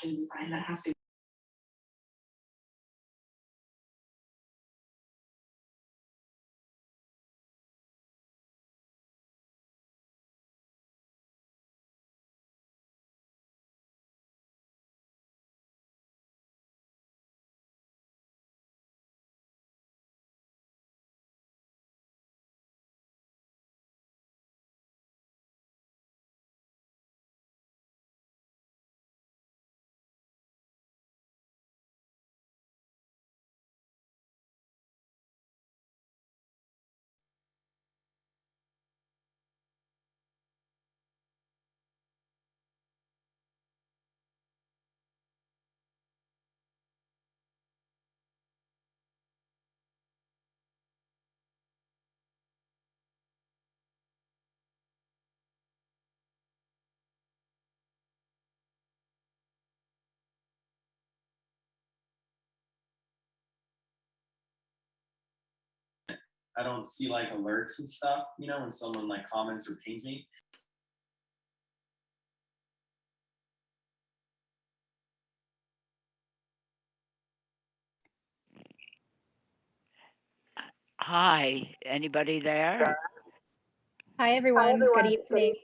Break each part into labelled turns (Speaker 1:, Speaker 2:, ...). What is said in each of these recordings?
Speaker 1: design that has to.
Speaker 2: I don't see like alerts and stuff, you know, when someone like comments or pings me.
Speaker 3: Hi, anybody there?
Speaker 4: Hi, everyone. Good evening.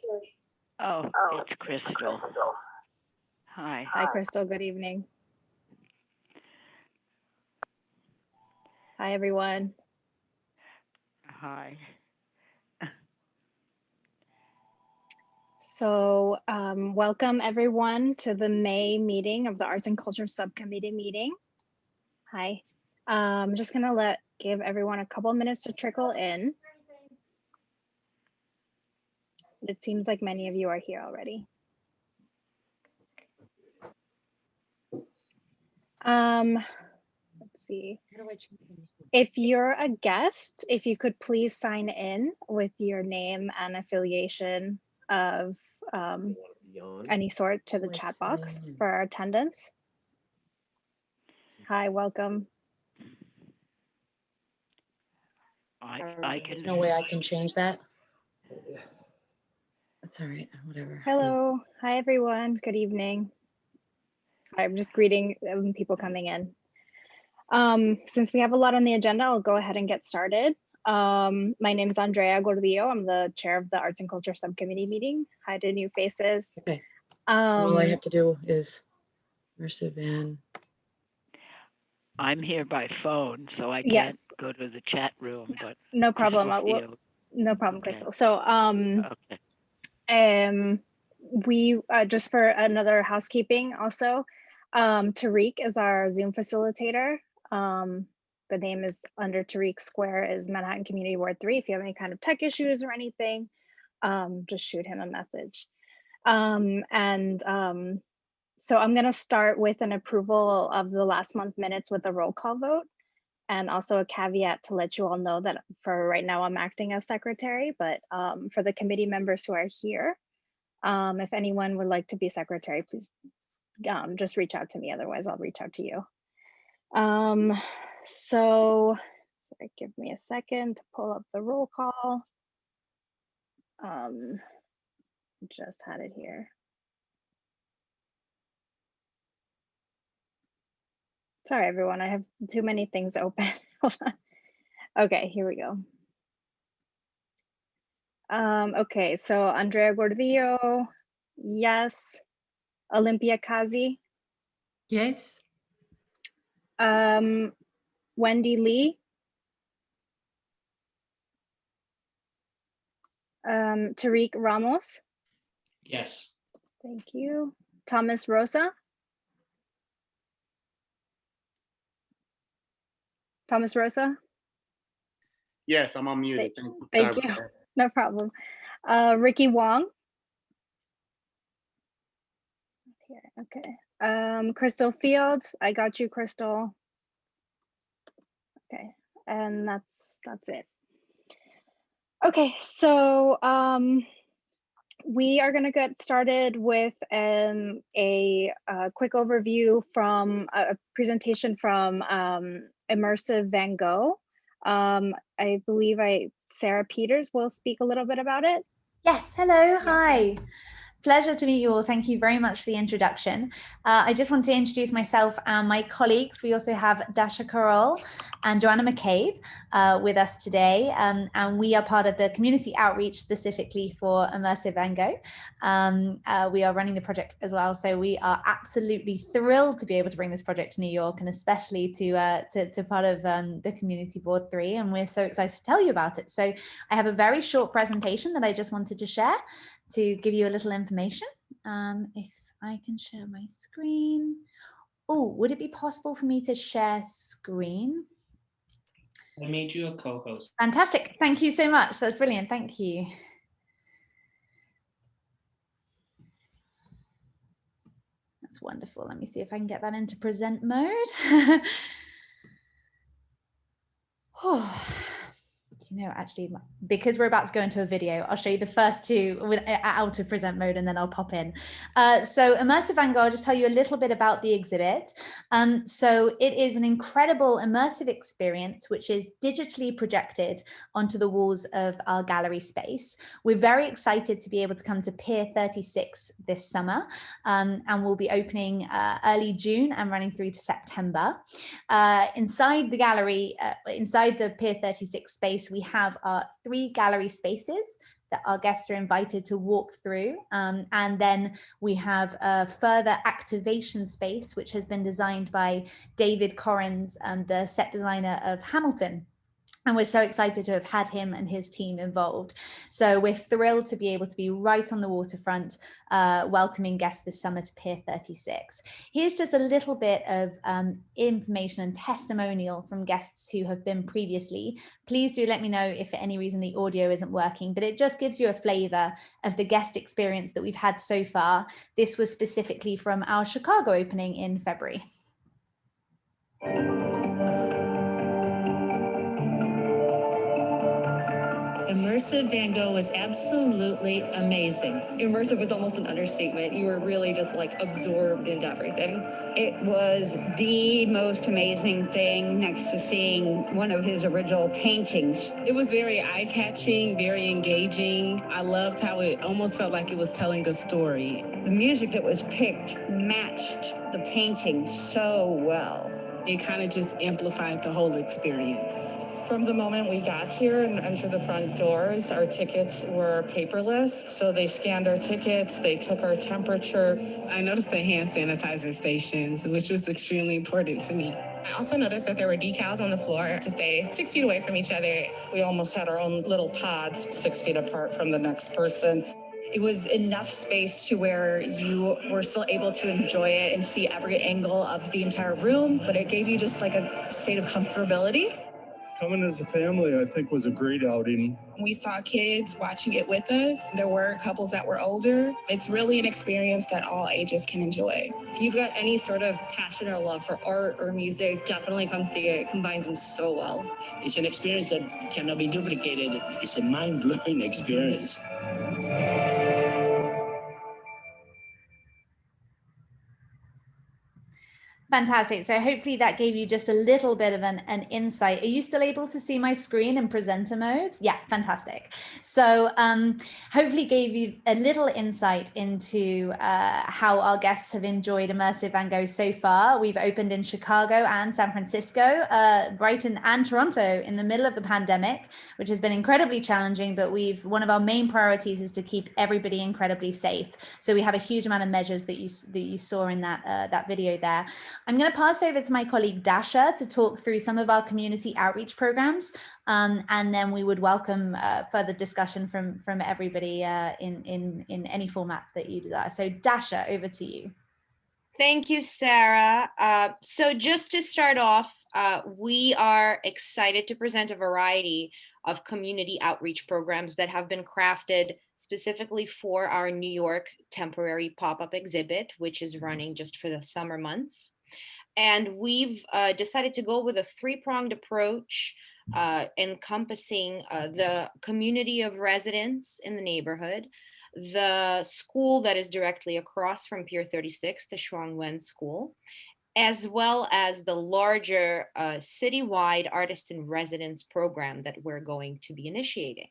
Speaker 3: Oh, it's Crystal. Hi.
Speaker 4: Hi, Crystal. Good evening. Hi, everyone.
Speaker 3: Hi.
Speaker 4: So welcome, everyone, to the May meeting of the Arts and Culture Subcommittee meeting. Hi. I'm just going to give everyone a couple minutes to trickle in. It seems like many of you are here already. Let's see. If you're a guest, if you could please sign in with your name and affiliation of any sort to the chat box for our attendance. Hi, welcome.
Speaker 3: I can.
Speaker 5: There's no way I can change that. That's all right, whatever.
Speaker 4: Hello. Hi, everyone. Good evening. I'm just greeting people coming in. Since we have a lot on the agenda, I'll go ahead and get started. My name is Andrea Gordillo. I'm the chair of the Arts and Culture Subcommittee meeting. Hi to new faces.
Speaker 5: Okay. All I have to do is Immersion Van.
Speaker 3: I'm here by phone, so I can't go to the chat room, but
Speaker 4: no problem. No problem, Crystal. So we just for another housekeeping also, Tariq is our Zoom facilitator. The name is under Tariq Square is Manhattan Community Ward 3. If you have any kind of tech issues or anything, just shoot him a message. So I'm going to start with an approval of the last month minutes with a roll call vote, and also a caveat to let you all know that for right now I'm acting as secretary, but for the committee members who are here, if anyone would like to be secretary, please just reach out to me. Otherwise, I'll reach out to you. So give me a second to pull up the roll call. Just had it here. Sorry, everyone, I have too many things open. Hold on. Okay, here we go. Okay, so Andrea Gordillo, yes. Olympia Kazi?
Speaker 5: Yes.
Speaker 4: Wendy Lee? Tariq Ramos?
Speaker 2: Yes.
Speaker 4: Thank you. Thomas Rosa? Thomas Rosa?
Speaker 6: Yes, I'm unmuted.
Speaker 4: Thank you. No problem. Ricky Wong? Here, okay. Crystal Fields, I got you, Crystal. Okay, and that's it. Okay, so we are going to get started with a quick overview from a presentation from Immersion Van Gogh. I believe Sarah Peters will speak a little bit about it.
Speaker 7: Yes, hello, hi.
Speaker 1: pleasure to meet you all. Thank you very much for the introduction. I just want to introduce myself and my colleagues. We also have Dasha Carroll and Joanna McCabe with us today, and we are part of the community outreach specifically for Immersive Van Gogh. We are running the project as well, so we are absolutely thrilled to be able to bring this project to New York, and especially to part of the Community Board 3, and we're so excited to tell you about it. So I have a very short presentation that I just wanted to share to give you a little information. If I can share my screen. Oh, would it be possible for me to share screen?
Speaker 7: I made you a co-host.
Speaker 1: Fantastic. Thank you so much. That's brilliant. Thank you. That's wonderful. Let me see if I can get that into present mode. Oh. You know, actually, because we're about to go into a video, I'll show you the first two out of present mode, and then I'll pop in. So Immersive Van Gogh, I'll just tell you a little bit about the exhibit. So it is an incredible immersive experience, which is digitally projected onto the walls of our gallery space. We're very excited to be able to come to Pier 36 this summer, and we'll be opening early June and running through to September. Inside the gallery, inside the Pier 36 space, we have our 3 gallery spaces that our guests are invited to walk through. And then we have a further activation space, which has been designed by David Corrins, the set designer of Hamilton. And we're so excited to have had him and his team involved. So we're thrilled to be able to be right on the waterfront, welcoming guests this summer to Pier 36. Here's just a little bit of information and testimonial from guests who have been previously. Please do let me know if for any reason the audio isn't working, but it just gives you a flavor of the guest experience that we've had so far. This was specifically from our Chicago opening in February.
Speaker 8: Immersive Van Gogh was absolutely amazing.
Speaker 9: Immersive was almost an understatement. You were really just like absorbed into everything.
Speaker 10: It was the most amazing thing next to seeing one of his original paintings.
Speaker 11: It was very eye-catching, very engaging. I loved how it almost felt like it was telling a story.
Speaker 10: The music that was picked matched the painting so well.
Speaker 11: It kind of just amplified the whole experience.
Speaker 12: From the moment we got here and entered the front doors, our tickets were paperless. So they scanned our tickets, they took our temperature.
Speaker 11: I noticed the hand sanitizer stations, which was extremely important to me.
Speaker 13: I also noticed that there were decals on the floor to stay 6 feet away from each other.
Speaker 12: We almost had our own little pods 6 feet apart from the next person.
Speaker 14: It was enough space to where you were still able to enjoy it and see every angle of the entire room, but it gave you just like a state of comfortability.
Speaker 15: Coming as a family, I think, was a great outing.
Speaker 13: We saw kids watching it with us. There were couples that were older. It's really an experience that all ages can enjoy.
Speaker 9: If you've got any sort of passion or love for art or music, definitely come see it. It combines them so well.
Speaker 16: It's an experience that cannot be duplicated. It's a mind-blowing experience.
Speaker 1: Fantastic. So hopefully that gave you just a little bit of an insight. Are you still able to see my screen in presenter mode? Yeah, fantastic. So hopefully gave you a little insight into how our guests have enjoyed Immersive Van Gogh so far. We've opened in Chicago and San Francisco, Brighton and Toronto in the middle of the pandemic, which has been incredibly challenging, but one of our main priorities is to keep everybody incredibly safe. So we have a huge amount of measures that you saw in that video there. I'm going to pass over to my colleague Dasha to talk through some of our community outreach programs, and then we would welcome further discussion from everybody in any format that you desire. So Dasha, over to you.
Speaker 17: Thank you, Sarah. So just to start off, we are excited to present a variety of community outreach programs that have been crafted specifically for our New York temporary pop-up exhibit, which is running just for the summer months. And we've decided to go with a 3-pronged approach encompassing the community of residents in the neighborhood, the school that is directly across from Pier 36, the Shuang Wen School, as well as the larger citywide artist in residence program that we're going to be initiating.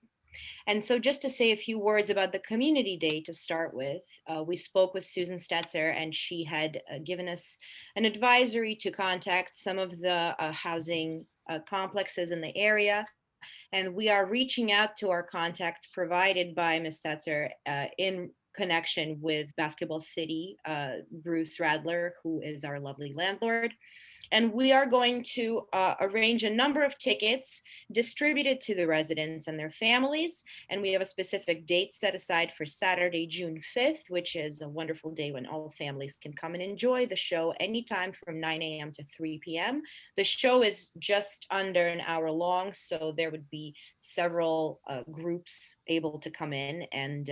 Speaker 17: And so just to say a few words about the community day to start with, we spoke with Susan Stetzer, and she had given us an advisory to contact some of the housing complexes in the area. And we are reaching out to our contacts provided by Ms. Stetzer in connection with Basketball City, Bruce Radler, who is our lovely landlord. And we are going to arrange a number of tickets distributed to the residents and their families. And we have a specific date set aside for Saturday, June 5th, which is a wonderful day when all families can come and enjoy the show anytime from 9 a.m. to 3 p.m. The show is just under an hour long, so there would be several groups able to come in. And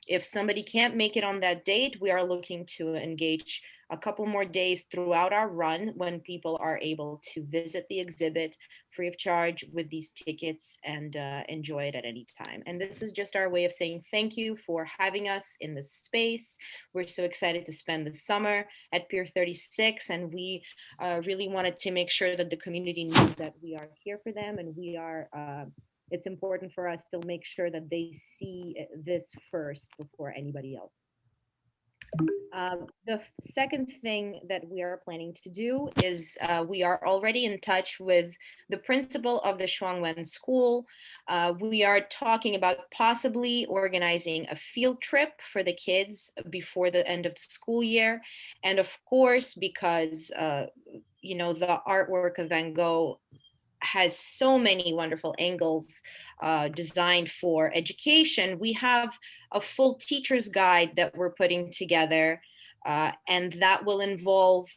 Speaker 17: if somebody can't make it on that date, we are looking to engage a couple more days throughout our run when people are able to visit the exhibit free of charge with these tickets and enjoy it at any time. And this is just our way of saying thank you for having us in this space. We're so excited to spend the summer at Pier 36, and we really wanted to make sure that the community knew that we are here for them, and we are it's important for us to make sure that they see this first before anybody else. The second thing that we are planning to do is we are already in touch with the principal of the Shuangwen School. We are talking about possibly organizing a field trip for the kids before the end of the school year. And of course, because, you know, the artwork of Van Gogh has so many wonderful angles designed for education, we have a full teacher's guide that we're putting together, and that will involve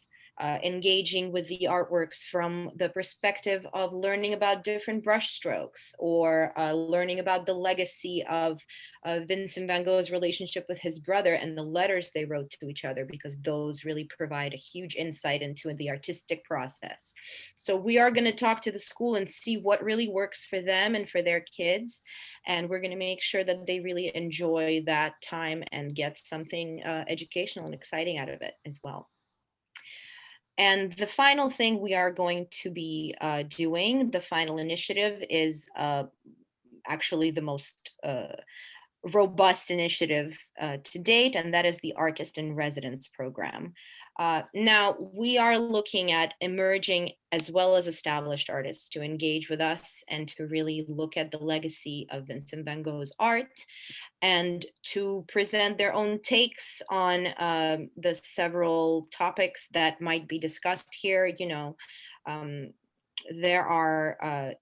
Speaker 17: engaging with the artworks from the perspective of learning about different brush strokes, or learning about the legacy of Vincent van Gogh's relationship with his brother and the letters they wrote to each other, because those really provide a huge insight into the artistic process. So we are going to talk to the school and see what really works for them and for their kids. And we're going to make sure that they really enjoy that time and get something educational and exciting out of it as well. And the final thing we are going to be doing, the final initiative, is actually the most robust initiative to date, and that is the Artist in Residence program. Now, we are looking at emerging as well as established artists to engage with us and to really look at the legacy of Vincent van Gogh's art, and to present their own takes on the several topics that might be discussed here. You know, there are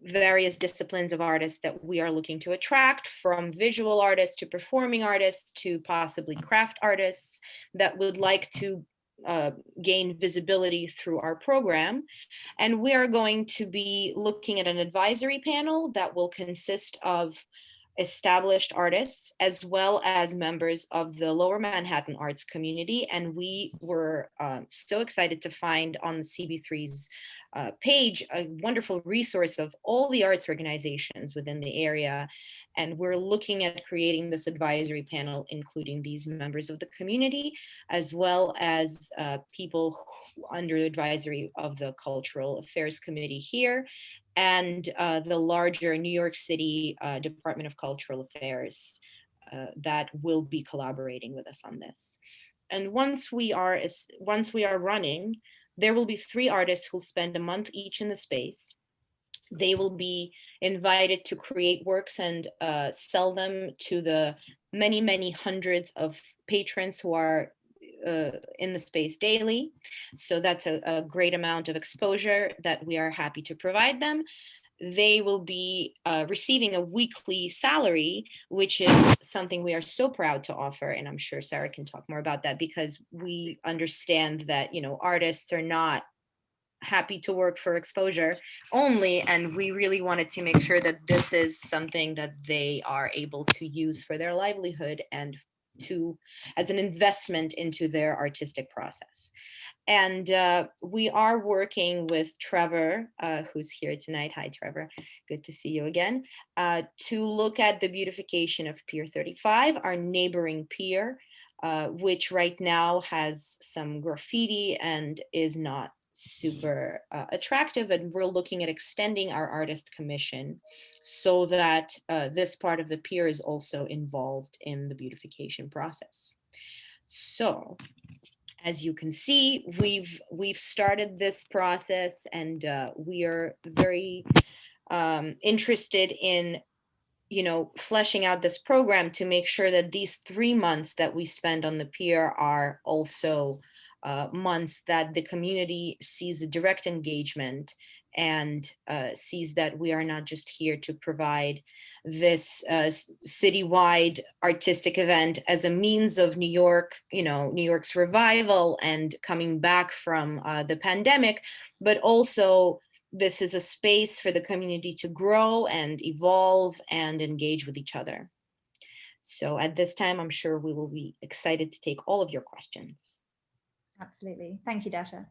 Speaker 17: various disciplines of artists that we are looking to attract, from visual artists to performing artists to possibly craft artists that would like to gain visibility through our program. And we are going to be looking at an advisory panel that will consist of established artists as well as members of the Lower Manhattan arts community. And we were so excited to find on the CB3's page a wonderful resource of all the arts organizations within the area. And we're looking at creating this advisory panel, including these members of the community, as well as people under the advisory of the Cultural Affairs Committee here, and the larger New York City Department of Cultural Affairs that will be collaborating with us on this. And once we are running, there will be 3 artists who'll spend a month each in the space. They will be invited to create works and sell them to the many, many hundreds of patrons who are in the space daily. So that's a great amount of exposure that we are happy to provide them. They will be receiving a weekly salary, which is something we are so proud to offer. And I'm sure Sarah can talk more about that, because we understand that, you know, artists are not happy to work for exposure only, and we really wanted to make sure that this is something that they are able to use for their livelihood and to as an investment into their artistic process. And we are working with Trevor, who's here tonight. Hi, Trevor. Good to see you again. To look at the beautification of Pier 35, our neighboring pier, which right now has some graffiti and is not super attractive, and we're looking at extending our artist commission so that this part of the pier is also involved in the beautification process. So as you can see, we've started this process, and we are very interested in fleshing out this program to make sure that these 3 months that we spend on the pier are also months that the community sees a direct engagement and sees that we are not just here to provide this citywide artistic event as a means of New York's revival and coming back from the pandemic, but also this is a space for the community to grow and evolve and engage with each other. So at this time, I'm sure we will be excited to take all of your questions.
Speaker 1: Absolutely. Thank you, Dasha.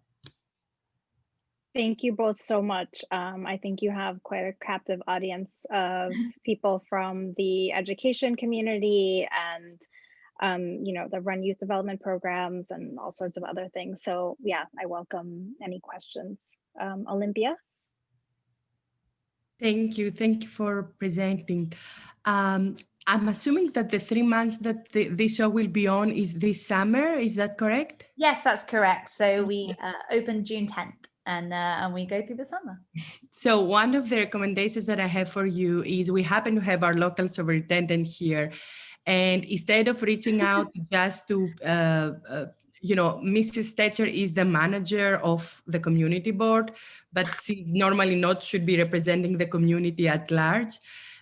Speaker 4: Thank you both so much. I think you have quite a captive audience of people from the education community and the run youth development programs and all sorts of other things. So yeah, I welcome any questions. Olympia?
Speaker 18: Thank you for presenting. I'm assuming that the 3 months that this show will be on is this summer, is that correct?
Speaker 1: Yes, that's correct. So we opened June 10th. And we go through the summer.
Speaker 18: So one of the recommendations that I have for you is we happen to have our local superintendent here. And instead of reaching out just to, Mrs. Stetcher is the manager of the community board, but she's normally not should be representing the community at large.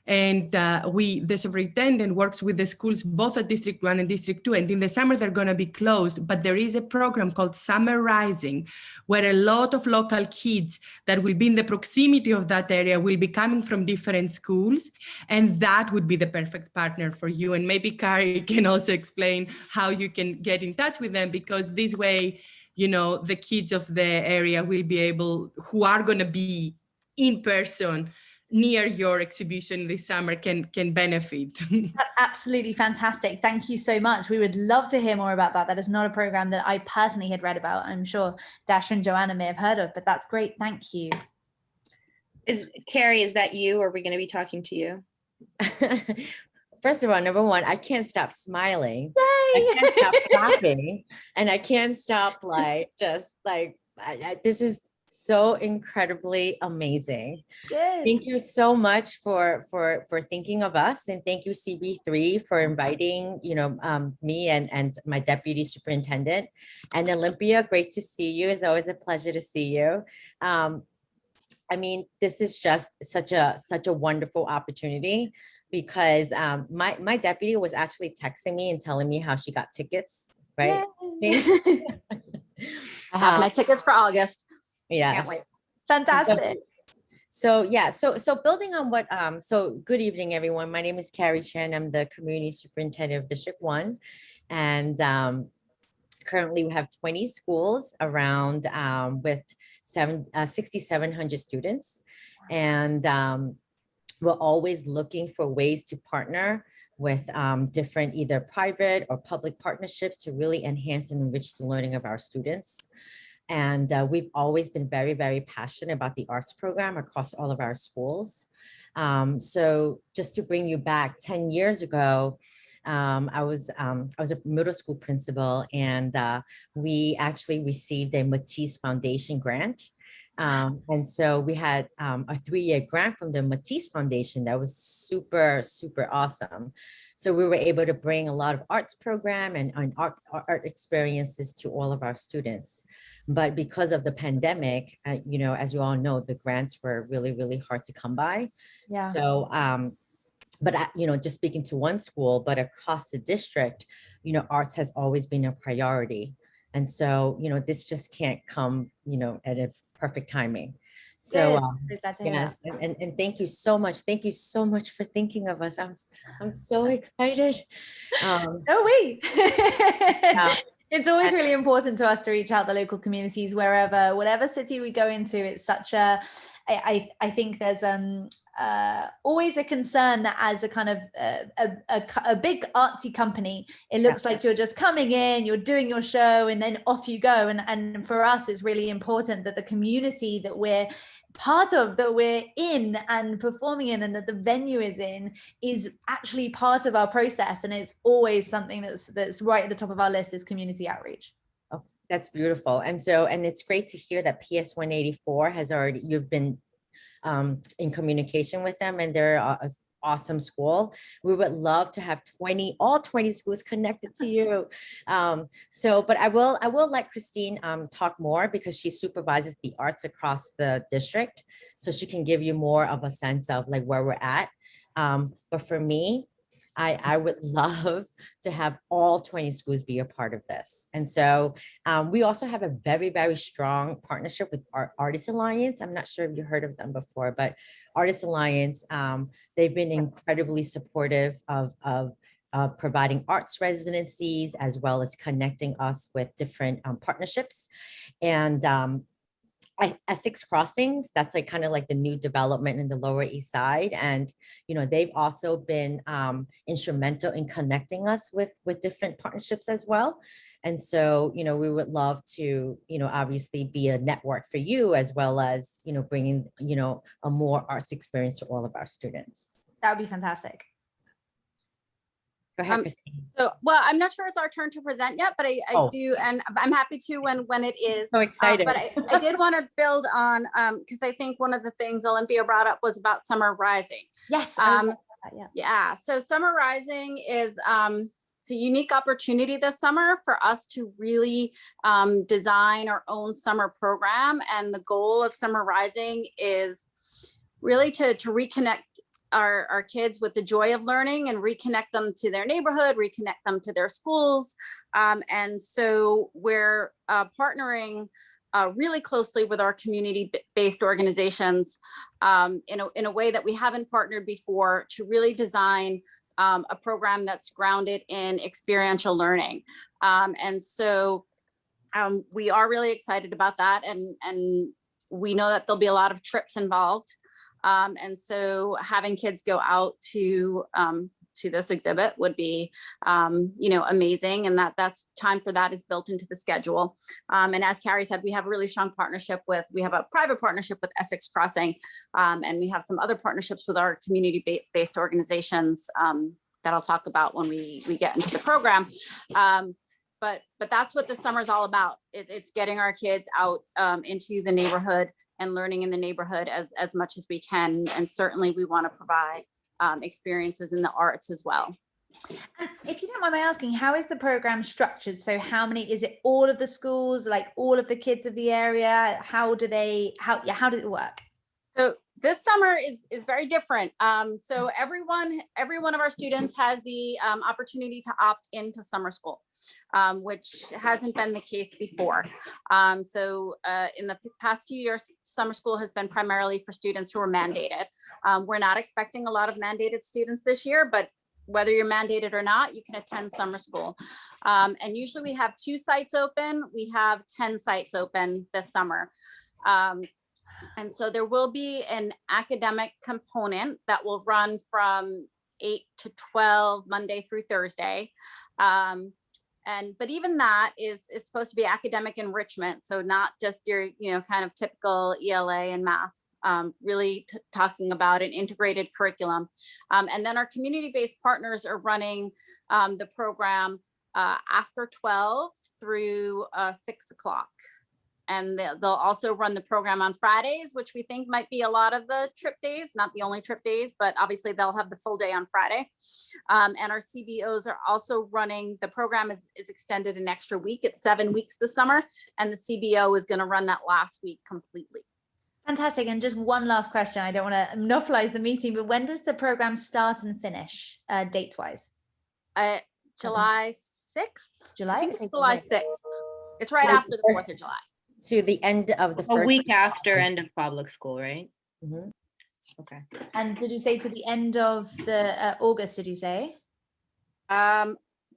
Speaker 18: And the superintendent works with the schools both at District 1 and District 2. And in the summer, they're going to be closed. But there is a program called Summer Rising, where a lot of local kids that will be in the proximity of that area will be coming from different schools. And that would be the perfect partner for you. And maybe Kari can also explain how you can get in touch with them, because this way, the kids of the area will be able, who are going to be in person near your exhibition this summer, can benefit.
Speaker 1: That's absolutely fantastic. Thank you so much. We would love to hear more about that. That is not a program that I personally had read about. I'm sure Dasha and Joanna may have heard of, but that's great. Thank you.
Speaker 17: Carrie, is that you, or are we going to be talking to you?
Speaker 19: First of all, number one, I can't stop smiling.
Speaker 1: Yay!
Speaker 19: I can't stop laughing, and I can't stop this is so incredibly amazing.
Speaker 1: Good.
Speaker 19: Thank you so much for thinking of us, and thank you CB3 for inviting me and my deputy superintendent. And Olympia, great to see you. It's always a pleasure to see you. This is just such a wonderful opportunity, because my deputy was actually texting me and telling me how she got tickets, right?
Speaker 20: I have my tickets for August.
Speaker 19: Yeah.
Speaker 20: Can't wait.
Speaker 1: Fantastic.
Speaker 19: So building on what, good evening, everyone. My name is Carrie Chen. I'm the community superintendent of District 1. And currently we have 20 schools around with 6,700 students. And we're always looking for ways to partner with different either private or public partnerships to really enhance and enrich the learning of our students. And we've always been very, very passionate about the arts program across all of our schools. So just to bring you back 10 years ago, I was a middle school principal, and we actually received a Matisse Foundation grant. And so we had a 3-year grant from the Matisse Foundation that was super, super awesome. So we were able to bring a lot of arts program and art experiences to all of our students. But because of the pandemic, as you all know, the grants were really, really hard to come by.
Speaker 1: Yeah.
Speaker 19: So, just speaking to one school, but across the district, arts has always been a priority. And so, this just can't come, at a perfect timing. So yes, and thank you so much. Thank you so much for thinking of us. I'm so excited.
Speaker 1: It's always really important to us to reach out the local communities whatever city we go into. It's such a, I think there's always a concern that as a kind of a big artsy company, it looks like you're just coming in, you're doing your show, and then off you go. And for us, it's really important that the community that we're part of, that we're in and performing in, and that the venue is actually part of our process. And it's always something that's right at the top of our list is community outreach.
Speaker 19: Oh, that's beautiful. And it's great to hear that PS 184 has already, you've been in communication with them, and they're an awesome school. We would love to have all 20 schools connected to you. But I will let Christine talk more, because she supervises the arts across the district. So she can give you more of a sense of like where we're at. But for me, I would love to have all 20 schools be a part of this. And so we also have a very, very strong partnership with Artists Alliance. I'm not sure if you heard of them before, but Artists Alliance, they've been incredibly supportive of providing arts residencies, as well as connecting us with different partnerships. And Essex Crossings, that's like kind of like the new development in the Lower East Side. And, they've also been instrumental in connecting us with different partnerships as well. And so, we would love to, obviously be a network for you, as well as, bringing, a more arts experience to all of our students.
Speaker 1: That would be fantastic.
Speaker 19: Go ahead, Christine.
Speaker 21: Well, I'm not sure it's our turn to present yet, but I do, and I'm happy to when it is.
Speaker 19: So excited.
Speaker 21: But I did want to build on, because I think one of the things Olympia brought up was about Summer Rising.
Speaker 1: Yes.
Speaker 21: Yeah. So Summer Rising is it's a unique opportunity this summer for us to really design our own summer program. And the goal of Summer Rising is really to reconnect our kids with the joy of learning and reconnect them to their neighborhood, reconnect them to their schools. And so we're partnering really closely with our community-based organizations in a way that we haven't partnered before, to really design a program that's grounded in experiential learning. And so we are really excited about that. And we know that there'll be a lot of trips involved. And so having kids go out to this exhibit would be, amazing. And that's time for that is built into the schedule. And as Carrie said, we have a really strong partnership we have a private partnership with Essex Crossing. And we have some other partnerships with our community-based organizations that I'll talk about when we get into the program. But that's what the summer is all about. It's getting our kids out into the neighborhood and learning in the neighborhood as much as we can. And certainly we want to provide experiences in the arts as well.
Speaker 1: And if you don't mind my asking, how is the program structured? So is it all of the schools, like all of the kids of the area? How does it work?
Speaker 21: So this summer is very different. So every one of our students has the opportunity to opt into summer school, which hasn't been the case before. So in the past few years, summer school has been primarily for students who are mandated. We're not expecting a lot of mandated students this year, but whether you're mandated or not, you can attend summer school. And usually we have 2 sites open. We have 10 sites open this summer. And so there will be an academic component that will run from 8 to 12, Monday through Thursday. But even that is supposed to be academic enrichment. So not just your, kind of typical ELA and math, really talking about an integrated curriculum. And then our community-based partners are running the program after 12 through 6 o'clock. And they'll also run the program on Fridays, which we think might be a lot of the trip days, not the only trip days, but obviously they'll have the full day on Friday. And our CBOs are also running, the program is extended an extra week. It's 7 weeks this summer, and the CBO is going to run that last week completely.
Speaker 1: Fantastic. And just one last question. I don't want to monopolize the meeting, but when does the program start and finish, dates-wise?
Speaker 21: July 6th.
Speaker 1: July?
Speaker 21: I think it's July 6th. It's right after the 4th of July.
Speaker 19: To the end of the first
Speaker 17: week after end of public school, right?
Speaker 19: Mm-hmm.
Speaker 17: Okay.
Speaker 1: And did you say to the end of the August, did you say?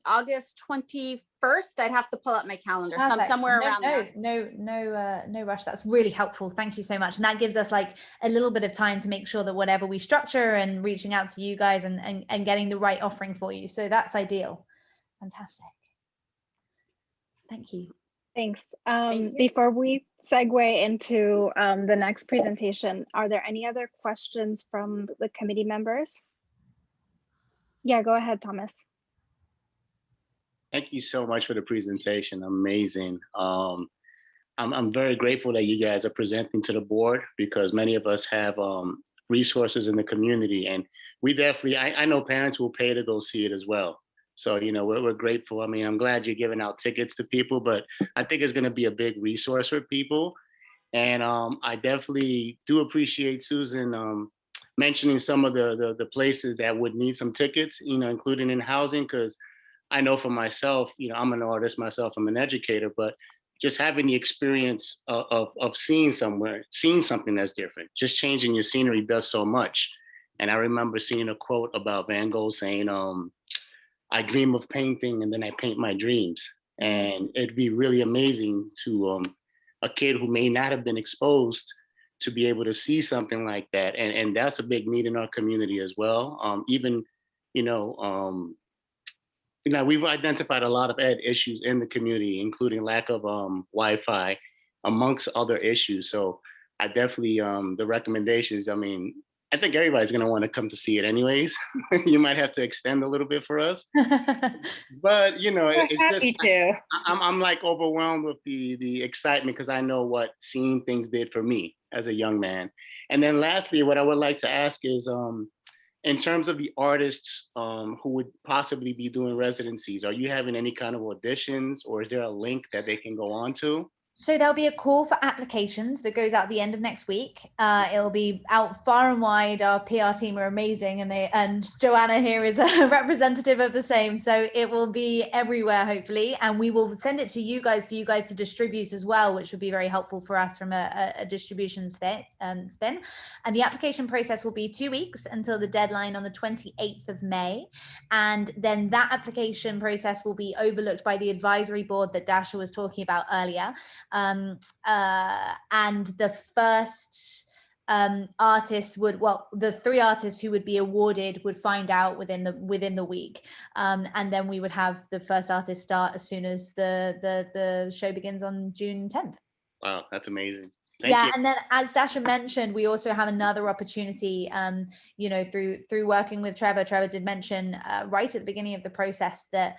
Speaker 21: August 21st. I'd have to pull up my calendar, somewhere around there.
Speaker 1: No rush. That's really helpful. Thank you so much. And that gives us like a little bit of time to make sure that whatever we structure and reaching out to you guys and getting the right offering for you. So that's ideal. Fantastic. Thank you.
Speaker 4: Thanks. Before we segue into the next presentation, are there any other questions from the committee members? Yeah, go ahead, Thomas.
Speaker 6: Thank you so much for the presentation. Amazing. I'm very grateful that you guys are presenting to the board, because many of us have resources in the community, and we definitely, I know parents will pay to go see it as well. So, you know, we're grateful. I mean, I'm glad you're giving out tickets to people, but I think it's going to be a big resource for people. And I definitely do appreciate Susan mentioning some of the places that would need some tickets, you know, including in housing, because I know for myself, you know, I'm an artist myself, I'm an educator, but just having the experience of seeing something that's different, just changing your scenery does so much. And I remember seeing a quote about Van Gogh saying, I dream of painting and then I paint my dreams. And it'd be really amazing to a kid who may not have been exposed to be able to see something like that. And that's a big need in our community as well. Even, you know, we've identified a lot of ed issues in the community, including lack of Wi-Fi, amongst other issues. So I definitely, the recommendations, I mean, I think everybody's going to want to come to see it anyways. You might have to extend a little bit for us. But, you know, I'm like overwhelmed with the excitement, because I know what seeing things did for me as a young man. And then lastly, what I would like to ask is, in terms of the artists who would possibly be doing residencies, are you having any kind of auditions, or is there a link that they can go on to?
Speaker 1: So there'll be a call for applications that goes out the end of next week. It'll be out far and wide. Our PR team are amazing, and Joanna here is a representative of the same. So it will be everywhere, hopefully, and we will send it to you guys for you guys to distribute as well, which would be very helpful for us from a distribution spin. And the application process will be 2 weeks until the deadline on the 28th of May. And then that application process will be overlooked by the advisory board that Dasha was talking about earlier. And the first artist would, well, the 3 artists who would be awarded would find out within the week, and then we would have the first artist start as soon as the show begins on June 10th.
Speaker 6: Wow, that's amazing. Thank you.
Speaker 1: And then as Dasha mentioned, we also have another opportunity, you know, through working with Trevor. Trevor did mention right at the beginning of the process that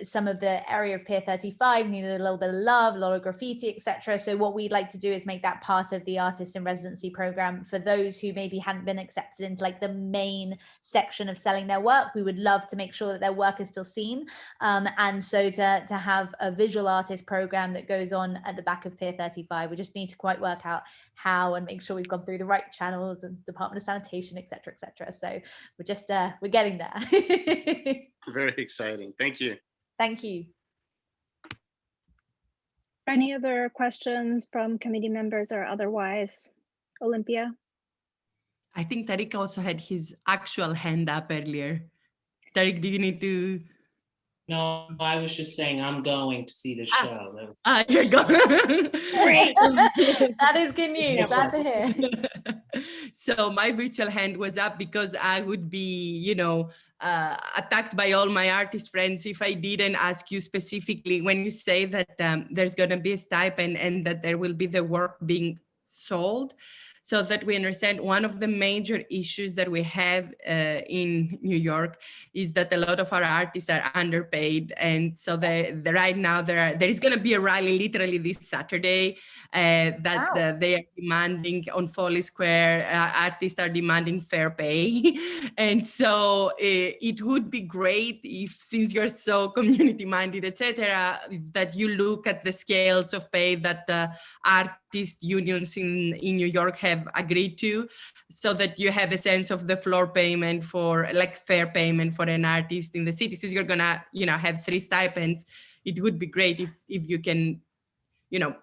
Speaker 1: some of the area of Pier 35 needed a little bit of love, a lot of graffiti, etc. So what we'd like to do is make that part of the artist in residency program for those who maybe hadn't been accepted into like the main section of selling their work. We would love to make sure that their work is still seen. And so to have a visual artist program that goes on at the back of Pier 35, we just need to quite work out how and make sure we've gone through the right channels and Department of Sanitation, etc., etc. So we're just we're getting there.
Speaker 6: Very exciting. Thank you.
Speaker 1: Thank you.
Speaker 4: Any other questions from committee members or otherwise? Olympia?
Speaker 18: I think Tariq also had his actual hand up earlier. Tariq, do you need to?
Speaker 7: No, I was just saying I'm going to see the show.
Speaker 18: You're going.
Speaker 1: Great. That is good news. Glad to hear.
Speaker 18: So my virtual hand was up because I would be, you know, attacked by all my artist friends if I didn't ask you specifically when you say that there's going to be a stipend and that there will be the work being sold. So that we understand, one of the major issues that we have in New York is that a lot of our artists are underpaid. And so right now there is going to be a rally literally this Saturday that they are demanding on Foley Square. Artists are demanding fair pay. And so it would be great if, since you're so community minded, etc., that you look at the scales of pay that the artist unions in New York have agreed to, so that you have a sense of the floor payment for, like, fair payment for an artist in the city. Since you're gonna, you know, have 3 stipends, it would be great if you can, you know,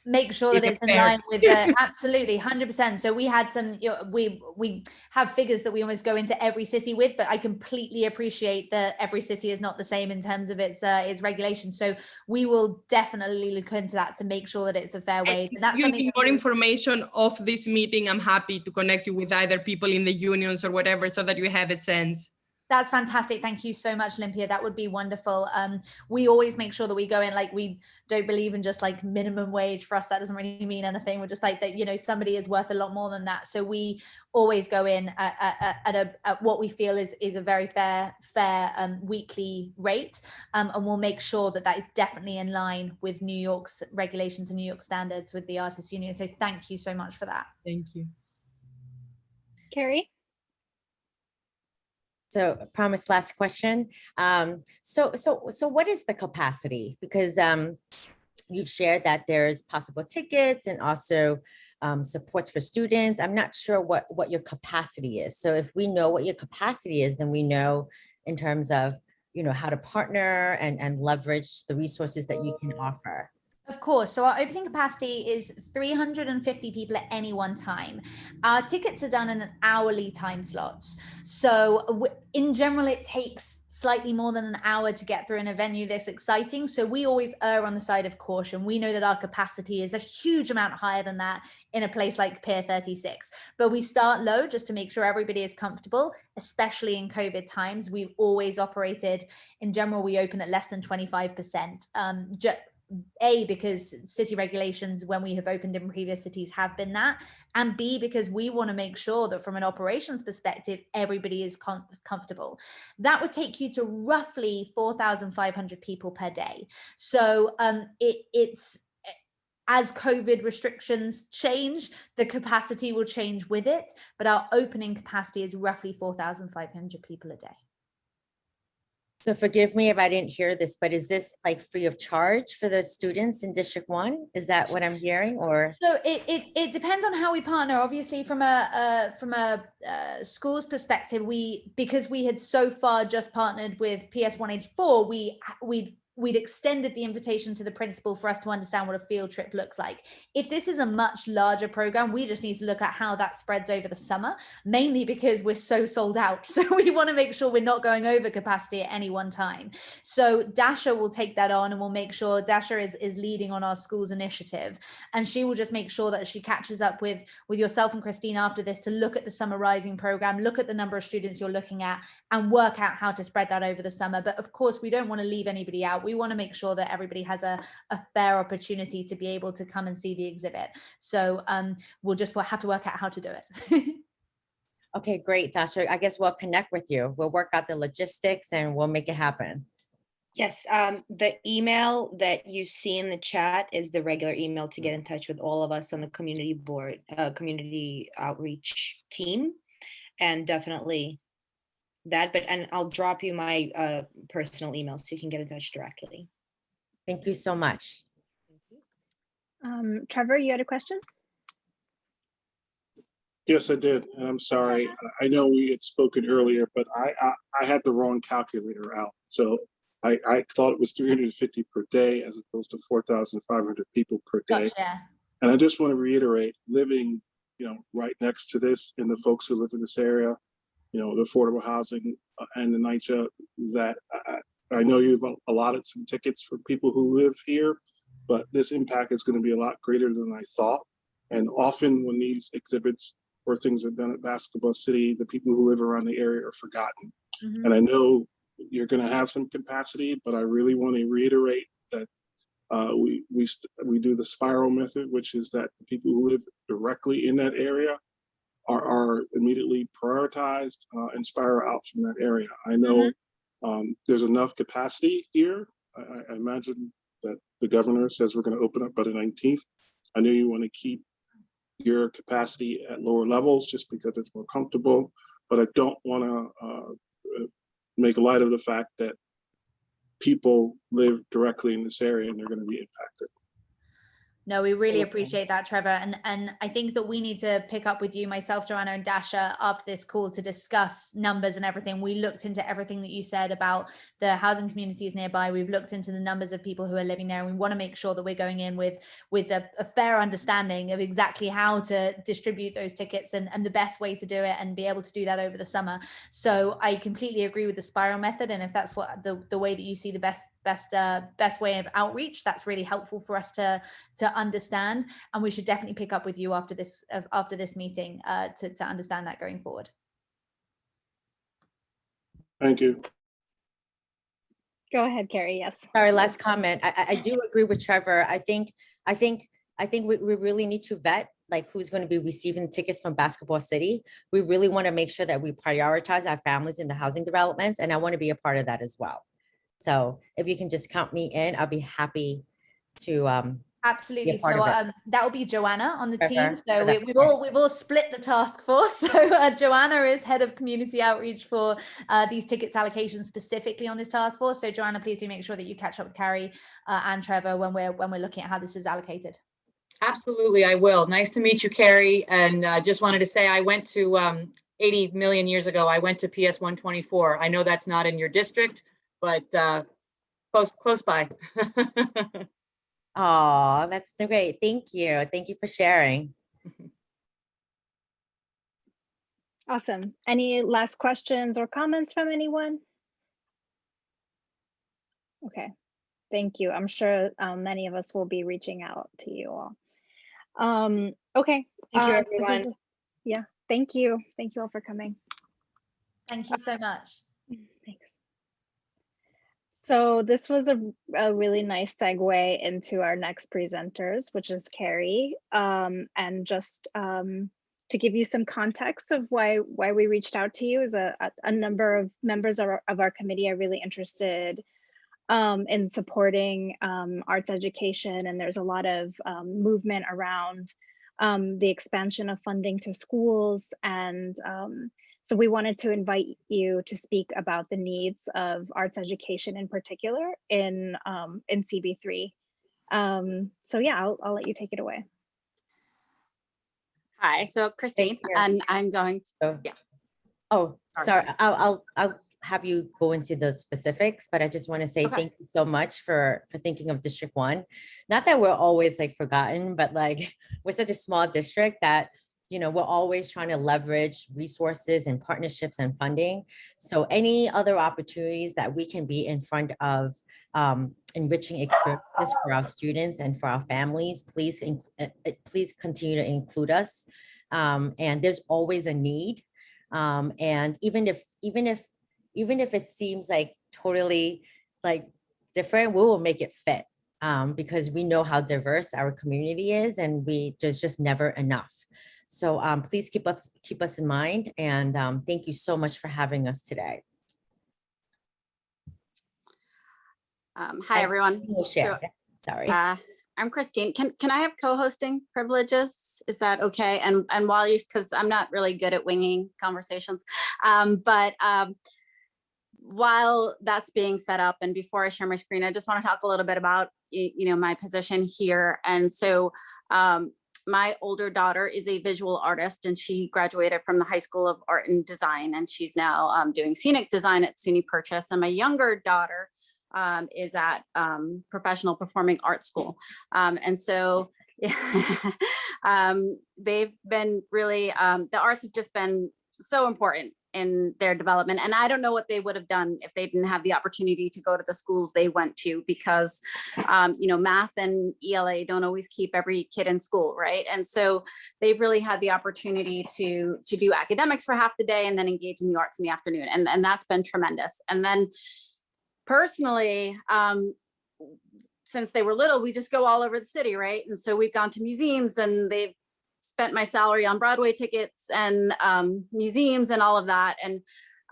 Speaker 1: make sure that it's in line with the absolutely 100%. So we had some, we have figures that we almost go into every city with, but I completely appreciate that every city is not the same in terms of its regulations. So we will definitely look into that to make sure that it's a fair wage. And that's
Speaker 18: you
Speaker 1: something
Speaker 18: need more information of this meeting. I'm happy to connect you with either people in the unions or whatever, so that you have a sense.
Speaker 1: That's fantastic. Thank you so much, Olympia. That would be wonderful. We always make sure that we go in, like, we don't believe in just like minimum wage. For us, that doesn't really mean anything. We're just like that, somebody is worth a lot more than that. So we always go in at what we feel is a very fair weekly rate. And we'll make sure that that is definitely in line with New York's regulations and New York standards with the Artists Union. So thank you so much for that.
Speaker 18: Thank you.
Speaker 4: Carrie?
Speaker 19: So promise last question. So what is the capacity? Because you've shared that there's possible tickets and also supports for students. I'm not sure what your capacity is. So if we know what your capacity is, then we know in terms of, how to partner and leverage the resources that you can offer.
Speaker 1: Of course. So our opening capacity is 350 people at any one time. Our tickets are done in an hourly time slots. So in general, it takes slightly more than an hour to get through in a venue this exciting. So we always err on the side of caution. We know that our capacity is a huge amount higher than that in a place like Pier 36. But we start low just to make sure everybody is comfortable, especially in COVID times. We've always operated, in general, we open at less than 25%. Because city regulations, when we have opened in previous cities, have been that, and B, because we want to make sure that from an operations perspective, everybody is comfortable. That would take you to roughly 4,500 people per day. So it's as COVID restrictions change, the capacity will change with it, but our opening capacity is roughly 4,500 people a day.
Speaker 19: So forgive me if I didn't hear this, but is this like free of charge for the students in District 1? Is that what I'm hearing, or?
Speaker 1: So it depends on how we partner. Obviously, from a school's perspective, because we had so far just partnered with PS 184, we'd extended the invitation to the principal for us to understand what a field trip looks like. If this is a much larger program, we just need to look at how that spreads over the summer, mainly because we're so sold out. So we want to make sure we're not going over capacity at any one time. So Dasha will take that on, and we'll make sure Dasha is leading on our school's initiative. And she will just make sure that she catches up with yourself and Christine after this to look at the Summer Rising program, look at the number of students you're looking at, and work out how to spread that over the summer. But of course, we don't want to leave anybody out. We want to make sure that everybody has a fair opportunity to be able to come and see the exhibit. So we'll have to work out how to do it.
Speaker 19: Okay, great, Dasha. I guess we'll connect with you. We'll work out the logistics and we'll make it happen.
Speaker 17: Yes, the email that you see in the chat is the regular email to get in touch with all of us on the community board, community outreach team, and definitely that. And I'll drop you my personal email so you can get in touch directly.
Speaker 19: Thank you so much.
Speaker 4: Trevor, you had a question?
Speaker 15: Yes, I did. And I'm sorry. I know we had spoken earlier, but I had the wrong calculator out. So I thought it was 350 per day as opposed to 4,500 people per day.
Speaker 1: Gotcha.
Speaker 15: And I just want to reiterate, living, right next to this, and the folks who live in this area, the affordable housing and the NYSCA, that I know you've allotted some tickets for people who live here, but this impact is going to be a lot greater than I thought. And often when these exhibits or things are done at Basketball City, the people who live around the area are forgotten. Mm-hmm. And I know you're going to have some capacity, but I really want to reiterate that we do the spiral method, which is that the people who live directly in that area are immediately prioritized and spiral out from that area. I know there's enough capacity here. I imagine that the governor says we're going to open up by the 19th. I know you want to keep your capacity at lower levels just because it's more comfortable, but I don't want to make light of the fact that people live directly in this area and they're going to be impacted.
Speaker 1: No, we really appreciate that, Trevor. And I think that we need to pick up with you, myself, Joanna, and Dasha after this call to discuss numbers and everything. We looked into everything that you said about the housing communities nearby. We've looked into the numbers of people who are living there, and we want to make sure that we're going in with a fair understanding of exactly how to distribute those tickets and the best way to do it, and be able to do that over the summer. So I completely agree with the spiral method. And if that's what the way that you see the best way of outreach, that's really helpful for us to understand, and we should definitely pick up with you after this meeting to understand that going forward.
Speaker 15: Thank you.
Speaker 4: Go ahead, Carrie. Yes.
Speaker 19: Sorry, last comment. I do agree with Trevor. I think we really need to vet like who's going to be receiving tickets from Basketball City. We really want to make sure that we prioritize our families in the housing developments, and I want to be a part of that as well. So if you can just count me in, I'll be happy to
Speaker 1: Absolutely. So that will be Joanna on the team. So we've all split the task force. So Joanna is head of community outreach for these tickets allocations specifically on this task force. So Joanna, please do make sure that you catch up with Carrie and Trevor when we're looking at how this is allocated.
Speaker 3: Absolutely, I will. Nice to meet you, Carrie. And just wanted to say I went to 80 million years ago. I went to PS 124. I know that's not in your district, but close by.
Speaker 19: Oh, that's great. Thank you. Thank you for sharing.
Speaker 4: Awesome. Any last questions or comments from anyone? Okay, thank you. I'm sure many of us will be reaching out to you all. Okay.
Speaker 21: Thank you, everyone.
Speaker 4: Yeah, thank you. Thank you all for coming.
Speaker 1: Thank you so much.
Speaker 4: Thanks. So this was a really nice segue into our next presenters, which is Carrie. And just to give you some context of why we reached out to you, is a number of members of our committee are really interested in supporting arts education, and there's a lot of movement around the expansion of funding to schools, and so we wanted to invite you to speak about the needs of arts education in particular in CB3. So yeah, I'll let you take it away.
Speaker 21: Hi, so Christine, and I'm going to, yeah.
Speaker 19: Oh, sorry, I'll have you go into the specifics, but I just want to say thank you so much for thinking of District 1. Not that we're always like forgotten, but like we're such a small district that, you know, we're always trying to leverage resources and partnerships and funding. So any other opportunities that we can be in front of enriching experiences for our students and for our families, please continue to include us. And there's always a need. And even if it seems like totally like different, we will make it fit because we know how diverse our community is, and there's just never enough. So please keep us in mind, and thank you so much for having us today.
Speaker 21: Hi, everyone.
Speaker 19: Sorry.
Speaker 21: I'm Christine. Can I have co-hosting privileges? Is that okay? And while because I'm not really good at winging conversations, but while that's being set up, and before I share my screen, I just want to talk a little bit about my position here. And so my older daughter is a visual artist, and she graduated from the High School of Art and Design, and she's now doing scenic design at SUNY Purchase. And my younger daughter is at Professional Performing Arts School. And so they've been really, the arts have just been so important in their development. And I don't know what they would have done if they didn't have the opportunity to go to the schools they went to, because, math and ELA don't always keep every kid in school, right? And so they've really had the opportunity to do academics for half the day and then engage in the arts in the afternoon. And that's been tremendous. And then personally, since they were little, we just go all over the city, right? And so we've gone to museums, and they've spent my salary on Broadway tickets and museums and all of that. And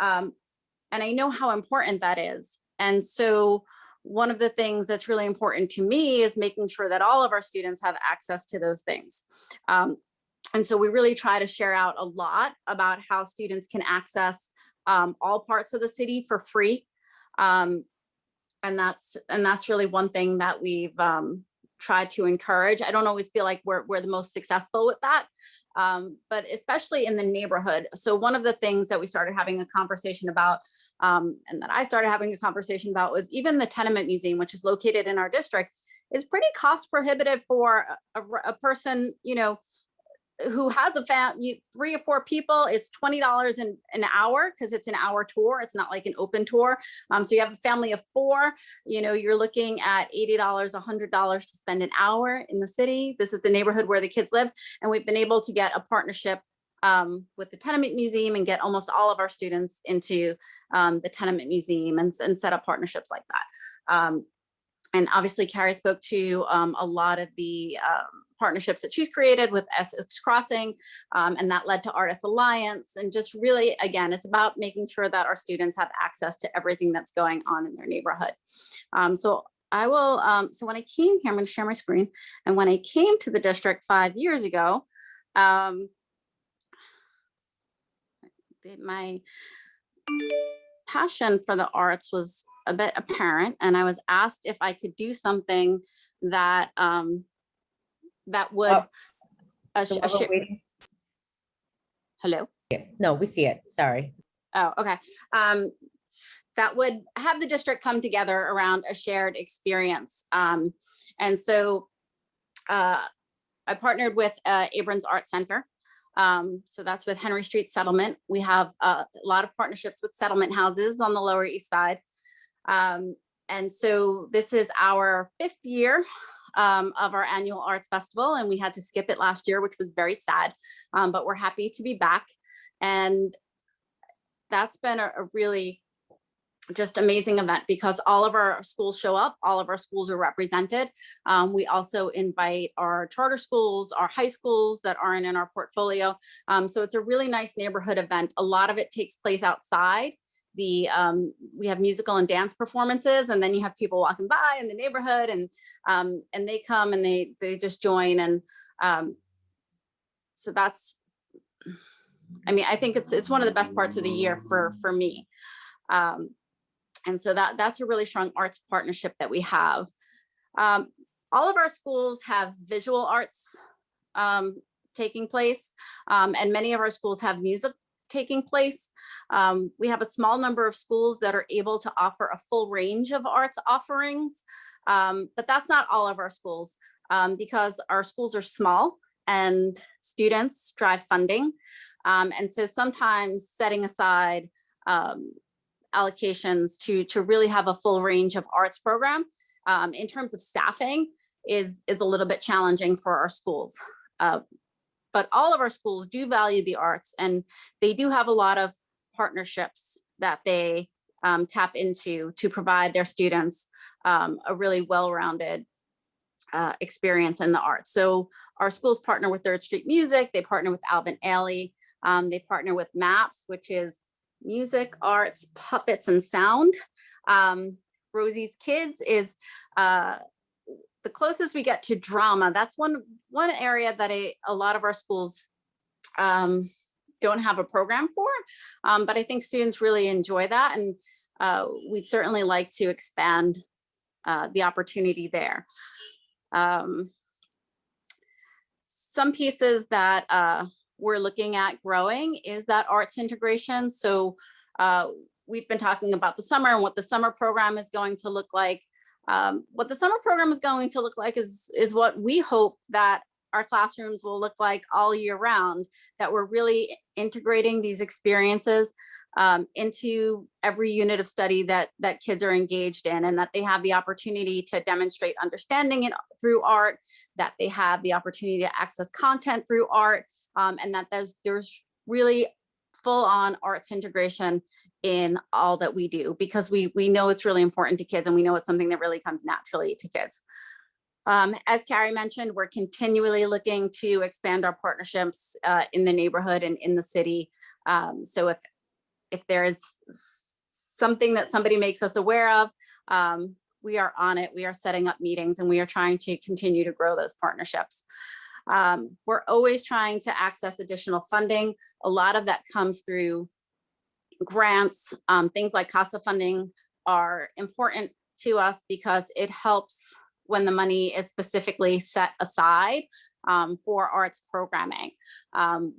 Speaker 21: I know how important that is. And so one of the things that's really important to me is making sure that all of our students have access to those things. And so we really try to share out a lot about how students can access all parts of the city for free. And that's really one thing that we've try to encourage. I don't always feel like we're the most successful with that, but especially in the neighborhood. So one of the things that we started having a conversation about, and that I started having a conversation about, was even the tenement museum, which is located in our district, is pretty cost prohibitive for a person, you know, who has a 3 or 4 people. It's $20 an hour, because it's an hour tour. It's not like an open tour. So you have a family of 4, you know, you're looking at $80, $100 to spend an hour in the city. This is the neighborhood where the kids live. And we've been able to get a partnership with the tenement museum and get almost all of our students into the tenement museum and set up partnerships like that. And obviously Carrie spoke to a lot of the partnerships that she's created with Essex Crossing, and that led to Artists Alliance. And just really, again, it's about making sure that our students have access to everything that's going on in their neighborhood. So I will, so when I came here, I'm going to share my screen. And when I came to the district 5 years ago, my passion for the arts was a bit apparent, and I was asked if I could do something that that would hello.
Speaker 19: No, we see it. Sorry.
Speaker 21: Oh, okay. That would have the district come together around a shared experience. And so I partnered with Abrams Art Center. So that's with Henry Street Settlement. We have a lot of partnerships with settlement houses on the Lower East Side. And so this is our 5th year of our annual arts festival, and we had to skip it last year, which was very sad, but we're happy to be back. And that's been a really just amazing event, because all of our schools show up, all of our schools are represented. We also invite our charter schools, our high schools that aren't in our portfolio. So it's a really nice neighborhood event. A lot of it takes place outside. We have musical and dance performances, and then you have people walking by in the neighborhood, and they come and they just join. And so that's, I mean, I think it's one of the best parts of the year for me. And so that's a really strong arts partnership that we have. All of our schools have visual arts taking place, and many of our schools have music taking place. We have a small number of schools that are able to offer a full range of arts offerings, but that's not all of our schools, because our schools are small and students drive funding. And so sometimes setting aside allocations to really have a full range of arts program in terms of staffing is a little bit challenging for our schools. But all of our schools do value the arts, and they do have a lot of partnerships that they tap into to provide their students a really well-rounded experience in the arts. So our schools partner with Third Street Music, they partner with Alvin Ailey, they partner with MAPS, which is Music, Arts, Puppets, and Sound. Rosie's Kids is the closest we get to drama. That's one area that a lot of our schools don't have a program for, but I think students really enjoy that, and we'd certainly like to expand the opportunity there. Some pieces that we're looking at growing is that arts integration. So we've been talking about the summer and what the summer program is going to look like. What the summer program is going to look like is what we hope that our classrooms will look like all year round, that we're really integrating these experiences into every unit of study that kids are engaged in, and that they have the opportunity to demonstrate understanding it through art, that they have the opportunity to access content through art, and that there's really full-on arts integration in all that we do, because we know it's really important to kids, and we know it's something that really comes naturally to kids. As Carrie mentioned, we're continually looking to expand our partnerships in the neighborhood and in the city. So if there is something that somebody makes us aware of, we are on it. We are setting up meetings, and we are trying to continue to grow those partnerships. We're always trying to access additional funding. A lot of that comes through grants. Things like CASA funding are important to us because it helps when the money is specifically set aside for arts programming.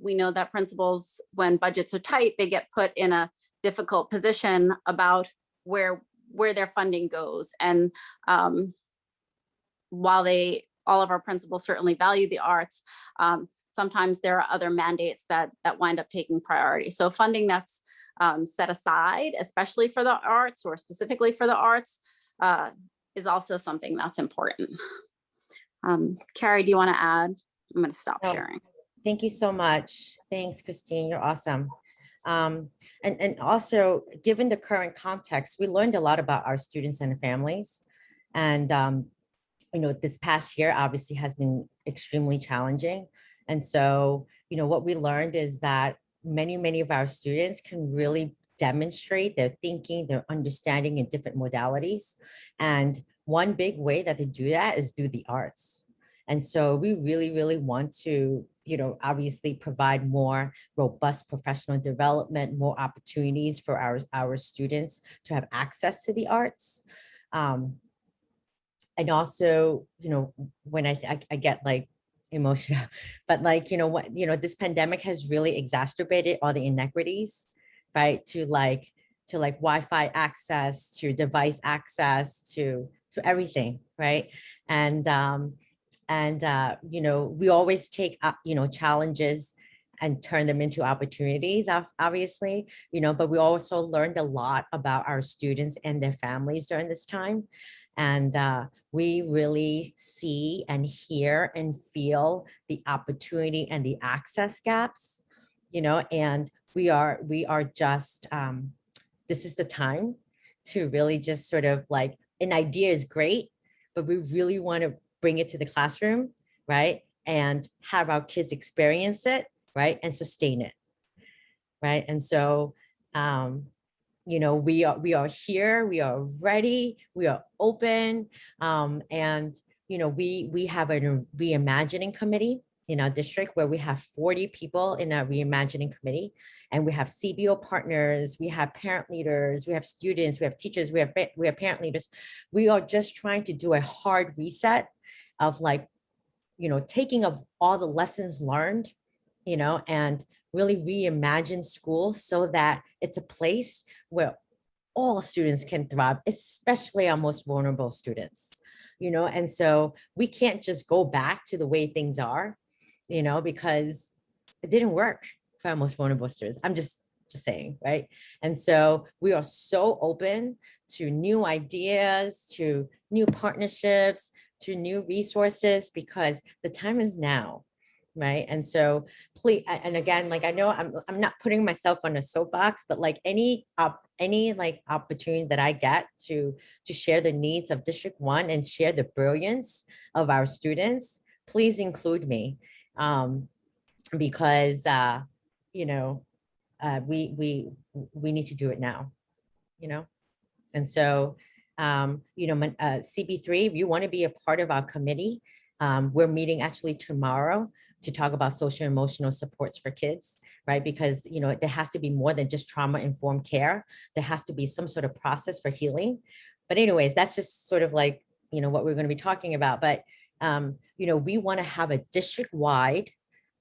Speaker 21: We know that principals, when budgets are tight, they get put in a difficult position about where their funding goes. And while all of our principals certainly value the arts, sometimes there are other mandates that wind up taking priority. So funding that's set aside, especially for the arts or specifically for the arts, is also something that's important. Carrie, do you want to add? I'm going to stop sharing.
Speaker 19: Thank you so much. Thanks, Christine. You're awesome. And also, given the current context, we learned a lot about our students and families. And, you know, this past year obviously has been extremely challenging. And so, you know, what we learned is that many of our students can really demonstrate their thinking, their understanding in different modalities. And one big way that they do that is through the arts. And so we really want to, you know, obviously provide more robust professional development, more opportunities for our students to have access to the arts. And also, you know, when I get like emotional, but like, you know what, you know, this pandemic has really exacerbated all the inequities, right? To like Wi-Fi access, to device access, to everything, right? And you know, we always take you know, challenges and turn them into opportunities, obviously, you know, but we also learned a lot about our students and their families during this time. And we really see and hear and feel the opportunity and the access gaps, you know, and we are just, this is the time to really just sort of like, an idea is great, but we really want to bring it to the classroom, right? And have our kids experience it, right? And sustain it, right? And so, you know, we are here, we are ready, we are open. And, you know, we have a reimagining committee in our district where we have 40 people in our reimagining committee. And we have CBO partners, we have parent leaders, we have students, we have teachers, we have parent leaders. We are just trying to do a hard reset of like, you know, taking of all the lessons learned, you know, and really reimagine school so that it's a place where all students can thrive, especially our most vulnerable students, you know. And so we can't just go back to the way things are, you know, because it didn't work for our most vulnerable students. I'm just saying, right? And so we are so open to new ideas, to new partnerships, to new resources, because the time is now, right? And so please, and again, like I know I'm not putting myself on a soapbox, but like any like opportunity that I get to share the needs of District 1 and share the brilliance of our students, please include me, because you know, we need to do it now, you know. And so, you know, CB3, if you want to be a part of our committee, we're meeting actually tomorrow to talk about social emotional supports for kids, right? Because, you know, there has to be more than just trauma-informed care. There has to be some sort of process for healing. But anyways, that's just sort of like, you know, what we're going to be talking about. But, you know, we want to have a district-wide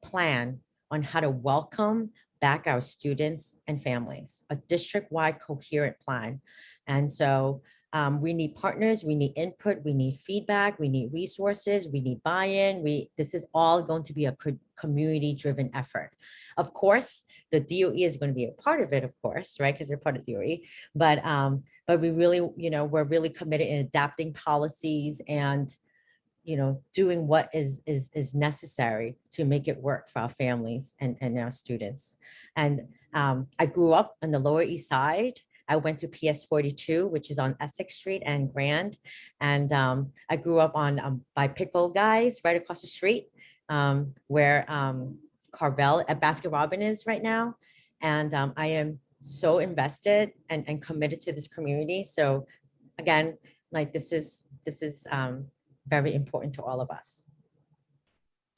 Speaker 19: plan on how to welcome back our students and families, a district-wide coherent plan. And so we need partners, we need input, we need feedback, we need resources, we need buy-in. This is all going to be a community-driven effort. Of course, the DOE is going to be a part of it, of course, right? Because we're part of DOE. But we really, you know, we're really committed in adapting policies and, you know, doing what is necessary to make it work for our families and our students. And I grew up on the Lower East Side. I went to PS 42, which is on Essex Street and Grand. And I grew up on by Pickle Guys right across the street, where Carvel at Baskin Robbins is right now. And I am so invested and committed to this community. So again, like this is very important to all of us.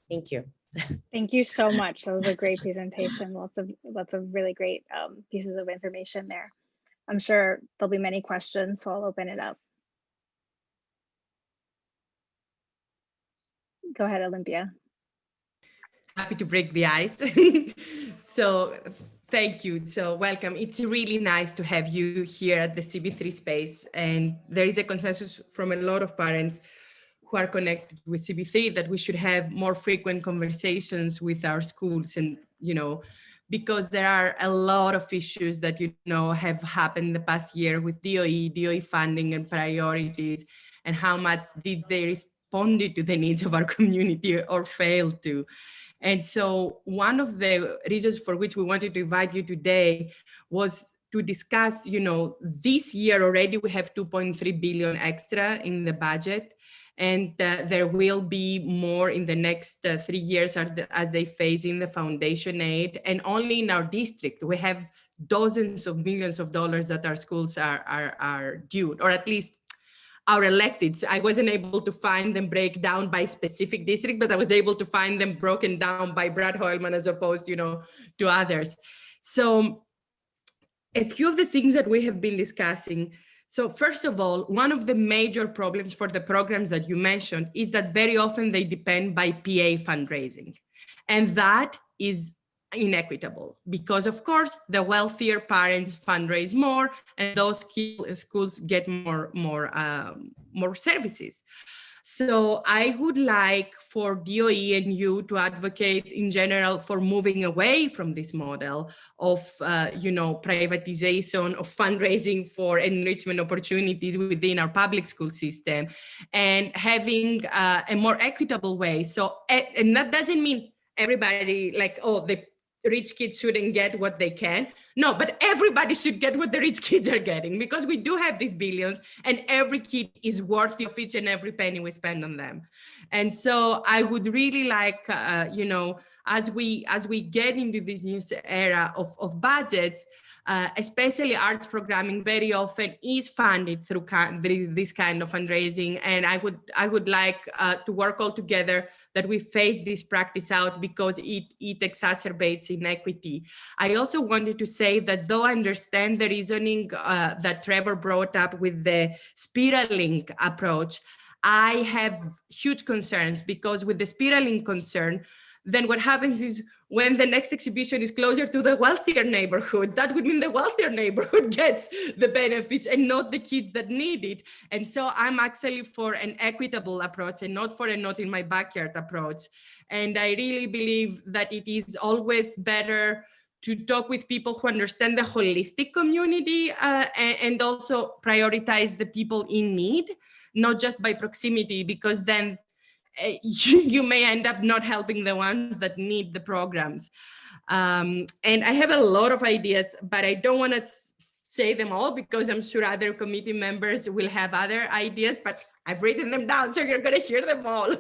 Speaker 19: Thank you.
Speaker 4: Thank you so much. That was a great presentation. Lots of really great pieces of information there. I'm sure there'll be many questions, so I'll open it up. Go ahead, Olympia.
Speaker 18: Happy to break the ice. So thank you. So welcome. It's really nice to have you here at the CB3 space. And there is a consensus from a lot of parents who are connected with CB3 that we should have more frequent conversations with our schools. And, because there are a lot of issues that, have happened the past year with DOE funding and priorities, and how much did they respond to the needs of our community or fail to. And so one of the reasons for which we wanted to invite you today was to discuss, this year already we have 2.3 billion extra in the budget, and there will be more in the next 3 years as they phase in the foundation aid. And only in our district, we have dozens of millions of dollars that our schools are due, or at least our electeds. I wasn't able to find them break down by specific district, but I was able to find them broken down by Brad Hoylman as opposed, to others. So a few of the things that we have been discussing. So first of all, one of the major problems for the programs that you mentioned is that very often they depend by PA fundraising. And that is inequitable because, of course, the wealthier parents fundraise more and those schools get more services. So I would like for DOE and you to advocate in general for moving away from this model of, privatization of fundraising for enrichment opportunities within our public school system, and having a more equitable way. So, and that doesn't mean everybody the rich kids shouldn't get what they can. No, but everybody should get what the rich kids are getting, because we do have these billions and every kid is worthy of each and every penny we spend on them. And so I would really like, as we get into this new era of budgets, especially arts programming very often is funded through this kind of fundraising. And I would like to work all together that we phase this practice out, because it exacerbates inequity. I also wanted to say that though I understand the reasoning that Trevor brought up with the spiraling approach, I have huge concerns, because with the spiraling concern, then what happens is when the next exhibition is closer to the wealthier neighborhood, that would mean the wealthier neighborhood gets the benefits and not the kids that need it. And so I'm actually for an equitable approach and not for a not in my backyard approach. And I really believe that it is always better to talk with people who understand the holistic community and also prioritize the people in need, not just by proximity, because then you may end up not helping the ones that need the programs. And I have a lot of ideas, but I don't want to say them all because I'm sure other committee members will have other ideas, but I've written them down, so you're going to hear them all.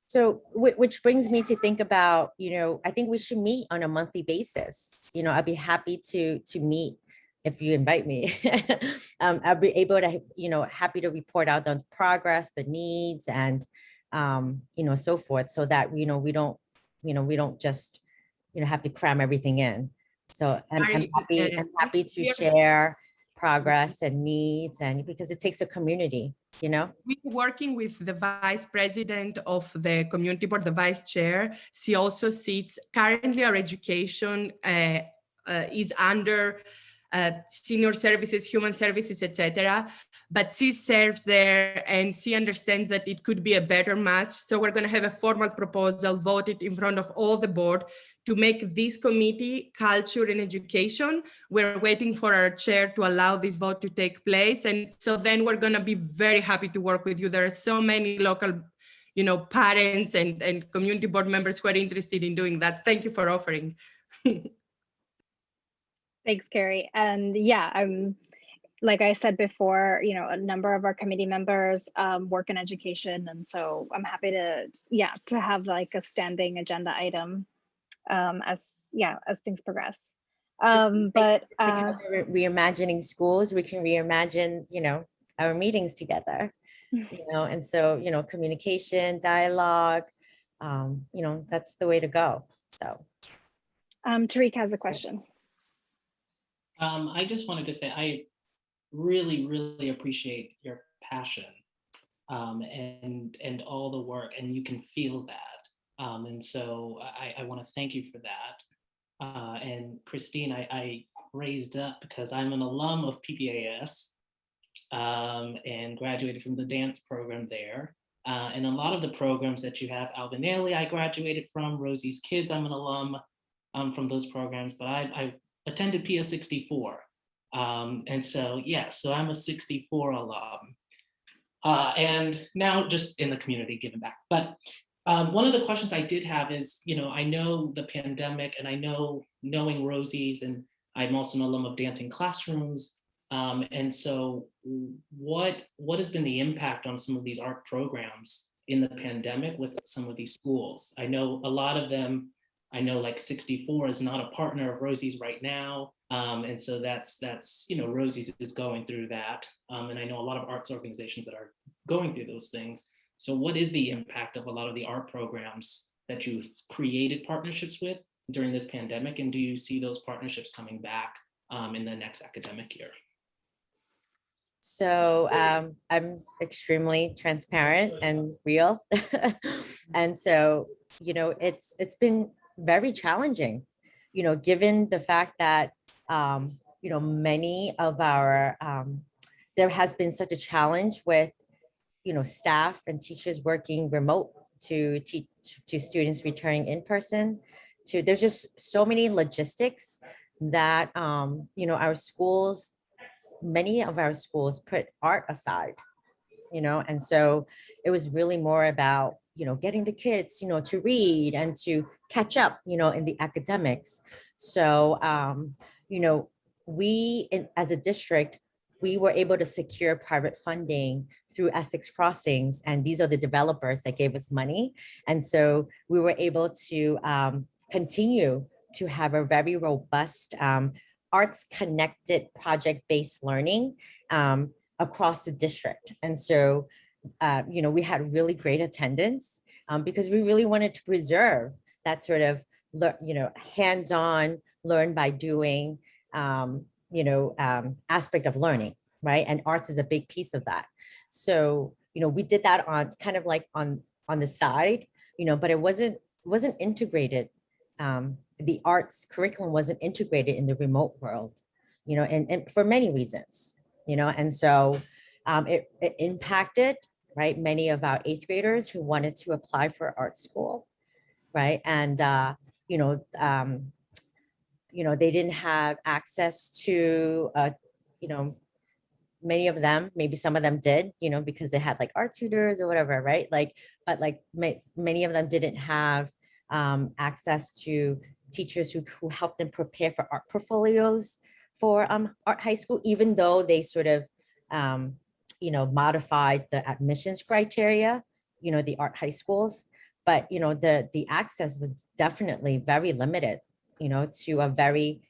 Speaker 19: So, which brings me to think about, I think we should meet on a monthly basis. I'd be happy to meet if you invite me. I'll be able to, happy to report out on progress, the needs, and, so forth, so that, we don't just, have to cram everything in. So I'm happy to share progress and needs, and because it takes a community, We're
Speaker 18: working with the vice president of the community board, the vice chair. She also sits, currently our education is under senior services, human services, etc. But she serves there and she understands that it could be a better match. So we're going to have a formal proposal voted in front of all the board to make this committee culture and education. We're waiting for our chair to allow this vote to take place. And so then we're going to be very happy to work with you. There are so many local, parents and community board members who are interested in doing that. Thank you for offering.
Speaker 4: Thanks, Carrie. And yeah, I'm, like I said before, a number of our committee members work in education. And so I'm happy to have like a standing agenda item as things progress. But
Speaker 19: reimagining schools, we can reimagine, our meetings together, and so, communication, dialogue, that's the way to go. So
Speaker 4: Tariq has a question.
Speaker 7: I just wanted to say, I really, really appreciate your passion and all the work, and you can feel that. And so I want to thank you for that. And Christine, I raised up because I'm an alum of PPAS and graduated from the dance program there. And a lot of the programs that you have, Alvin Ailey, I graduated from, Rosie's Kids, I'm an alum from those programs, but I attended PS 64. And so, yes, so I'm a 64 alum. And now just in the community giving back. But one of the questions I did have is, I know the pandemic, and I know knowing Rosie's, and I'm also an alum of Dancing Classrooms. And so what has been the impact on some of these art programs in the pandemic with some of these schools? I know a lot of them, I know like 64 is not a partner of Rosie's right now. And so that's Rosie's is going through that. And I know a lot of arts organizations that are going through those things. So what is the impact of a lot of the art programs that you've created partnerships with during this pandemic? And do you see those partnerships coming back in the next academic year?
Speaker 19: So I'm extremely transparent and real. And so, it's been very challenging, given the fact that, many of our, there has been such a challenge with, staff and teachers working remote to teach to students returning in person. There's just so many logistics that, our schools, many of our schools put art aside, and so it was really more about, getting the kids, to read and to catch up, in the academics. So, as a district, we were able to secure private funding through Essex Crossings, and these are the developers that gave us money. And so we were able to continue to have a very robust arts connected project-based learning across the district. And so, we had really great attendance because we really wanted to preserve that sort of, hands-on, learn by doing, aspect of learning, right? And arts is a big piece of that. So, we did that on kind of like on the side, but it wasn't integrated. The arts curriculum wasn't integrated in the remote world, and for many reasons, and so it impacted, right, many of our 8th graders who wanted to apply for art school, right? And, they didn't have access to, many of them, maybe some of them did, because they had like art tutors or whatever, right? But many of them didn't have access to teachers who helped them prepare for art portfolios for art high school, even though they sort of, modified the admissions criteria, the art high schools. But, the access was definitely very limited, to a very,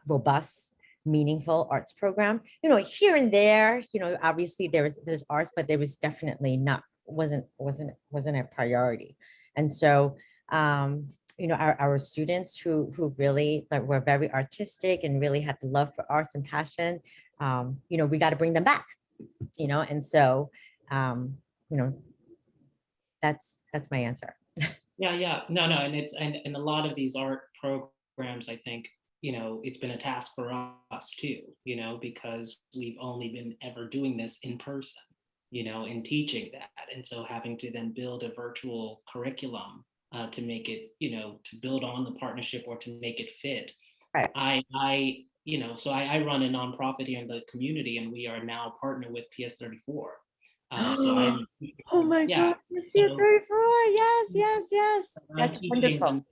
Speaker 19: robust, meaningful arts program. Here and there, obviously there's arts, but there was definitely wasn't a priority. And so, our students who really were very artistic and really had the love for arts and passion, we got to bring them back, and so, that's my answer.
Speaker 7: Yeah. No. And and a lot of these art programs, I think, it's been a task for us too, because we've only been ever doing this in person, and teaching that. And so having to then build a virtual curriculum to make it, to build on the partnership or to make it fit.
Speaker 19: Right.
Speaker 7: So I run a nonprofit here in the community, and we are now partnered with PS34. So
Speaker 19: oh my God, PS34, yes. That's wonderful.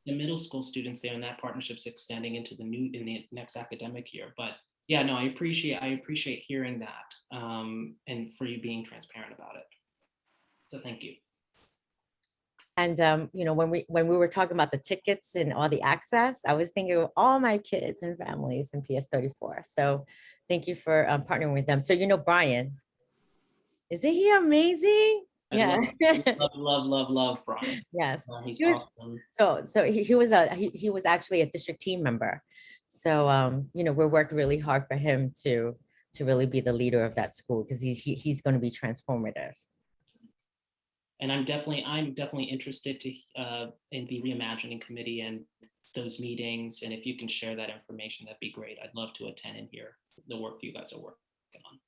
Speaker 7: The middle school students there, and that partnership's extending into the next academic year. But yeah, no, I appreciate hearing that, and for you being transparent about it. So thank you.
Speaker 19: And when we were talking about the tickets and all the access, I was thinking of all my kids and families in PS34. So thank you for partnering with them. So Brian, isn't he amazing? Yeah.
Speaker 7: Love Brian.
Speaker 19: Yes.
Speaker 7: He's awesome.
Speaker 19: So he was actually a district team member. So we worked really hard for him to to really be the leader of that school, because he's going to be transformative.
Speaker 7: And I'm definitely interested to in the reimagining committee and those meetings. And if you can share that information, that'd be great. I'd love to attend and hear the work you guys are working on.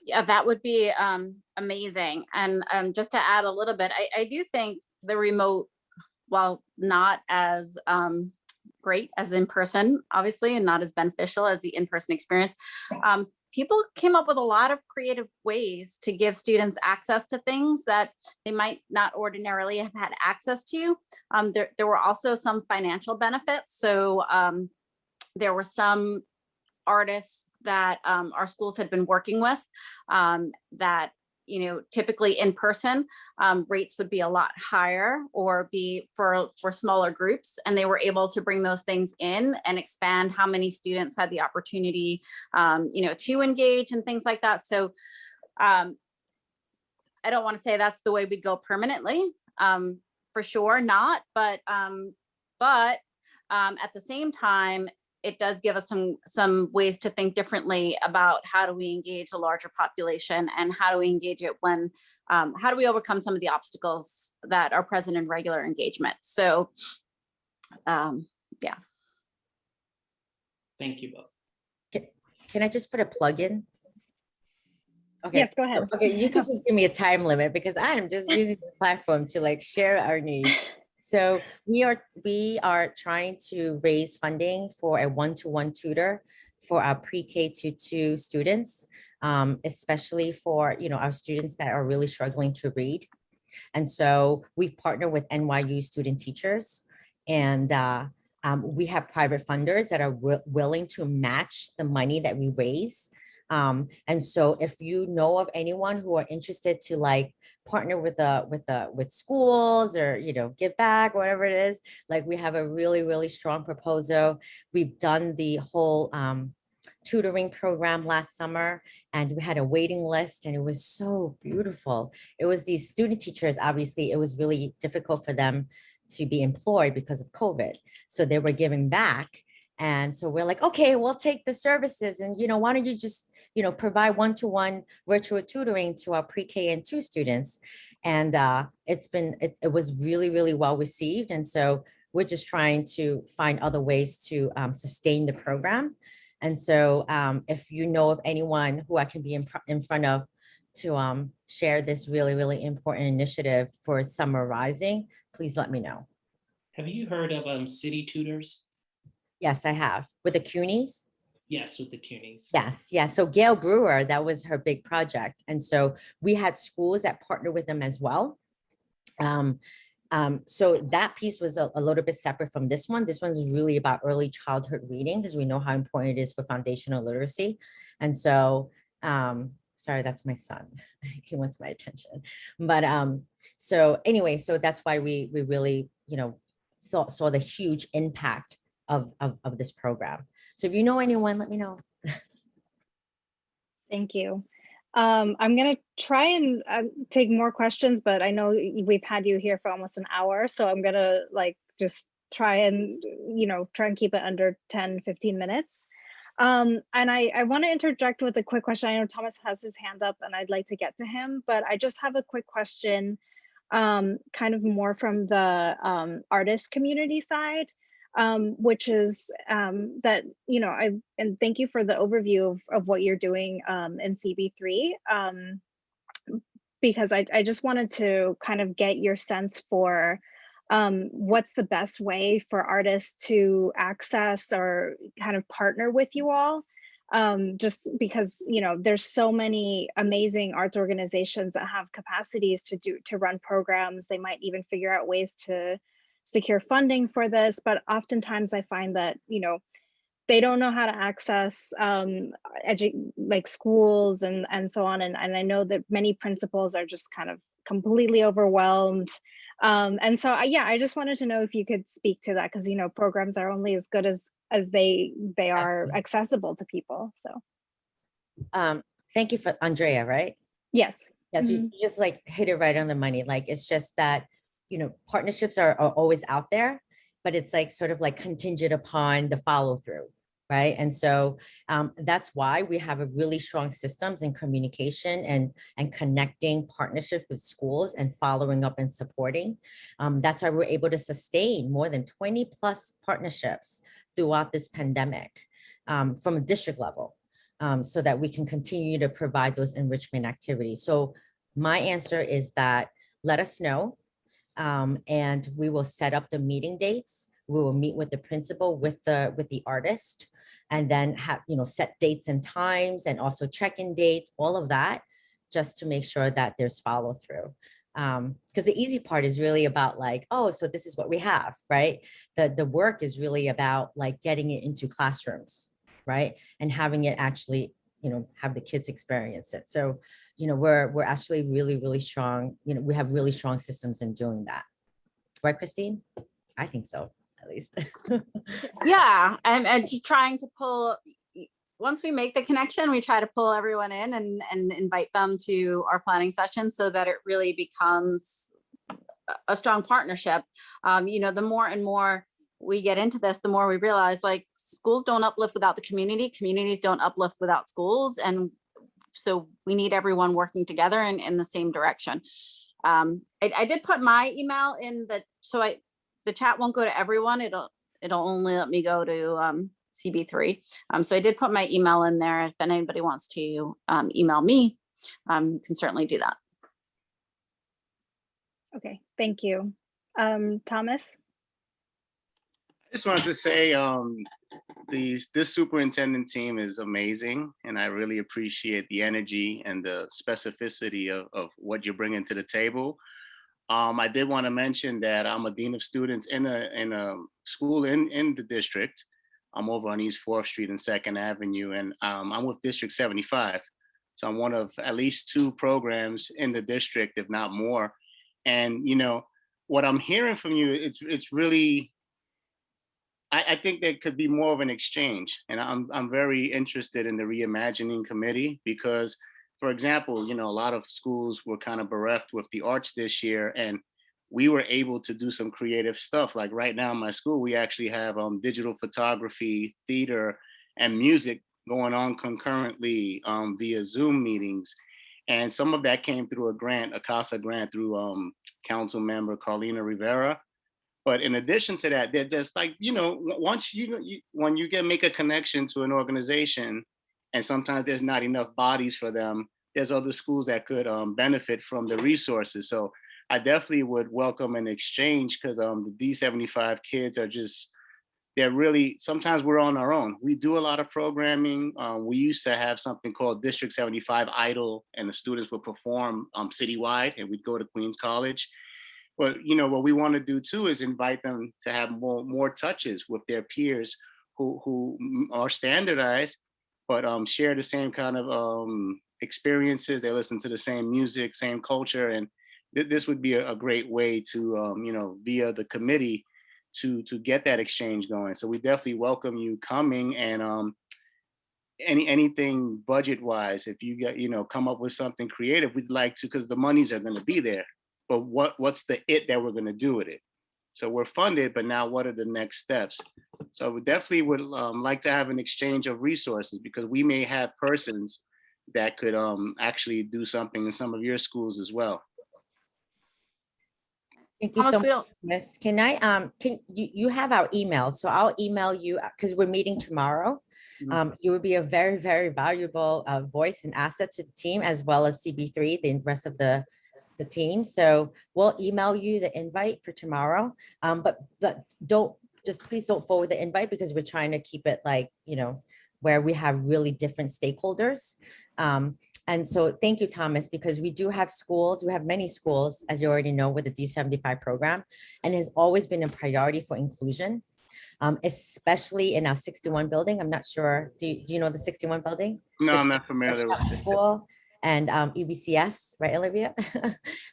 Speaker 21: Yeah, that would be amazing. And just to add a little bit, I do think the remote, while not as great as in person, obviously, and not as beneficial as the in-person experience, people came up with a lot of creative ways to give students access to things that they might not ordinarily have had access to. There were also some financial benefits. So there were some artists that our schools had been working with that, you know, typically in person rates would be a lot higher or be for smaller groups, and they were able to bring those things in and expand how many students had the opportunity, you know, to engage and things like that. So I don't want to say that's the way we'd go permanently, for sure not, but at the same time, it does give us some ways to think differently about how do we engage a larger population, and how do we engage it when, how do we overcome some of the obstacles that are present in regular engagement. So, yeah.
Speaker 7: Thank you both.
Speaker 19: Can I just put a plug in? Okay.
Speaker 4: Yes, go ahead.
Speaker 19: Okay, you could just give me a time limit, because I am just using this platform to like share our needs. So we are trying to raise funding for a one-to-one tutor for our pre-K to 2 students, especially for, you know, our students that are really struggling to read. And so we've partnered with NYU student teachers, and we have private funders that are willing to match the money that we raise. And so if you know of anyone who are interested to like partner with schools, or, you know, give back, whatever it is, like we have a really, really strong proposal. We've done the whole tutoring program last summer, and we had a waiting list, and it was so beautiful. It was these student teachers, obviously it was really difficult for them to be employed because of COVID. So they were giving back. And so we're like, okay, we'll take the services, and, you know, why don't you just, you know, provide one-to-one virtual tutoring to our pre-K and 2 students. And it was really, really well received. And so we're just trying to find other ways to sustain the program. And so if you know of anyone who I can be in front of to share this really, really important initiative for Summer Rising, please let me know.
Speaker 7: Have you heard of city tutors?
Speaker 19: Yes, I have. With the CUNYs?
Speaker 7: Yes, with the CUNYs.
Speaker 19: Yes, yeah. So Gail Brewer, that was her big project. And so we had schools that partnered with them as well. So that piece was a little bit separate from this one. This one's really about early childhood reading, because we know how important it is for foundational literacy. And so, sorry, that's my son. He wants my attention. But so anyway, so that's why we really, you know, saw the huge impact of this program. So if you know anyone, let me know.
Speaker 4: Thank you. I'm going to try and take more questions, but I know we've had you here for almost an hour. So I'm going to like just try and, you know, try and keep it under 10, 15 minutes. And I want to interject with a quick question. I know Thomas has his hand up and I'd like to get to him, but I just have a quick question, kind of more from the artist community side. Which is that, you know, and thank you for the overview of what you're doing in CB3, because I just wanted to kind of get your sense for what's the best way for artists to access or kind of partner with you all. Just because, you know, there's so many amazing arts organizations that have capacities to run programs. They might even figure out ways to secure funding for this, but oftentimes I find that, you know, they don't know how to access like schools and so on. And I know that many principals are just kind of completely overwhelmed. And so yeah, I just wanted to know if you could speak to that, because, you know, programs are only as good as they are accessible to people. So
Speaker 19: thank you for Andrea, right?
Speaker 4: Yes.
Speaker 19: Yes, you just like hit it right on the money. Like, it's just that, you know, partnerships are always out there, but it's like sort of like contingent upon the follow through, right? And so that's why we have a really strong systems in communication and connecting partnerships with schools and following up and supporting. That's why we're able to sustain more than 20 plus partnerships throughout this pandemic from a district level, so that we can continue to provide those enrichment activities. So my answer is that let us know, and we will set up the meeting dates. We will meet with the principal, with the artist, and then have, set dates and times, and also check-in dates, all of that, just to make sure that there's follow through. Because the easy part is really about like, oh, so this is what we have, right? The work is really about like getting it into classrooms, right? And having it actually, have the kids experience it. So, we're actually really, really strong. We have really strong systems in doing that. Right, Christine? I think so, at least.
Speaker 21: Yeah, and trying to pull, once we make the connection, we try to pull everyone in and invite them to our planning session so that it really becomes a strong partnership. The more and more we get into this, the more we realize like schools don't uplift without the community, communities don't uplift without schools. And so we need everyone working together in the same direction. I did put my email in the chat won't go to everyone. It'll only let me go to CB3. So I did put my email in there. If anybody wants to email me, you can certainly do that.
Speaker 4: Okay, thank you. Thomas?
Speaker 6: I just wanted to say this superintendent team is amazing, and I really appreciate the energy and the specificity of what you're bringing to the table. I did want to mention that I'm a dean of students in a school in the district. I'm over on East 4th Street and 2nd Avenue, and I'm with District 75. So I'm one of at least 2 programs in the district, if not more. And what I'm hearing from you, it's really, I think there could be more of an exchange, and I'm very interested in the reimagining committee because, for example, a lot of schools were kind of bereft with the arts this year, and we were able to do some creative stuff. Like right now in my school, we actually have digital photography, theater, and music going on concurrently via Zoom meetings. And some of that came through a CASA grant through Council Member Carlina Rivera. But in addition to that, they're just like, once when you make a connection to an organization, and sometimes there's not enough bodies for them, there's other schools that could benefit from the resources. So I definitely would welcome an exchange because the D75 kids are they're really, sometimes we're on our own. We do a lot of programming. We used to have something called District 75 Idol, and the students would perform citywide, and we'd go to Queens College. But what we want to do too is invite them to have more touches with their peers who are standardized, but share the same kind of experiences. They listen to the same music, same culture, and this would be a great way to via the committee to get that exchange going. So we definitely welcome you coming, and anything budget wise, if you get come up with something creative, we'd like to, because the monies are going to be there. But what's the that we're going to do with it? So we're funded, but now what are the next steps? So we definitely would like to have an exchange of resources, because we may have persons that could actually do something in some of your schools as well.
Speaker 19: Thank you so much, Miss. Can you have our email? So I'll email you because we're meeting tomorrow. You would be a very, very valuable voice and asset to the team, as well as CB3, the rest of the team. So we'll email you the invite for tomorrow. But please don't forward the invite, because we're trying to keep it like, where we have really different stakeholders. And so thank you, Thomas, because we do have schools. We have many schools, as you already know, with the D75 program, and it has always been a priority for inclusion, especially in our 61 building. I'm not sure. Do you know the 61 building?
Speaker 6: No, I'm not familiar with it.
Speaker 19: School. And EVCS, right, Olivia?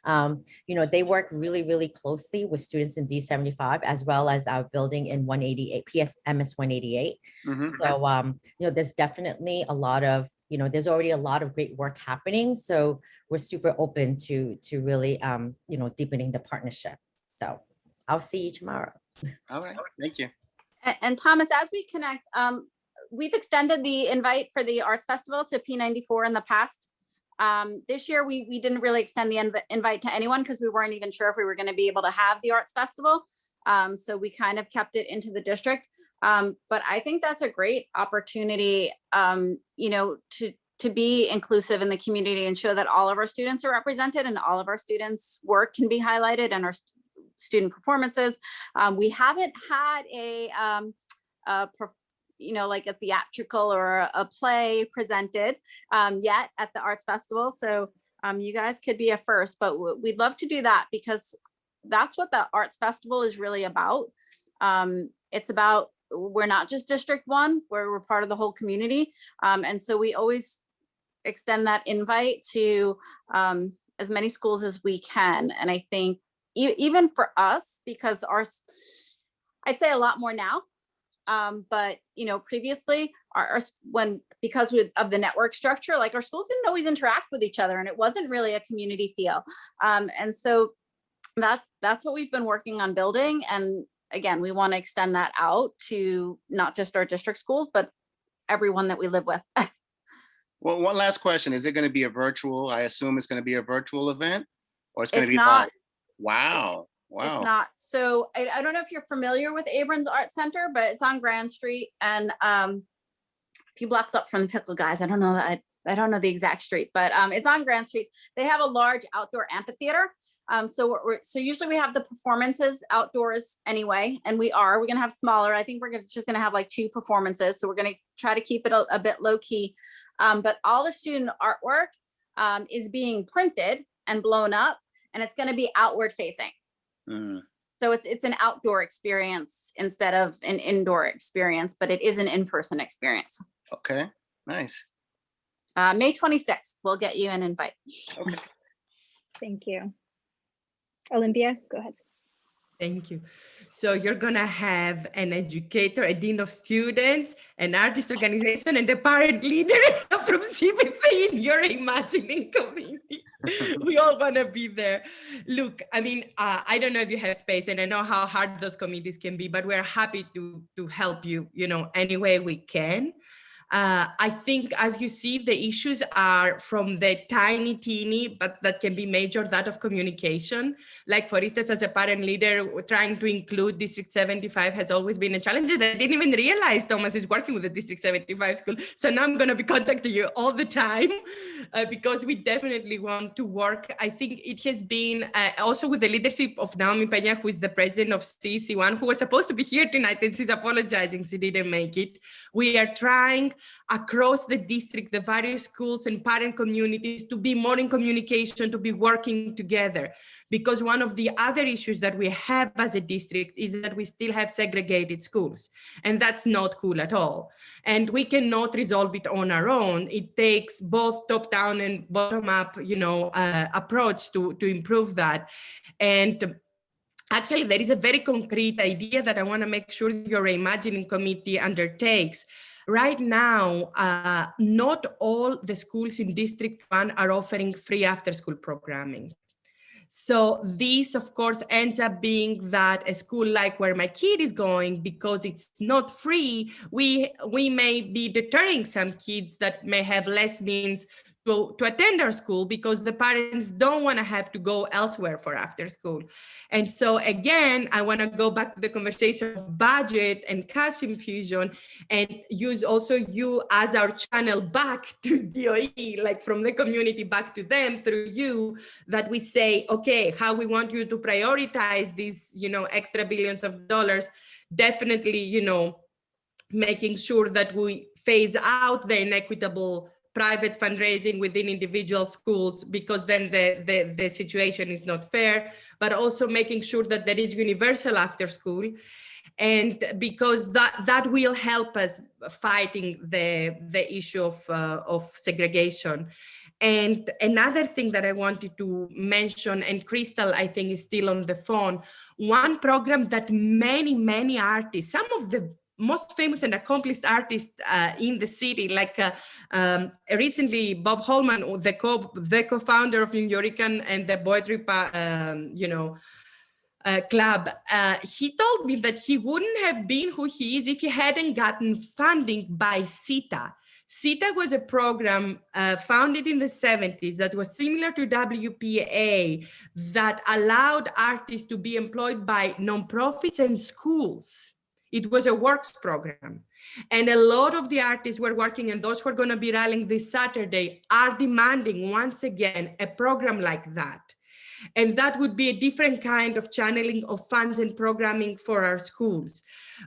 Speaker 19: They work really, really closely with students in D75, as well as our building in 188, MS 188. So, there's definitely a lot of, there's already a lot of great work happening. So we're super open to really, deepening the partnership. So I'll see you tomorrow.
Speaker 6: All right, thank you.
Speaker 21: And Thomas, as we connect, we've extended the invite for the Arts Festival to P94 in the past. This year, we didn't really extend the invite to anyone because we weren't even sure if we were going to be able to have the Arts Festival. So we kind of kept it into the district. But I think that's a great opportunity, you know, to be inclusive in the community and show that all of our students are represented and all of our students' work can be highlighted and our student performances. We haven't had you know, like a theatrical or a play presented yet at the Arts Festival. So you guys could be a first, but we'd love to do that because that's what the Arts Festival is really about. It's about, we're not just District 1, we're part of the whole community. And so we always extend that invite to as many schools as we can. And I think even for us, because I'd say a lot more now, but you know, previously because of the network structure, like our schools didn't always interact with each other and it wasn't really a community feel. And so that's what we've been working on building. And again, we want to extend that out to not just our district schools, but everyone that we live with.
Speaker 6: Well, one last question. Is it going to be a virtual? I assume it's going to be a virtual event, or it's going to be
Speaker 21: not.
Speaker 6: live? Wow.
Speaker 21: It's not. So I don't know if you're familiar with Abrams Art Center, but it's on Grand Street and a few blocks up from the Pickle Guys. I don't know the exact street, but it's on Grand Street. They have a large outdoor amphitheater. So usually we have the performances outdoors anyway, and we're going to have smaller. I think we're just going to have like 2 performances. So we're going to try to keep it a bit low key. But all the student artwork is being printed and blown up, and it's going to be outward facing. So it's an outdoor experience instead of an indoor experience, but it is an in-person experience.
Speaker 6: Okay, nice.
Speaker 21: May 26th, we'll get you an invite.
Speaker 6: Okay.
Speaker 4: Thank you. Olympia, go ahead.
Speaker 18: Thank you. So you're gonna have an educator, a dean of students, an artist organization, and a parent leader from CBC in your imagining community. We all wanna be there. Look, I mean, I don't know if you have space, and I know how hard those committees can be, but we're happy to help you, you know, any way we can. I think, as you see, the issues are from the tiny, teeny, but that can be major, that of communication. Like, for instance, as a parent leader, trying to include District 75 has always been a challenge. And I didn't even realize Thomas is working with the District 75 school. So now I'm going to be contacting you all the time because we definitely want to work. I think it has been also with the leadership of Naomi Peña, who is the president of CEC1, who was supposed to be here tonight, and she's apologizing she didn't make it. We are trying across the district, the various schools and parent communities to be more in communication, to be working together. Because one of the other issues that we have as a district is that we still have segregated schools. And that's not cool at all. And we cannot resolve it on our own. It takes both top-down and bottom-up, you know, approach to improve that. And actually, there is a very concrete idea that I want to make sure your imagining committee undertakes. Right now, not all the schools in District 1 are offering free after-school programming. So this, of course, ends up being that a school like where my kid is going, because it's not free, we may be deterring some kids that may have less means to attend our school because the parents don't want to have to go elsewhere for after school. And so again, I want to go back to the conversation of budget and cash infusion and use also you as our channel back to DOE, like from the community back to them through you, that we say, okay, how we want you to prioritize these, you know, extra billions of dollars, definitely, you know, making sure that we phase out the inequitable private fundraising within individual schools, because then the situation is not fair, but also making sure that there is universal after school. And because that will help us fighting the issue of segregation. And another thing that I wanted to mention, and Crystal, I think, is still on the phone, one program that many artists, some of the most famous and accomplished artists in the city, like recently Bob Holman, the co-founder of New Yorican and the poetry, club, he told me that he wouldn't have been who he is if he hadn't gotten funding by CETA. CETA was a program founded in the 70s that was similar to WPA that allowed artists to be employed by nonprofits and schools. It was a works program. And a lot of the artists were working, and those who are going to be rallying this Saturday are demanding, once again, a program like that. And that would be a different kind of channeling of funds and programming for our schools.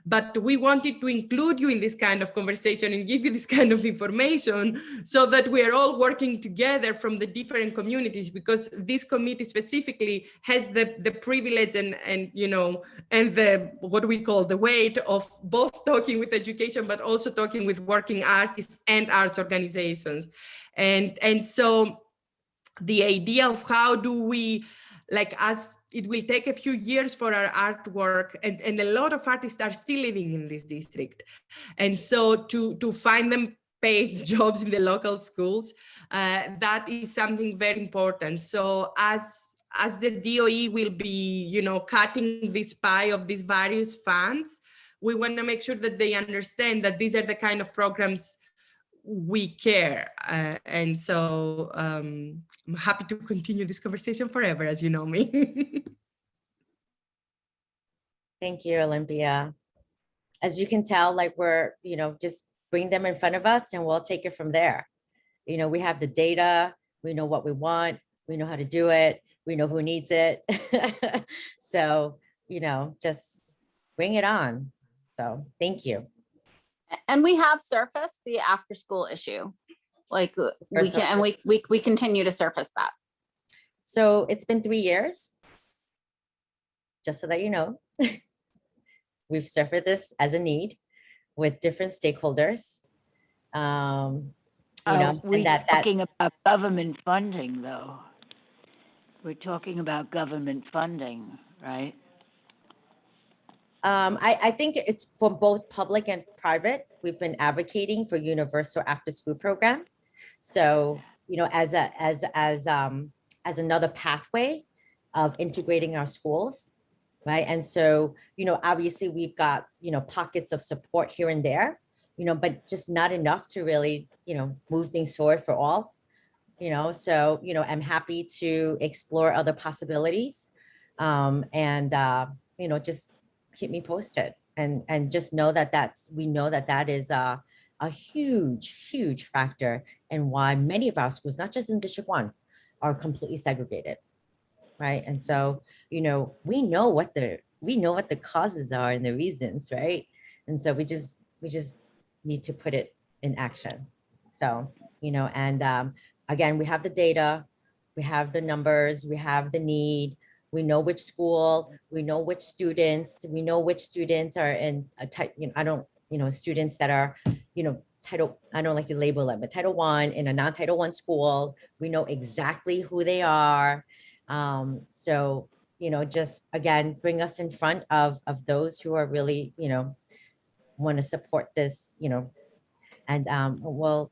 Speaker 18: But we wanted to include you in this kind of conversation and give you this kind of information so that we are all working together from the different communities, because this committee specifically has the privilege and you know, and the, what we call the weight of both talking with education, but also talking with working artists and arts organizations. And so the idea of how do we, like, as it will take a few years for our artwork, and a lot of artists are still living in this district. And so to find them paid jobs in the local schools, that is something very important. So as the DOE will be, you know, cutting this pie of these various funds, we want to make sure that they understand that these are the kind of programs we care. And so I'm happy to continue this conversation forever, as you know me.
Speaker 19: Thank you, Olympia. As you can tell, like, we're, you know, just bring them in front of us and we'll take it from there. You know, we have the data, we know what we want, we know how to do it, we know who needs it. So, you know, just bring it on. So thank you.
Speaker 21: And we have surfaced the after school issue. Like we can, and we continue to surface that.
Speaker 19: So it's been 3 years, just so that you know. We've surfaced this as a need with different stakeholders. You know,
Speaker 5: we're talking about government funding, though. We're talking about government funding, right?
Speaker 19: I think it's for both public and private. We've been advocating for universal after-school program. So, you know, as another pathway of integrating our schools, right? And so, you know, obviously we've got, you know, pockets of support here and there, you know, but just not enough to really, you know, move things forward for all, you know. So, you know, I'm happy to explore other possibilities, you know, just keep me posted, and just know that we know that is a huge factor in why many of our schools, not just in District 1, are completely segregated, right? And so, you know, we know what the causes are and the reasons, right? And so we just need to put it in action. So, you know, and again, we have the data, we have the numbers, we have the need. We know which school, we know which students, we know which students are in a type, you know, students that are, you know, I don't like to label them, but Title I in a non-Title I school, we know exactly who they are. So, you know, just again, bring us in front of those who are really, you know, want to support this, you know, and we'll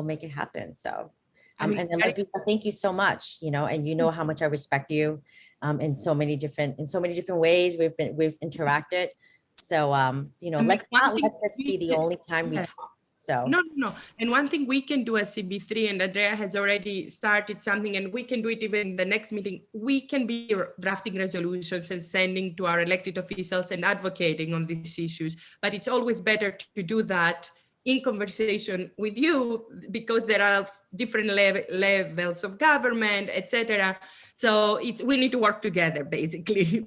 Speaker 19: make it happen. So, and Olympia, thank you so much, you know, and you know how much I respect you. In so many different ways we've interacted. So you know, let's not let this be the only time we talk. So
Speaker 18: no. And one thing we can do as CB3, and Andrea has already started something, and we can do it even in the next meeting. We can be drafting resolutions and sending to our elected officials and advocating on these issues. But it's always better to do that in conversation with you, because there are different levels of government, etc. So we need to work together, basically.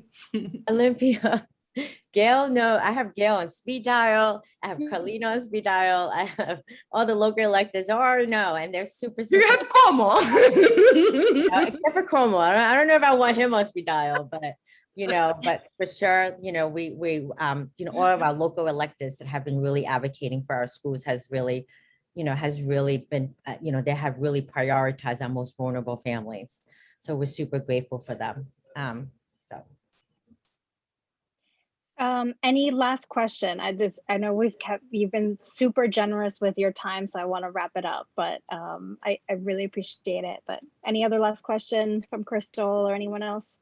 Speaker 19: Olympia, Gail, no, I have Gail on speed dial. I have Carlina on speed dial. I have all the local electeds, or no, and they're super.
Speaker 18: You have Como.
Speaker 19: Except for Como. I don't know if I want him on speed dial, but you know, but for sure, you know, we you know, all of our local electeds that have been really advocating for our schools has really been, you know, they have really prioritized our most vulnerable families. So we're super grateful for them.
Speaker 4: Any last question? I know you've been super generous with your time, so I want to wrap it up, but I really appreciate it. But any other last question from Crystal or anyone else?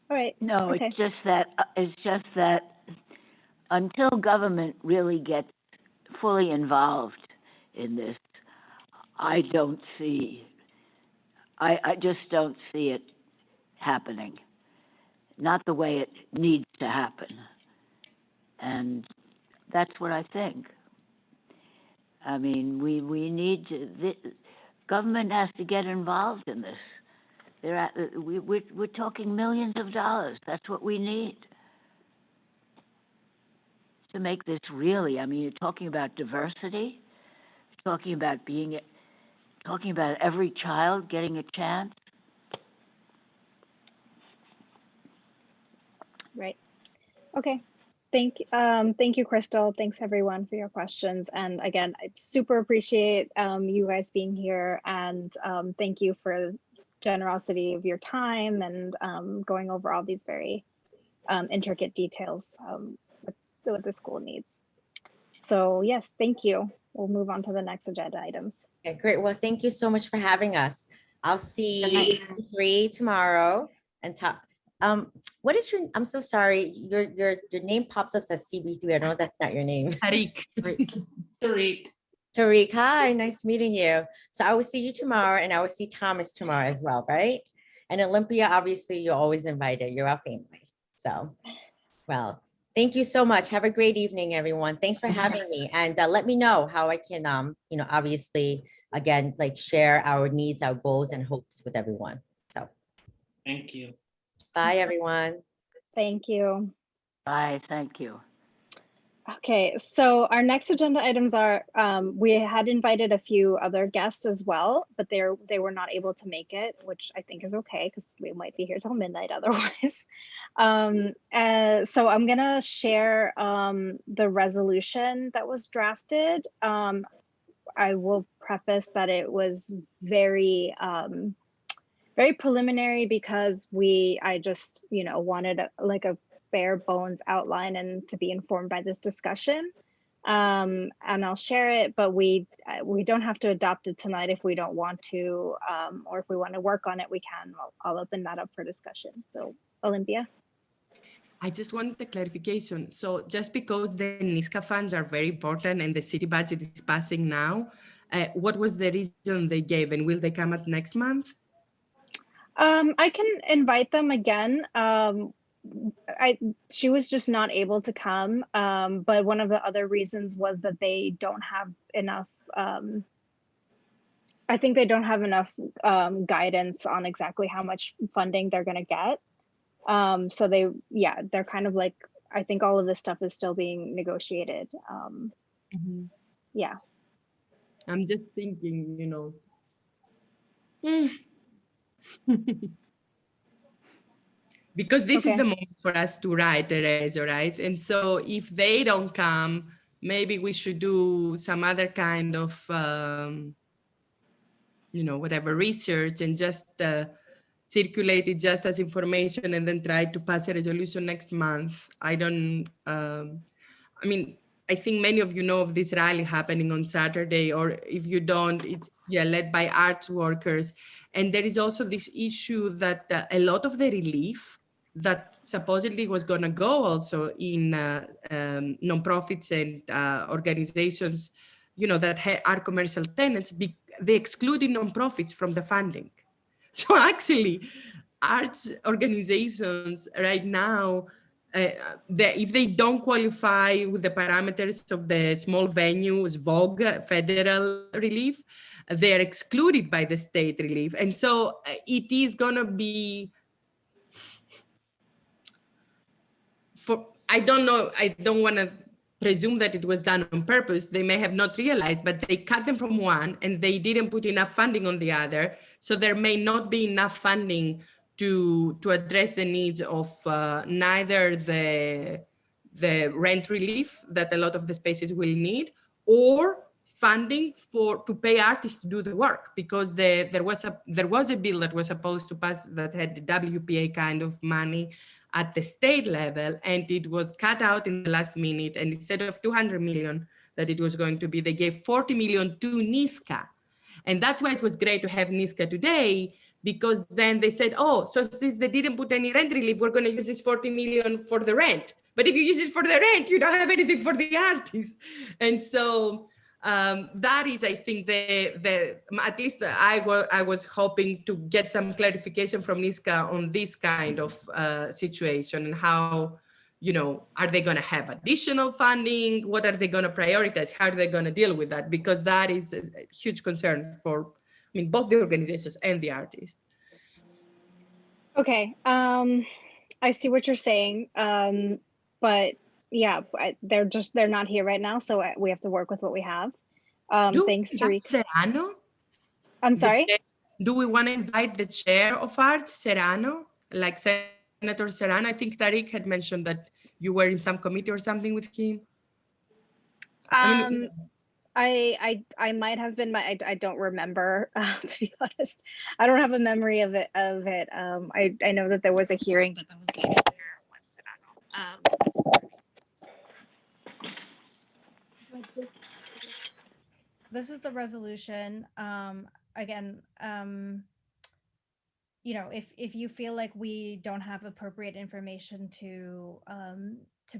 Speaker 4: All right.
Speaker 5: No,
Speaker 4: Okay.
Speaker 5: it's just that until government really gets fully involved in this, I just don't see it happening. Not the way it needs to happen. And that's what I think. I mean, we need to, the government has to get involved in this. We're talking millions of dollars. That's what we need to make this really. I mean, you're talking about diversity, talking about every child getting a chance.
Speaker 4: Right. Okay. Thank you, Crystal. Thanks everyone for your questions. And again, I super appreciate you guys being here, and thank you for generosity of your time and going over all these very intricate details with the school needs. So yes, thank you. We'll move on to the next agenda items.
Speaker 19: Okay, great. Well, thank you so much for having us. I'll see you 3 tomorrow and talk. What is your, I'm so sorry, your name pops up as CB3. I know that's not your name.
Speaker 7: Tariq.
Speaker 19: Tariq, hi, nice meeting you. So I will see you tomorrow, and I will see Thomas tomorrow as well, right? And Olympia, obviously you're always invited. You're our family. So, well, thank you so much. Have a great evening, everyone. Thanks for having me. And let me know how I can, obviously, again, like share our needs, our goals and hopes with everyone. So.
Speaker 7: Thank you.
Speaker 19: Bye, everyone.
Speaker 4: Thank you.
Speaker 5: Bye, thank you.
Speaker 4: Okay, so our next agenda items are, we had invited a few other guests as well, but they were not able to make it, which I think is okay because we might be here till midnight otherwise. So I'm gonna share the resolution that was drafted. I will preface that it was very preliminary because I just, wanted a bare bones outline and to be informed by this discussion. And I'll share it, but we don't have to adopt it tonight if we don't want to, or if we want to work on it, we can. I'll open that up for discussion. So Olympia.
Speaker 18: I just wanted a clarification. So just because the NYSCA funds are very important and the city budget is passing now, what was the reason they gave, and will they come up next month?
Speaker 4: I can invite them again. She was just not able to come, but one of the other reasons was that they don't have enough. I think they don't have enough guidance on exactly how much funding they're going to get. So they're kind of like, I think all of this stuff is still being negotiated. Yeah.
Speaker 18: I'm just thinking, because this is the moment for us to write Teresa, right? And so if they don't come, maybe we should do some other kind of, whatever research and just circulate it just as information and then try to pass a resolution next month. I think many of you know of this rally happening on Saturday, or if you don't, it's led by arts workers. And there is also this issue that a lot of the relief that supposedly was going to go also in nonprofits and organizations, that are commercial tenants, they excluded nonprofits from the funding. So actually, arts organizations right now, if they don't qualify with the parameters of the small venues, Vogue, federal relief, they're excluded by the state relief. And so it is going to be, I don't know, I don't want to presume that it was done on purpose. They may have not realized, but they cut them from one and they didn't put enough funding on the other. So there may not be enough funding to address the needs of neither the rent relief that a lot of the spaces will need, or funding to pay artists to do the work, because there was a bill that was supposed to pass that had the WPA kind of money at the state level, and it was cut out in the last minute. And instead of 200 million that it was going to be, they gave 40 million to NYSCA. And that's why it was great to have NYSCA today, because then they said, oh, so since they didn't put any rent relief, we're going to use this 40 million for the rent. But if you use it for the rent, you don't have anything for the artists. And so that is, I think, at least I was hoping to get some clarification from NYSCA on this kind of situation, and how, are they going to have additional funding? What are they going to prioritize? How are they going to deal with that? Because that is a huge concern for, both the organizations and the artists.
Speaker 4: Okay, I see what you're saying, but yeah, they're not here right now, so we have to work with what we have. Thanks, Tarika.
Speaker 18: Serrano?
Speaker 4: I'm sorry?
Speaker 18: Do we want to invite the chair of arts, Serrano, like Senator Serrano? I think Tariq had mentioned that you were in some committee or something with him.
Speaker 4: I might have been, I don't remember, to be honest. I don't have a memory of it. I know that there was a hearing, but that was the other this is the resolution. Again, if you feel like we don't have appropriate information to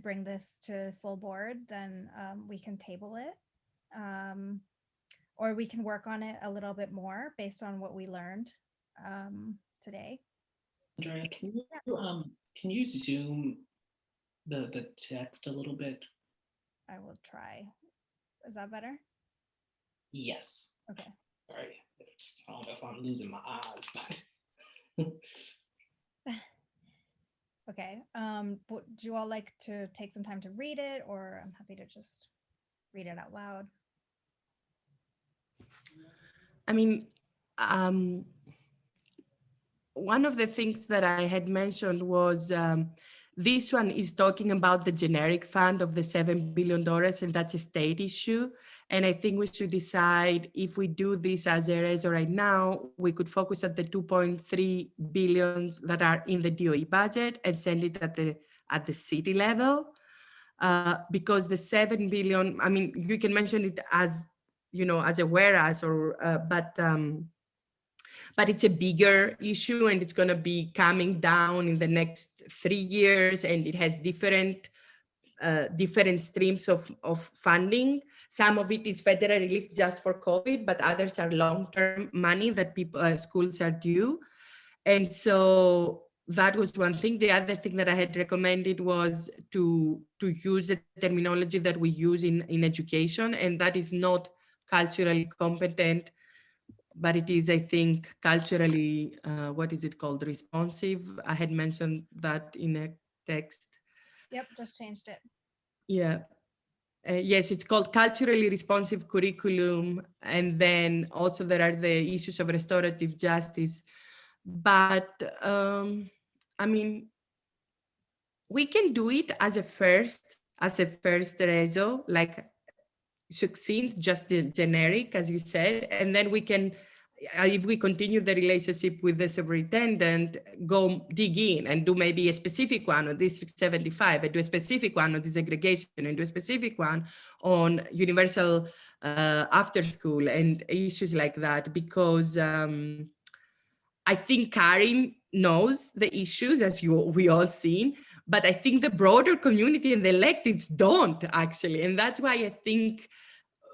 Speaker 4: bring this to full board, then we can table it. Or we can work on it a little bit more based on what we learned today.
Speaker 7: Andrea, can you zoom the text a little bit?
Speaker 4: I will try. Is that better?
Speaker 7: Yes.
Speaker 4: Okay.
Speaker 7: Sorry, I don't know if I'm losing my eyes, but.
Speaker 4: Okay. Would you all like to take some time to read it, or I'm happy to just read it out loud?
Speaker 18: One of the things that I had mentioned was this one is talking about the generic fund of the $7 billion, and that's a state issue. And I think we should decide if we do this as a reso right now, we could focus at the 2.3 billion that are in the DOE budget and send it at the city level. Because the 7 billion, you can mention it as, as a whereas, or but it's a bigger issue, and it's going to be coming down in the next 3 years, and it has different streams of funding. Some of it is federal relief just for COVID, but others are long-term money that schools are due. And so that was one thing. The other thing that I had recommended was to use the terminology that we use in education, and that is not culturally competent, but it is, I think, culturally, what is it called? Responsive. I had mentioned that in a text.
Speaker 4: Yep, just changed it.
Speaker 18: Yeah. Yes, it's called culturally responsive curriculum. And then also there are the issues of restorative justice. But we can do it as a first reso, like succinct, just the generic, as you said, and then we can, if we continue the relationship with the superintendent, go dig in and do maybe a specific one on District 75, and do a specific one on desegregation, and do a specific one on universal after school and issues like that, because I think Karin knows the issues, as we all seen, but I think the broader community and the electeds don't actually. And that's why I think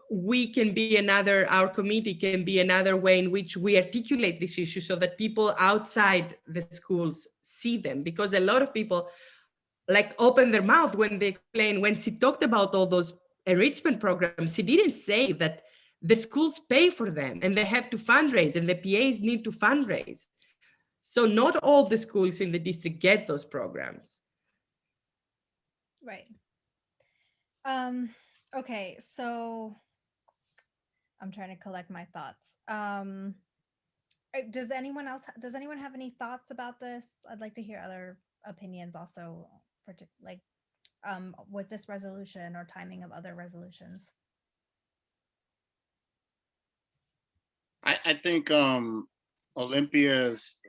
Speaker 18: we can be our committee can be another way in which we articulate this issue so that people outside the schools see them. Because a lot of people open their mouth when they explain, when she talked about all those enrichment programs, she didn't say that the schools pay for them and they have to fundraise and the PAs need to fundraise. So not all the schools in the district get those programs.
Speaker 4: Right. Okay, so I'm trying to collect my thoughts. Does anyone have any thoughts about this? I'd like to hear other opinions also, with this resolution or timing of other resolutions.
Speaker 6: I think Olympia's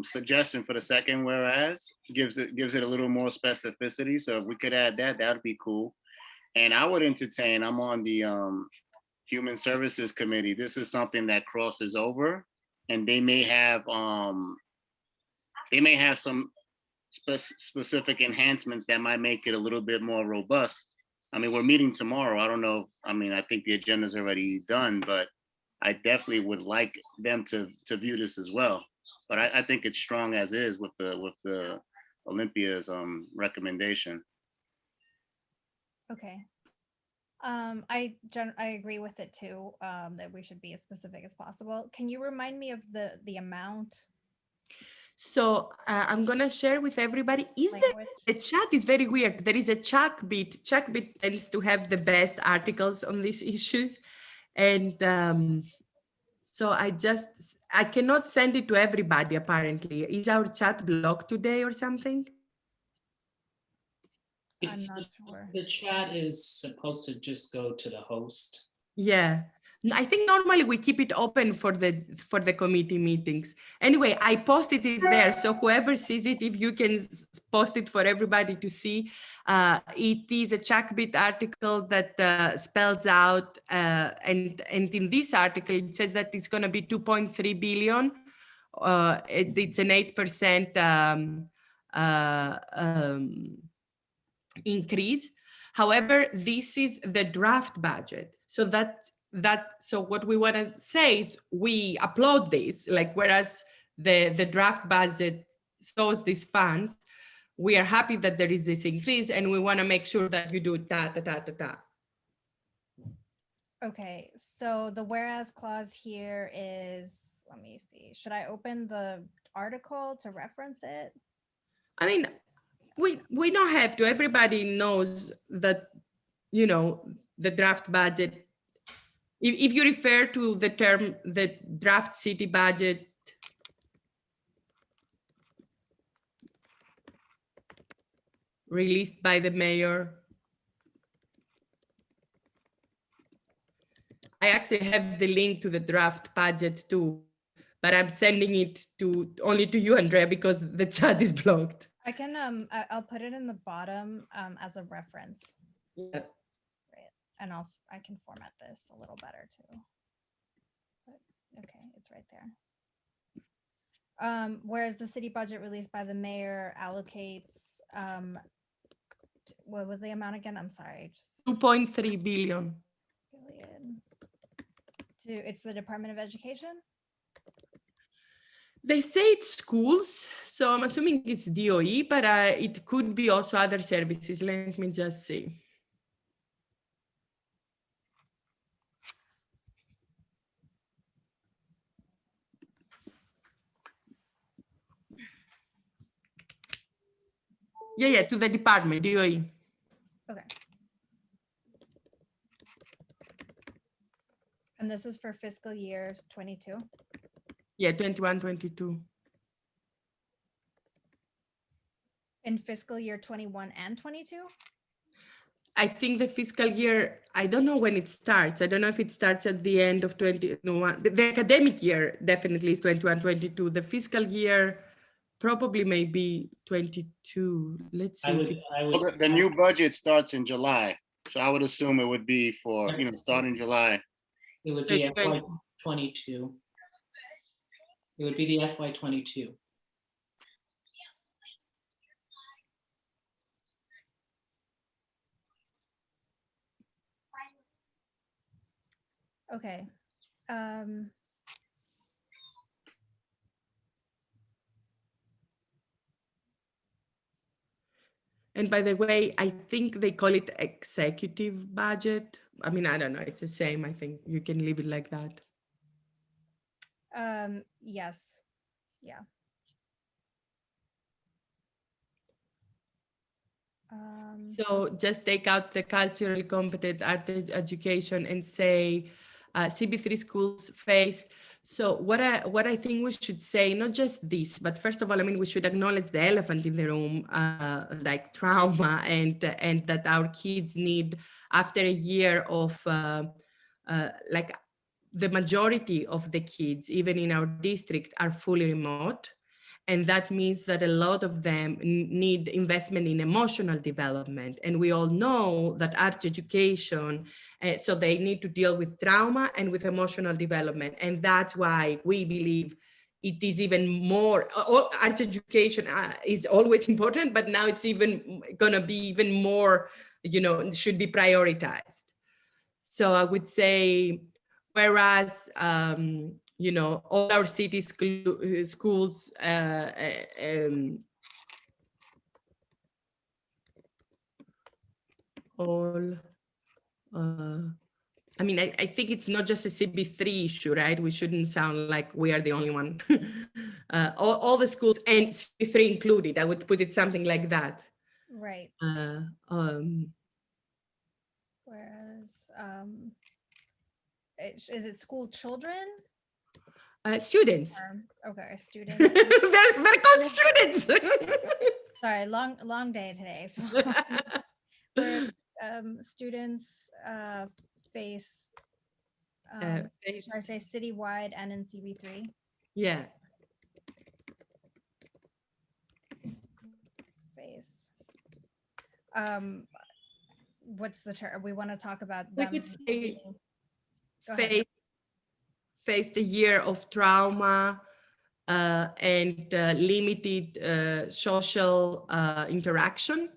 Speaker 6: suggestion for the second whereas gives it a little more specificity. So if we could add that, that'd be cool. And I would entertain, I'm on the Human Services Committee. This is something that crosses over. and they may have some specific enhancements that might make it a little bit more robust. I mean, we're meeting tomorrow. I don't know. I mean, I think the agenda's already done, but I definitely would like them to view this as well. But I think it's strong as is with the Olympia's recommendation.
Speaker 2: Okay. I agree with it too, that we should be as specific as possible. Can you remind me of the amount?
Speaker 18: So I'm gonna share with everybody. The chat is very weird. There is a Chuckbit. Chuckbit tends to have the best articles on these issues, and so I cannot send it to everybody. Apparently, is our chat blocked today or something?
Speaker 2: I'm not sure.
Speaker 7: The chat is supposed to just go to the host.
Speaker 18: Yeah, I think normally we keep it open for the committee meetings. Anyway, I posted it there, so whoever sees it, if you can post it for everybody to see. It is a Chuckbit article that spells out, and in this article it says that it's going to be 2.3 billion. It's an 8% increase. However, this is the draft budget. So so what we want to say is we applaud this, like, whereas the draft budget shows these funds, we are happy that there is this increase, and we want to make sure that you do ta.
Speaker 2: Okay, so the whereas clause here is, let me see, should I open the article to reference it?
Speaker 18: I mean, we don't have to. Everybody knows that, you know, the draft budget. If you refer to the term, the draft city budget, released by the mayor. I actually have the link to the draft budget too, but I'm sending it only to you, Andrea, because the chat is blocked.
Speaker 2: I can, I'll put it in the bottom as a reference.
Speaker 18: Yeah.
Speaker 2: Right. And I can format this a little better too. But, okay, it's right there. Whereas the city budget released by the mayor allocates, what was the amount again? I'm sorry.
Speaker 18: 2.3 billion.
Speaker 2: It's the Department of Education?
Speaker 18: They say it's schools, so I'm assuming it's DOE, but it could be also other services. Let me just see. Yeah, to the department, DOE.
Speaker 2: Okay. And this is for fiscal year 22?
Speaker 18: Yeah, 21, 22.
Speaker 2: In fiscal year 21 and 22?
Speaker 18: I think the fiscal year, I don't know when it starts. I don't know if it starts at the end of 21. The academic year definitely is 21, 22. The fiscal year probably maybe 22. Let's see.
Speaker 6: The new budget starts in July. So I would assume it would be for, start in July.
Speaker 7: It would be FY 22. It would be the FY 22.
Speaker 2: Okay.
Speaker 18: And by the way, I think they call it executive budget. I mean, I don't know. It's the same. I think you can leave it like that.
Speaker 2: Yes. Yeah.
Speaker 18: So just take out the cultural competent art education and say CB3 schools face. So what I think we should say, not just this, but first of all, I mean, we should acknowledge the elephant in the room, like trauma, and that our kids need, after a year of like the majority of the kids, even in our district, are fully remote. And that means that a lot of them need investment in emotional development. And we all know that art education, so they need to deal with trauma and with emotional development. And that's why we believe it is even more, art education is always important, but now it's even gonna be even more, should be prioritized. So I would say, whereas, all our city schools, I mean, I think it's not just a CB3 issue, right? We shouldn't sound like we are the only one. All the schools, and CB3 included, I would put it something like that.
Speaker 2: Right. Whereas, is it school children?
Speaker 18: Students.
Speaker 2: Okay, students.
Speaker 18: they're called students.
Speaker 2: Sorry, long day today. Where students face, should I say citywide and in CB3?
Speaker 18: Yeah.
Speaker 2: Face. What's the term? We want to talk about
Speaker 18: We
Speaker 2: them.
Speaker 18: could say
Speaker 2: Go
Speaker 18: faced a year of trauma and limited social interaction.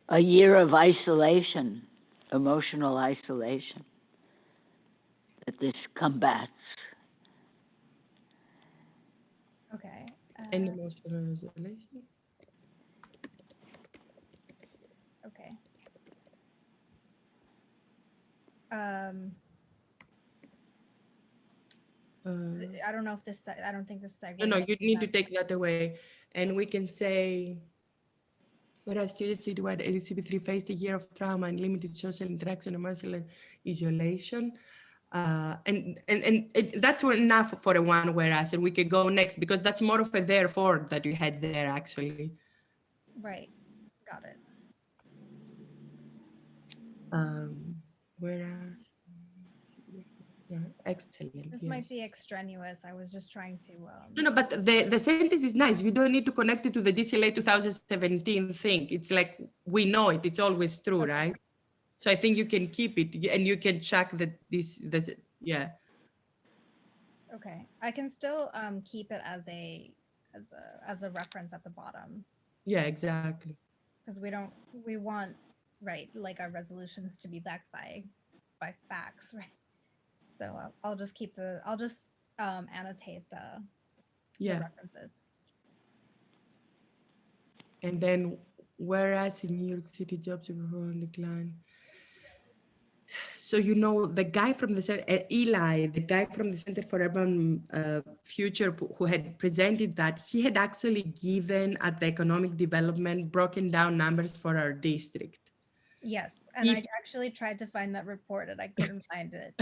Speaker 5: A year of isolation, emotional isolation that this combats.
Speaker 2: Okay.
Speaker 18: And emotional isolation.
Speaker 2: Okay. I don't know if this, I don't think this segment.
Speaker 18: No, you need to take that away. And we can say, whereas students citywide ADCB3 faced a year of trauma and limited social interaction, emotional isolation. And that's enough for a one whereas, and we could go next because that's more of a therefore that you had there actually.
Speaker 2: Right, got it.
Speaker 18: Whereas, yeah, excellent.
Speaker 2: This might be extraneous. I was just trying to.
Speaker 18: No, but the sentence is nice. You don't need to connect it to the DCLA 2017 thing. It's like, we know it, it's always true, okay. Right? So I think you can keep it and you can check that this, yeah.
Speaker 2: Okay, I can still keep it as a reference at the bottom.
Speaker 18: Yeah, exactly.
Speaker 2: Because we want, right, like our resolutions to be backed by facts, right? So I'll just keep annotate the references.
Speaker 18: And then, whereas in New York City, jobs are on decline. So, the guy from the Eli, the guy from the Center for Urban Future who had presented that, he had actually given at the economic development broken down numbers for our district.
Speaker 2: Yes, and I actually tried to find that report and I couldn't find it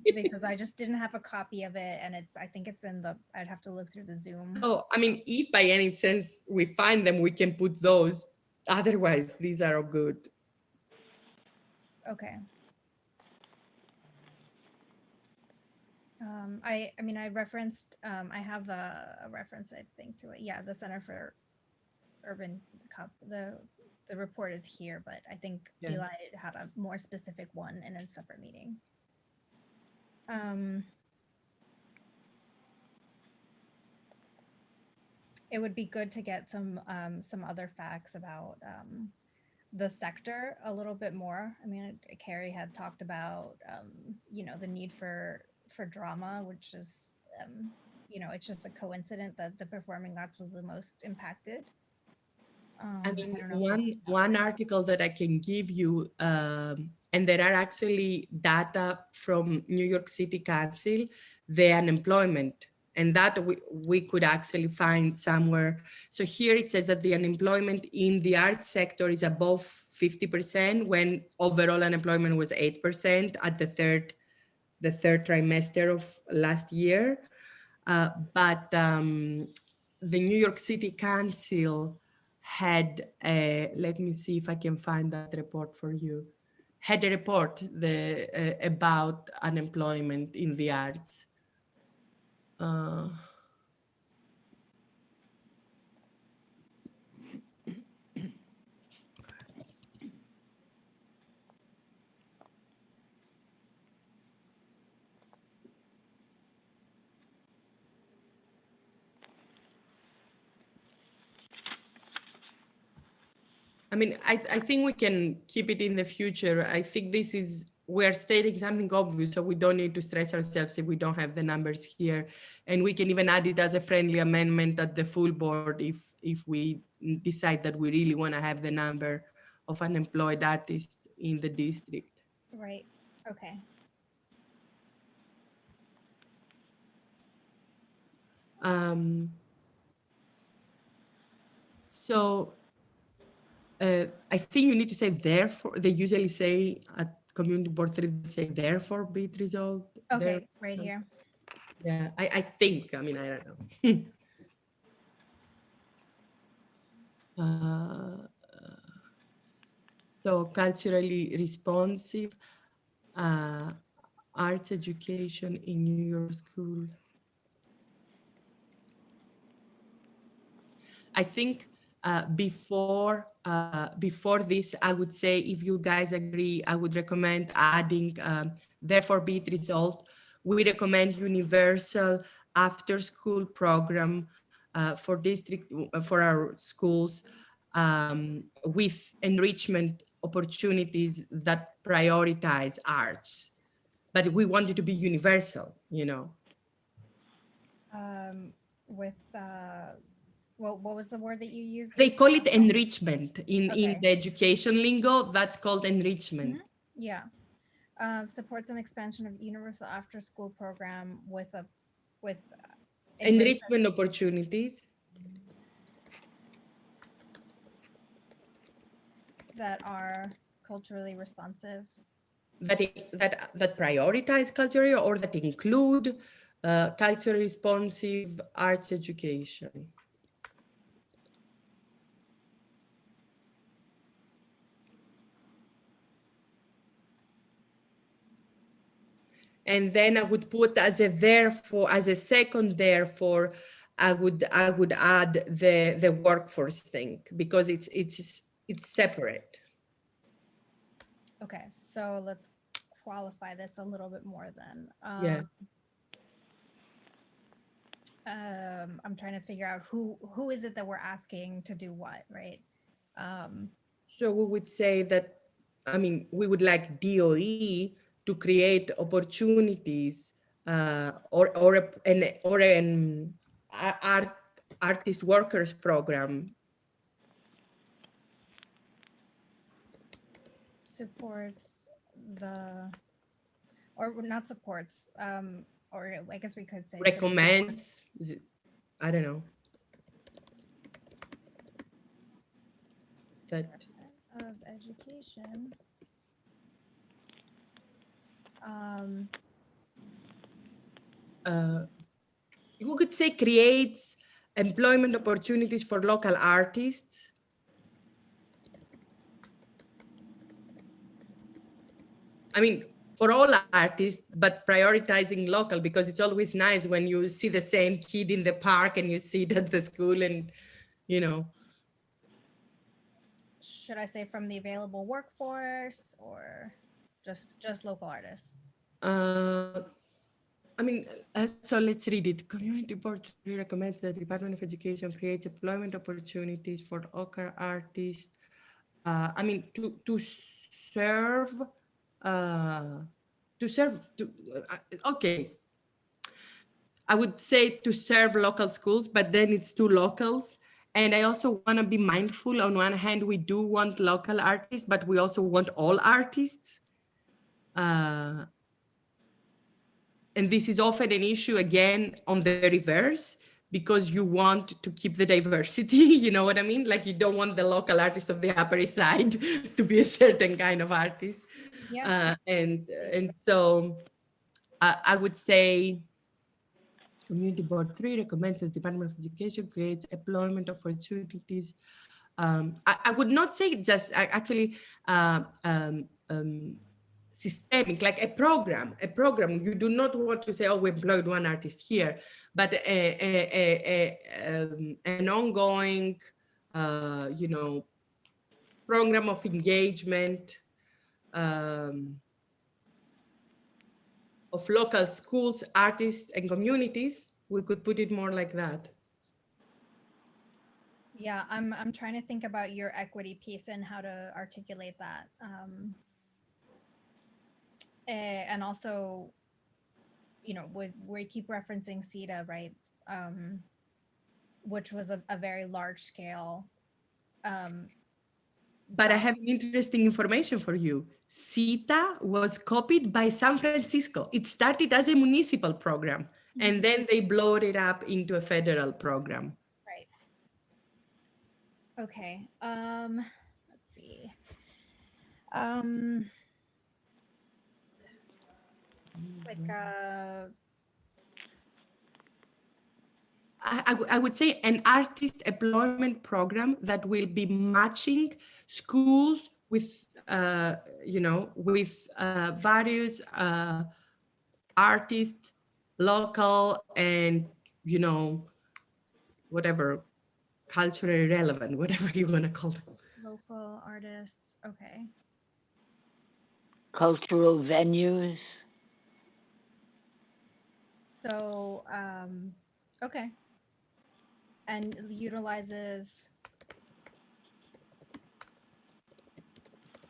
Speaker 2: because I just didn't have a copy of it, and I think it's in I'd have to look through the Zoom.
Speaker 18: Oh, I mean, if by any chance we find them, we can put those. Otherwise, these are all good.
Speaker 2: Okay. I mean, I referenced, I have a reference, I think, to it. Yeah, the Center for Urban, the report is here, but I think Eli had a more specific one in a separate meeting. It would be good to get some other facts about the sector a little bit more. I mean, Carrie had talked about, the need for drama, which is, it's just a coincidence that the performing arts was the most impacted.
Speaker 18: I mean, one article that I can give you, and there are actually data from New York City Council, the unemployment, and that we could actually find somewhere. So here it says that the unemployment in the art sector is above 50% when overall unemployment was 8% at the third trimester of last year. But the New York City Council had let me see if I can find that report for you, had a report about unemployment in the arts. Uh, I mean, I think we can keep it in the future. I think this is, we're stating something obvious, so we don't need to stress ourselves if we don't have the numbers here. And we can even add it as a friendly amendment at the full board if we decide that we really want to have the number of unemployed artists in the district.
Speaker 2: Right, okay.
Speaker 18: So I think you need to say therefore. They usually say at community board 3, they say therefore be it resolved.
Speaker 2: Okay, right here.
Speaker 18: Yeah, I think, I mean, I don't know. So culturally responsive, arts education in New York school. I think before this, I would say, if you guys agree, I would recommend adding, therefore be it resolved. We recommend universal after-school program for our schools with enrichment opportunities that prioritize arts. But we want it to be universal, you know.
Speaker 2: What was the word that you used?
Speaker 18: They call it enrichment in
Speaker 2: Okay.
Speaker 18: the education lingo. That's called enrichment.
Speaker 2: Yeah. Supports an expansion of universal after-school program with
Speaker 18: enrichment opportunities
Speaker 2: that are culturally responsive.
Speaker 18: That prioritize culture or that include culturally responsive arts education. And then I would put as a second therefore, I would add the workforce thing because it's separate.
Speaker 2: Okay, so let's qualify this a little bit more then.
Speaker 18: Yeah.
Speaker 2: I'm trying to figure out who is it that we're asking to do what, right?
Speaker 18: So we would say that, I mean, we would like DOE to create opportunities or an artist workers program.
Speaker 2: Supports or not supports, or I guess we could say
Speaker 18: recommends, I don't know. That
Speaker 2: of education.
Speaker 18: You could say creates employment opportunities for local artists. I mean, for all artists, but prioritizing local, because it's always nice when you see the same kid in the park and you see it at the school and, you know.
Speaker 2: Should I say from the available workforce or just local artists?
Speaker 18: I mean, so let's read it. Community board recommends that the Department of Education creates employment opportunities for local artists. I mean, to serve, okay. I would say to serve local schools, but then it's two locals. And I also want to be mindful. On one hand, we do want local artists, but we also want all artists. And this is often an issue, again, on the reverse, because you want to keep the diversity, you know what I mean? Like you don't want the local artist of the Upper East Side to be a certain kind of artist.
Speaker 2: Yeah.
Speaker 18: And so I would say Community Board 3 recommends that the Department of Education creates employment opportunities. I would not say just actually systemic, like a program. You do not want to say, oh, we employed one artist here, but an ongoing, program of engagement of local schools, artists, and communities. We could put it more like that.
Speaker 2: Yeah, I'm trying to think about your equity piece and how to articulate that. And also, we keep referencing CETA, right? Which was a very large scale.
Speaker 18: But I have interesting information for you. CETA was copied by San Francisco. It started as a municipal program, and then they blowed it up into a federal program.
Speaker 2: Right. Okay. Let's see.
Speaker 18: I would say an artist employment program that will be matching schools with, various artists, local and, whatever, culturally relevant, whatever you want to call them.
Speaker 2: Local artists, okay.
Speaker 5: Cultural venues.
Speaker 2: So, okay. And utilizes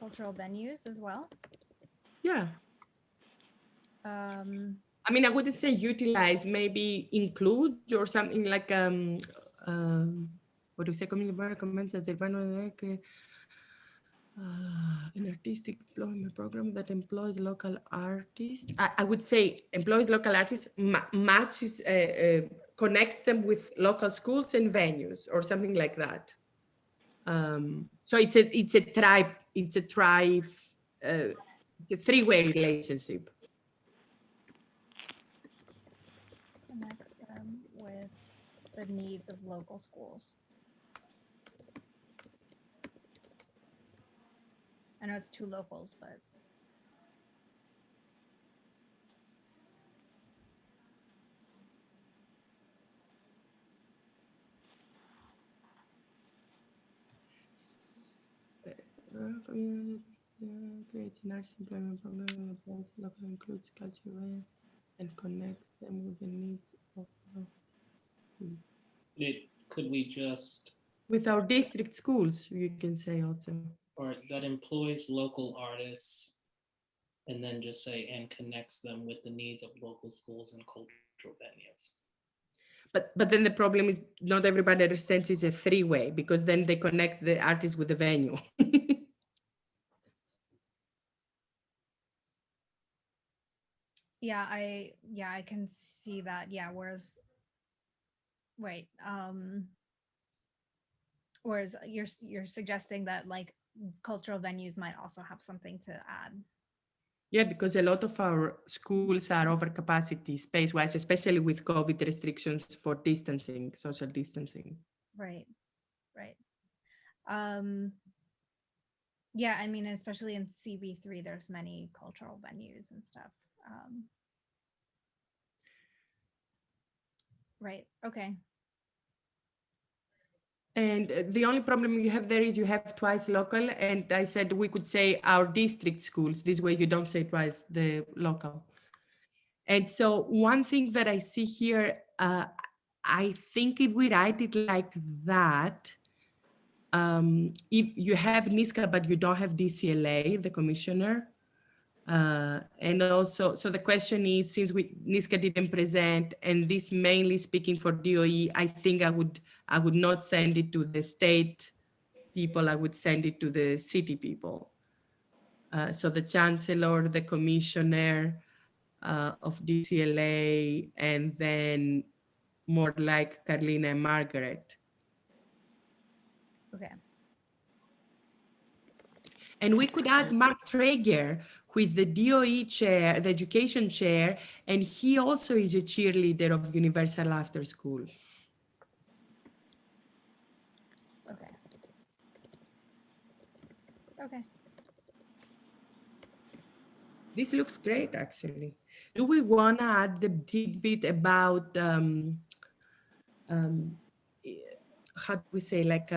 Speaker 2: cultural venues as well?
Speaker 18: Yeah. I mean, I wouldn't say utilize, maybe include or something like, what do you say? An artistic employment program that employs local artists. I would say employs local artists, matches, connects them with local schools and venues or something like that. So it's a three-way relationship.
Speaker 2: Connects them with the needs of local schools. I know it's two locals, but.
Speaker 18: Creates an arts employment program that local includes culture and connects them with the needs of schools.
Speaker 7: Could we just
Speaker 18: with our district schools, you can say also,
Speaker 7: or that employs local artists, and then just say and connects them with the needs of local schools and cultural venues.
Speaker 18: But then the problem is not everybody understands it's a three-way, because then they connect the artist with the venue.
Speaker 2: Yeah, I can see that. Yeah, whereas you're suggesting that like cultural venues might also have something to add.
Speaker 18: Yeah, because a lot of our schools are over capacity space-wise, especially with COVID restrictions for distancing, social distancing.
Speaker 2: Right. Yeah, I mean, especially in CB3, there's many cultural venues and stuff. Right, okay.
Speaker 18: And the only problem you have there is you have twice local, and I said we could say our district schools. This way you don't say twice the local. And so one thing that I see here, I think if we write it like that, if you have NYSCA, but you don't have DCLA, the commissioner, and also, so the question is, since NYSCA didn't present, and this mainly speaking for DOE, I think I would not send it to the state people, I would send it to the city people. So the chancellor, the commissioner of DCLA, and then more like Carlina and Margaret.
Speaker 2: Okay.
Speaker 18: And we could add Mark Traeger, who is the DOE chair, the education chair, and he also is a cheerleader of Universal After School.
Speaker 2: Okay.
Speaker 18: This looks great, actually. Do we want to add the tidbit about, how do we say, like,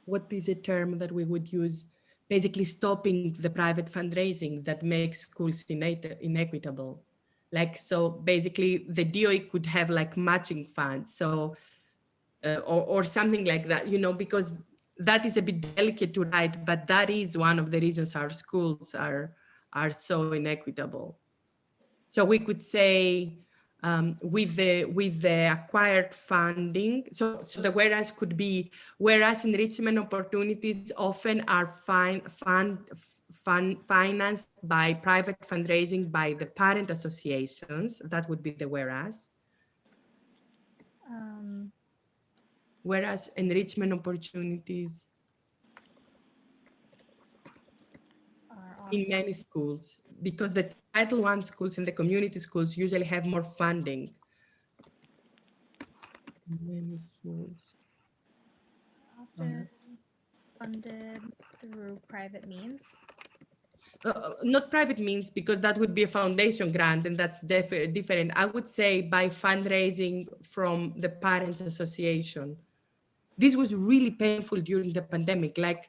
Speaker 18: what is a term that we would use? Basically stopping the private fundraising that makes schools inequitable. Like, so basically the DOE could have like matching funds. So, or something like that, you know, because that is a bit delicate to write, but that is one of the reasons our schools are so inequitable. So we could say, with the acquired funding, so the whereas could be, whereas enrichment opportunities often are financed by private fundraising by the parent associations. That would be the whereas. Whereas enrichment opportunities in many schools, because the Title I schools and the community schools usually have more funding. Many schools.
Speaker 2: Often funded through private means.
Speaker 18: Not private means, because that would be a foundation grant, and that's different. I would say by fundraising from the Parents Association. This was really painful during the pandemic. Like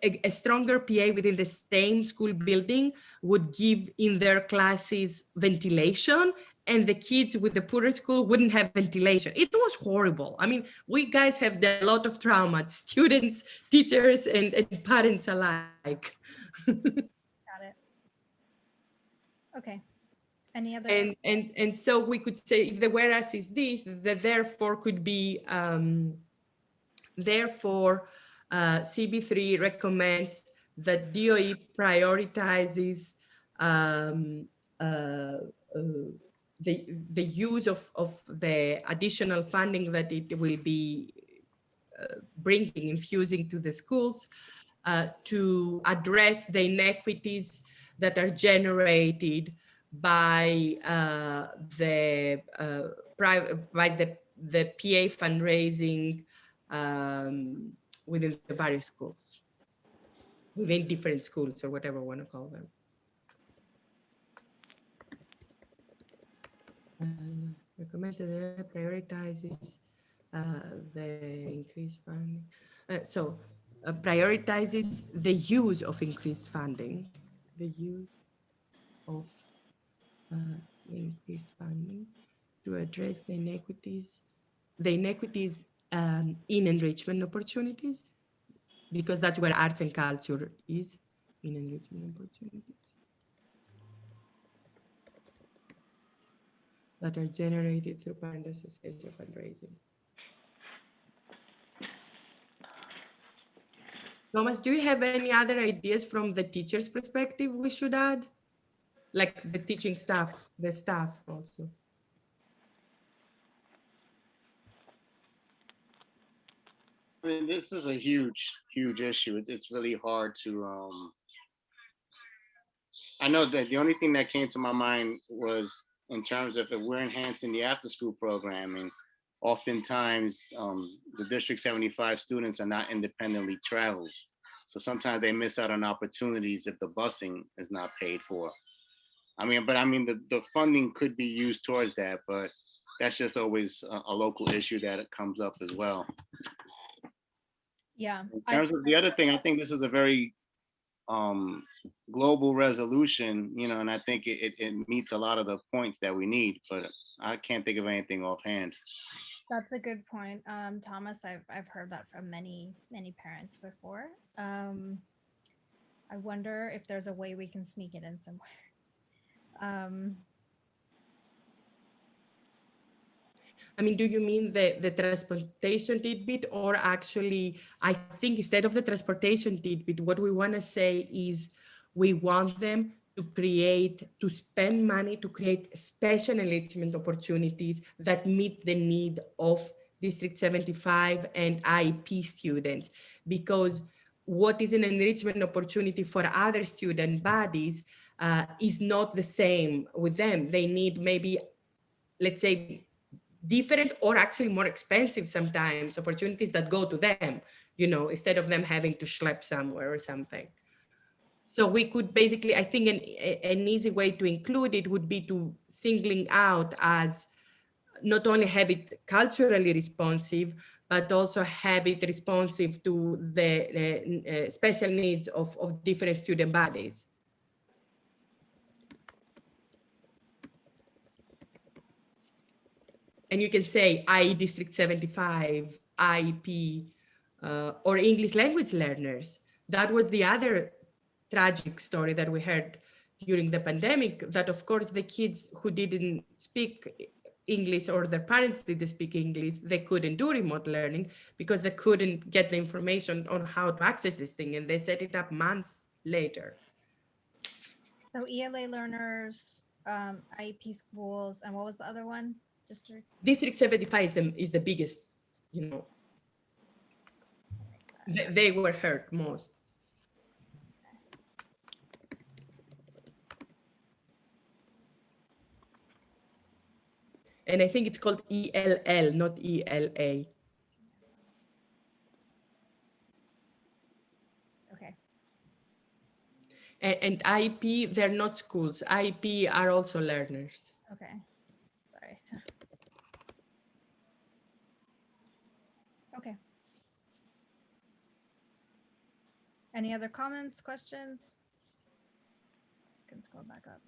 Speaker 18: a stronger PA within the same school building would give in their classes ventilation, and the kids with the poorer school wouldn't have ventilation. It was horrible. I mean, we guys have a lot of trauma, students, teachers, and parents alike.
Speaker 2: Got it. Okay. Any other?
Speaker 18: And so we could say, if the whereas is this, the therefore could be, therefore, CB3 recommends that DOE prioritizes the use of the additional funding that it will be infusing to the schools to address the inequities that are generated by the PA fundraising within the various schools, within different schools, or whatever we want to call them. Recommends that prioritizes the increased funding. Prioritizes the use of increased funding, the use of increased funding to address the inequities in enrichment opportunities, because that's where arts and culture is, in enrichment opportunities that are generated through parent association fundraising. Thomas, do you have any other ideas from the teacher's perspective we should add? Like the teaching staff, the staff also.
Speaker 6: I mean, this is a huge issue. It's really hard to, I know that the only thing that came to my mind was in terms of if we're enhancing the after-school programming, oftentimes the District 75 students are not independently traveled. So sometimes they miss out on opportunities if the busing is not paid for. I mean, the funding could be used towards that, but that's just always a local issue that comes up as well.
Speaker 2: Yeah.
Speaker 6: In terms of the other thing, I think this is a very global resolution, you know, and I think it meets a lot of the points that we need, but I can't think of anything offhand.
Speaker 2: That's a good point, Thomas. I've heard that from many parents before. I wonder if there's a way we can sneak it in somewhere.
Speaker 18: I mean, do you mean the transportation tidbit, or actually, I think instead of the transportation tidbit, what we want to say is we want them to spend money to create special enrichment opportunities that meet the need of District 75 and IEP students, because what is an enrichment opportunity for other student bodies is not the same with them. They need maybe, let's say, different or actually more expensive sometimes opportunities that go to them, you know, instead of them having to schlep somewhere or something. So we could basically, I think an easy way to include it would be to singling out as not only have it culturally responsive, but also have it responsive to the special needs of different student bodies. And you can say IE District 75, IEP, or English language learners. That was the other tragic story that we heard during the pandemic, that of course the kids who didn't speak English or their parents didn't speak English, they couldn't do remote learning because they couldn't get the information on how to access this thing, and they set it up months later.
Speaker 2: So ELA learners, IEP schools, and what was the other one?
Speaker 18: District 75 is the biggest, you know, they were hurt most. And I think it's called ELL, not ELA.
Speaker 2: Okay.
Speaker 18: And IEP, they're not schools. IEP are also learners.
Speaker 2: Okay. Sorry. Okay. Any other comments, questions? I can scroll back up.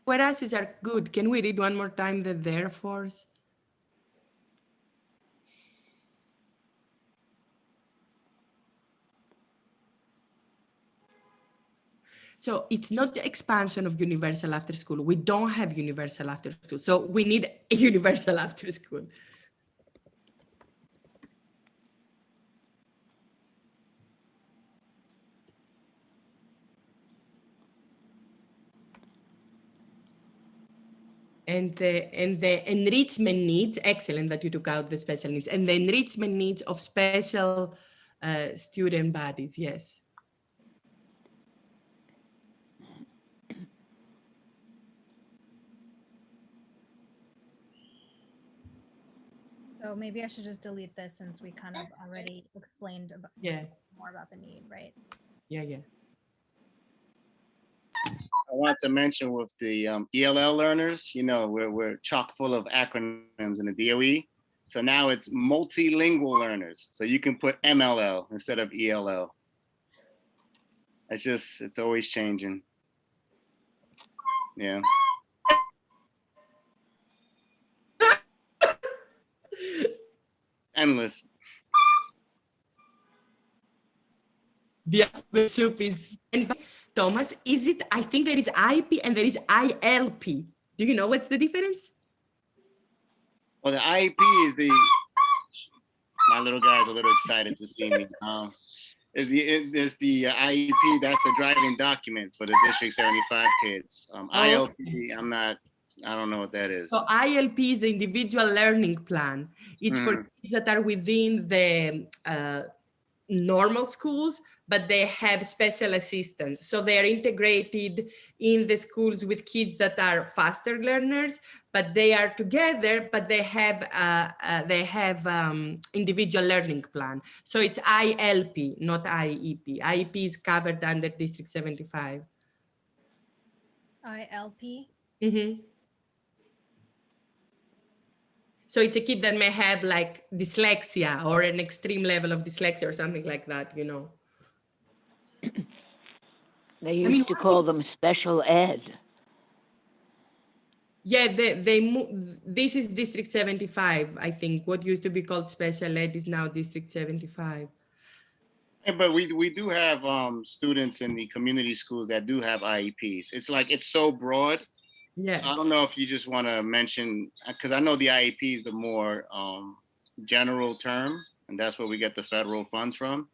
Speaker 18: Whereas are good. Can we read one more time the therefores? So it's not the expansion of universal after school. We don't have universal after school. So we need a universal after school. And the enrichment needs, excellent that you took out the special needs, and the enrichment needs of special student bodies, yes.
Speaker 2: So maybe I should just delete this since we kind of already explained about more about the need, right?
Speaker 18: Yeah.
Speaker 6: I wanted to mention with the ELL learners, you know, we're chock full of acronyms in the DOE. So now it's multilingual learners. So you can put MLL instead of ELL. It's always changing. Yeah. Endless.
Speaker 18: The alphabet soup is, and Thomas, is it, I think there is IP and there is ILP. Do you know what's the difference?
Speaker 6: Well, the IEP is my little guy's a little excited to see me. Is the IEP, that's the driving document for the District 75 kids. ILP, I don't know what that is.
Speaker 18: So ILP is the individual learning plan. It's for kids that are within the normal schools, but they have special assistance. So they are integrated in the schools with kids that are faster learners, but they are together, but they have individual learning plan. So it's ILP, not IEP. IEP is covered under District 75.
Speaker 2: ILP?
Speaker 18: Mm-hmm. So it's a kid that may have like dyslexia or an extreme level of dyslexia or something like that, you know.
Speaker 5: They used to call them special ed.
Speaker 18: Yeah, this is District 75, I think. What used to be called special ed is now District 75.
Speaker 6: Yeah, but we do have students in the community schools that do have IEPs. It's so broad.
Speaker 18: Yeah.
Speaker 6: So I don't know if you just want to mention, because I know the IEP is the more general term, and that's where we get the federal funds from.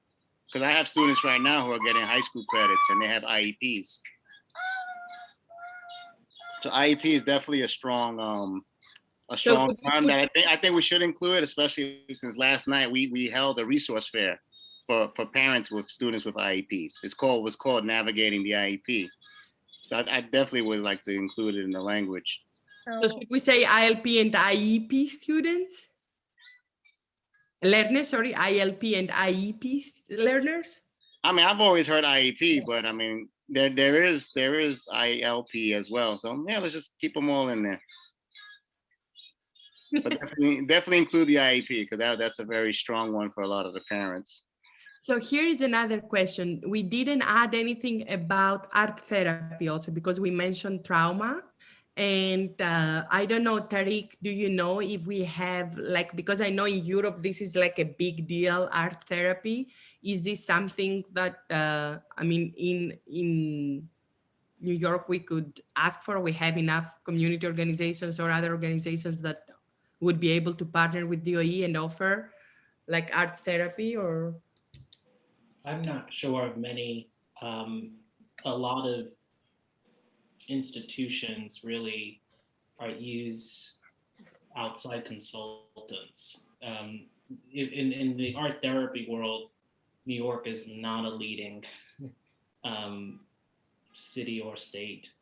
Speaker 6: Because I have students right now who are getting high school credits and they have IEPs. So IEP is definitely a strong term that I think we should include, especially since last night we held a resource fair for parents with students with IEPs. It was called Navigating the IEP. So I definitely would like to include it in the language.
Speaker 18: So should we say ILP and IEP students? Learners, sorry, ILP and IEP learners?
Speaker 6: I mean, I've always heard IEP, but I mean, there is ILP as well. So yeah, let's just keep them all in there. But definitely include the IEP, because that's a very strong one for a lot of the parents.
Speaker 18: So here is another question. We didn't add anything about art therapy also because we mentioned trauma. And I don't know, Tariq, do you know if we have like, because I know in Europe, this is like a big deal, art therapy. Is this something that, I mean, in New York, we could ask for? We have enough community organizations or other organizations that would be able to partner with DOE and offer like art therapy, or?
Speaker 7: I'm not sure of many. A lot of institutions really use outside consultants. In the art therapy world, New York is not a leading city or state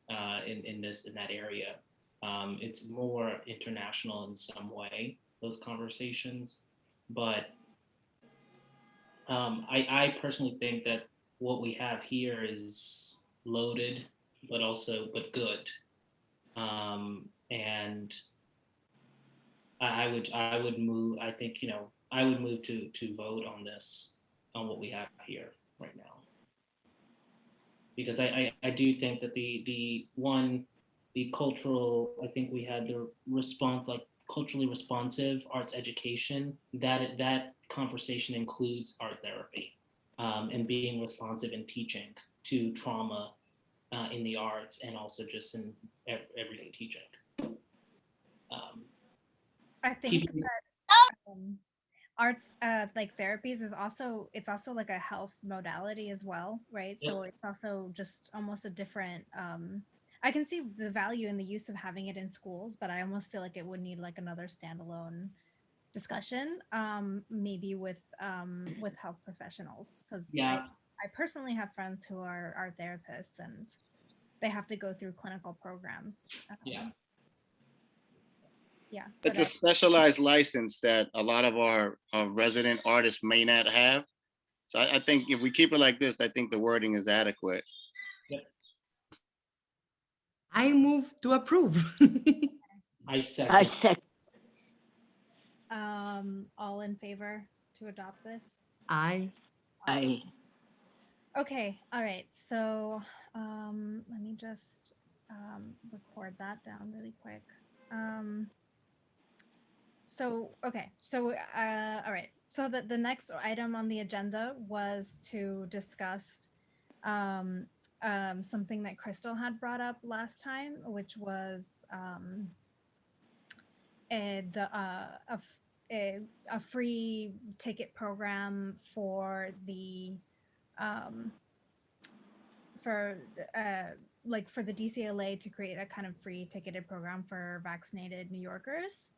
Speaker 7: in that area. It's more international in some way, those conversations, but I personally think that what we have here is loaded, but good. And I would move. I think I would move to vote on this, on what we have here right now, because I do think that the cultural. I think we had the response, like culturally responsive arts education. That conversation includes art therapy, and being responsive in teaching to trauma in the arts, and also just in everyday teaching.
Speaker 2: I think that arts like therapies is also like a health modality as well, right?
Speaker 7: Yep.
Speaker 2: So it's also just almost a different I can see the value in the use of having it in schools, but I almost feel like it would need like another standalone discussion, maybe with health professionals, because
Speaker 7: Yeah.
Speaker 2: I personally have friends who are therapists and they have to go through clinical programs. Yeah.
Speaker 6: It's a specialized license that a lot of our resident artists may not have. So I think if we keep it like this, I think the wording is adequate.
Speaker 7: Yep.
Speaker 18: I move to approve.
Speaker 7: I second.
Speaker 2: All in favor to adopt this?
Speaker 18: Aye.
Speaker 2: Awesome. Okay, all right. So let me just record that down really quick. All right. So the next item on the agenda was to discuss something that Crystal had brought up last time, which was a free ticket program for the for the DCLA to create a kind of free ticketed program for vaccinated New Yorkers.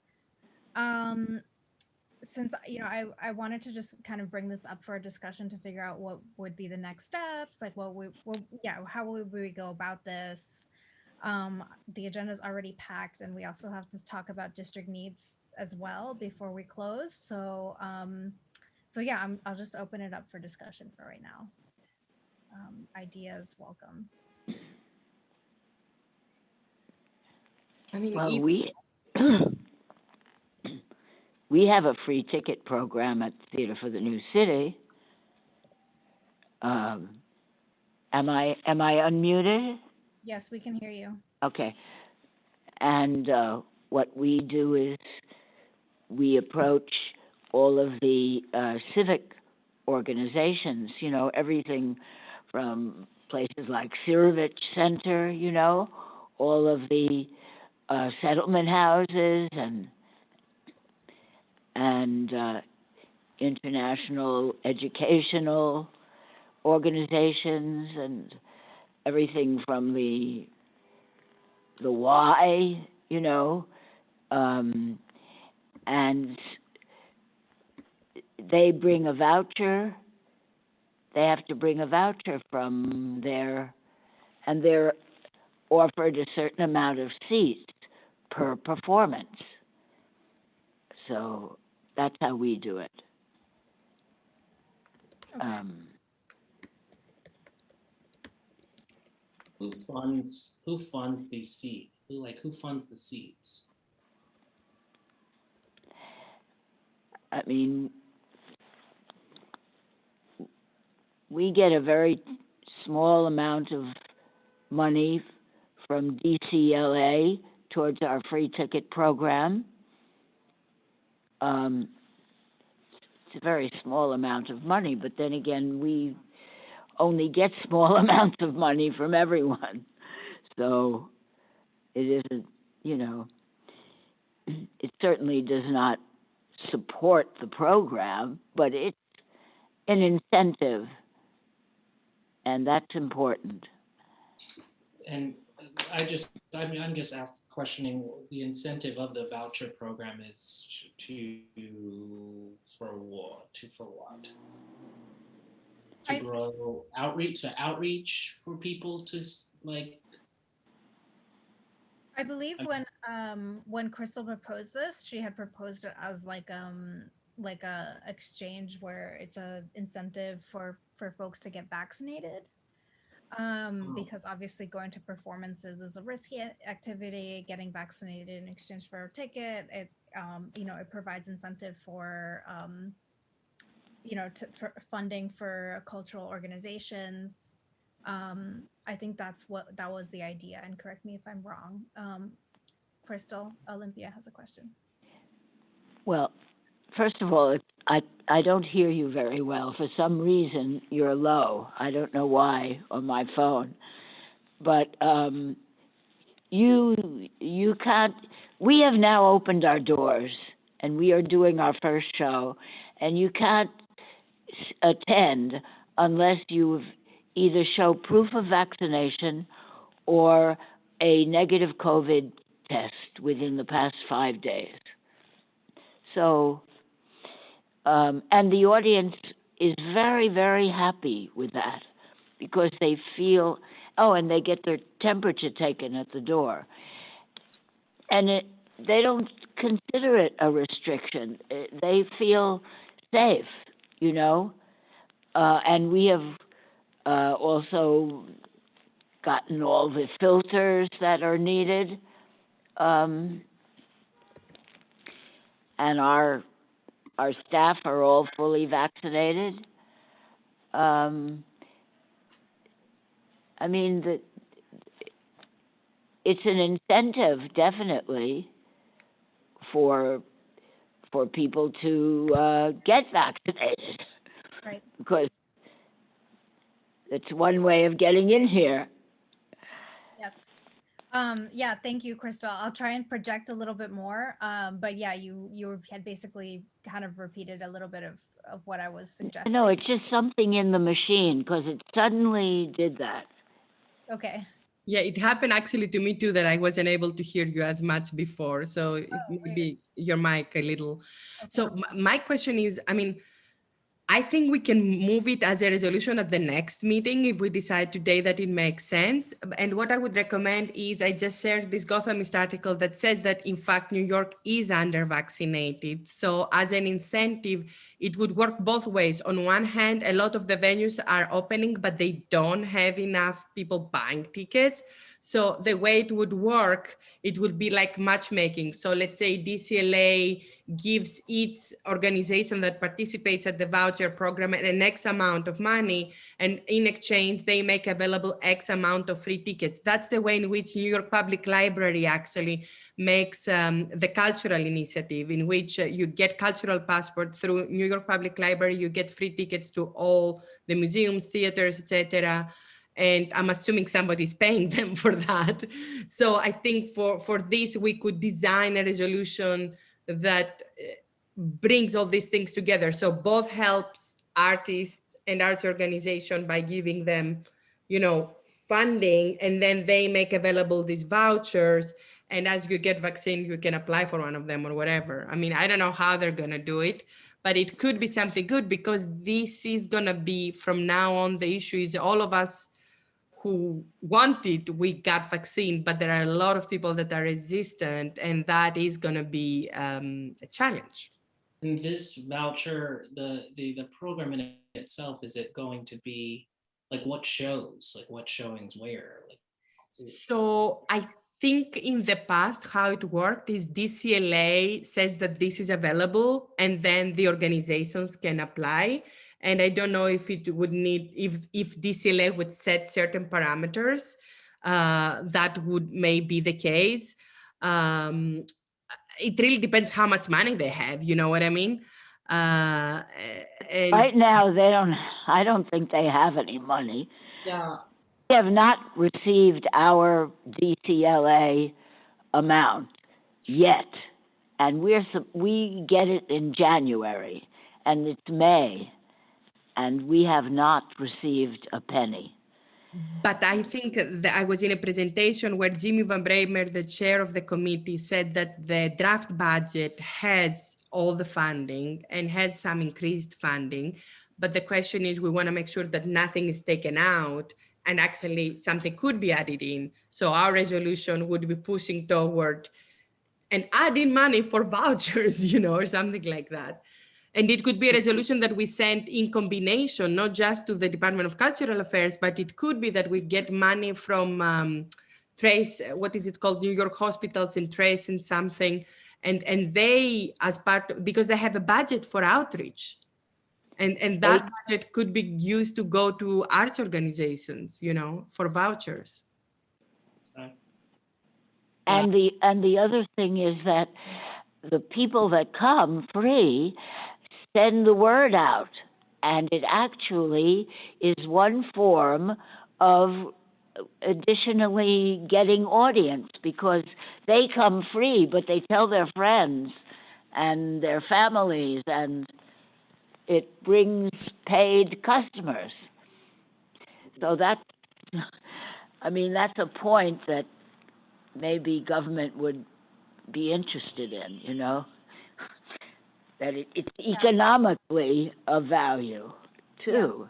Speaker 2: Since I wanted to just kind of bring this up for a discussion to figure out what would be the next steps, like how would we go about this. The agenda is already packed, and we also have to talk about district needs as well before we close. So yeah, I'll just open it up for discussion for right now. Ideas welcome.
Speaker 18: I mean,
Speaker 5: well, we have a free ticket program at Theater for the New City. Am I unmuted?
Speaker 2: Yes, we can hear you.
Speaker 5: Okay. And what we do is we approach all of the civic organizations, everything from places like Sirovich Center, all of the settlement houses and international educational organizations, and everything from the Y, and they bring a voucher. They have to bring a voucher from there, and they're offered a certain amount of seats per performance. So that's how we do it.
Speaker 2: Okay.
Speaker 7: Who funds these seats? Who funds the seats?
Speaker 5: I mean, we get a very small amount of money from DCLA towards our free ticket program. It's a very small amount of money, but then again, we only get small amounts of money from everyone. So it isn't, it certainly does not support the program, but it's an incentive, and that's important.
Speaker 7: And I'm just questioning the incentive of the voucher program is for what? To grow outreach for people to
Speaker 2: I believe when Crystal proposed this, she had proposed it as like a exchange where it's a incentive for folks to get vaccinated. Because obviously going to performances is a risky activity. Getting vaccinated in exchange for a ticket, it it provides incentive for for funding for cultural organizations. I think that was the idea, and correct me if I'm wrong. Crystal, Olympia has a question.
Speaker 5: Well, first of all, I don't hear you very well. For some reason, you're low. I don't know why on my phone, but you can't. We have now opened our doors, and we are doing our first show, and you can't attend unless you've either show proof of vaccination or a negative COVID test within the past 5 days. So, and the audience is very, very happy with that because they feel, and they get their temperature taken at the door. And they don't consider it a restriction. They feel safe, and we have also gotten all the filters that are needed. And our staff are all fully vaccinated. I mean, it's an incentive, definitely, for people to get vaccinated.
Speaker 2: Right.
Speaker 5: Because it's one way of getting in here.
Speaker 2: Yes. Yeah, thank you, Crystal. I'll try and project a little bit more. But yeah, you had basically kind of repeated a little bit of what I was suggesting.
Speaker 5: No, it's just something in the machine because it suddenly did that.
Speaker 2: Okay.
Speaker 18: Yeah, it happened actually to me too, that I wasn't able to hear you as much before. So it may be your mic a little. Okay. So my question is, I think we can move it as a resolution at the next meeting if we decide today that it makes sense. And what I would recommend is, I just shared this GoFamist article that says that in fact, New York is under vaccinated. So as an incentive, it would work both ways. On one hand, a lot of the venues are opening, but they don't have enough people buying tickets. So the way it would work, it would be like matchmaking. So let's say DCLA gives each organization that participates at the voucher program an X amount of money, and in exchange, they make available X amount of free tickets. That's the way in which New York Public Library actually makes the cultural initiative, in which you get cultural passport through New York Public Library, you get free tickets to all the museums, theaters, etc. And I'm assuming somebody's paying them for that. So I think for this, we could design a resolution that brings all these things together. So both helps artists and arts organization by giving them, funding, and then they make available these vouchers. And as you get vaccine, you can apply for one of them or whatever. I don't know how they're gonna do it, but it could be something good, because this is gonna be, from now on, the issue is all of us who want it, we got vaccine, but there are a lot of people that are resistant, and that is going to be a challenge.
Speaker 7: And this voucher, the program in itself, is it going to be like what shows, like what showings where? Like,
Speaker 18: so I think in the past, how it worked is DCLA says that this is available, and then the organizations can apply. And I don't know if it would need, if DCLA would set certain parameters, that would may be the case. It really depends how much money they have, you know what I mean? And
Speaker 5: right now, I don't think they have any money.
Speaker 20: Yeah.
Speaker 5: We have not received our DCLA amount yet. And we get it in January, and it's May, and we have not received a penny.
Speaker 18: But I think that I was in a presentation where Jimmy Van Bramer, the chair of the committee, said that the draft budget has all the funding and has some increased funding. But the question is, we want to make sure that nothing is taken out and actually something could be added in. So our resolution would be pushing toward and adding money for vouchers, you know, or something like that. And it could be a resolution that we send in combination, not just to the Department of Cultural Affairs, but it could be that we get money from Trace, what is it called, New York Hospitals and Trace and something. And they, as part, because they have a budget for outreach. And that budget could be used to go to arts organizations, you know, for vouchers.
Speaker 5: And the other thing is that the people that come free send the word out, and it actually is one form of additionally getting audience, because they come free, but they tell their friends and their families, and it brings paid customers. So that's a point that maybe government would be interested in, you know, that it's economically of value too.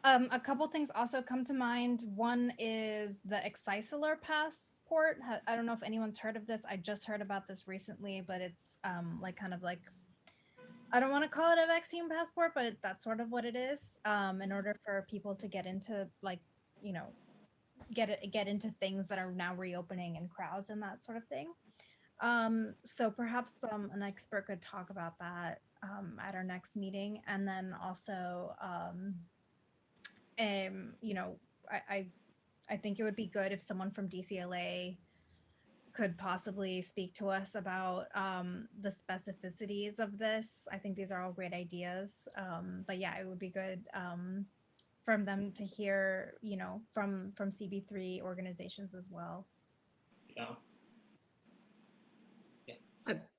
Speaker 2: A couple things also come to mind. One is the Exciseler passport. I don't know if anyone's heard of this. I just heard about this recently, but it's like kind of like, I don't want to call it a vaccine passport, but that's sort of what it is. In order for people to get into, like, you know, get into things that are now reopening and crowds and that sort of thing. So perhaps an expert could talk about that at our next meeting. And then also, you know, I think it would be good if someone from DCLA could possibly speak to us about the specificities of this. I think these are all great ideas. But yeah, it would be good from them to hear, you know, from CB3 organizations as well.
Speaker 7: Yeah.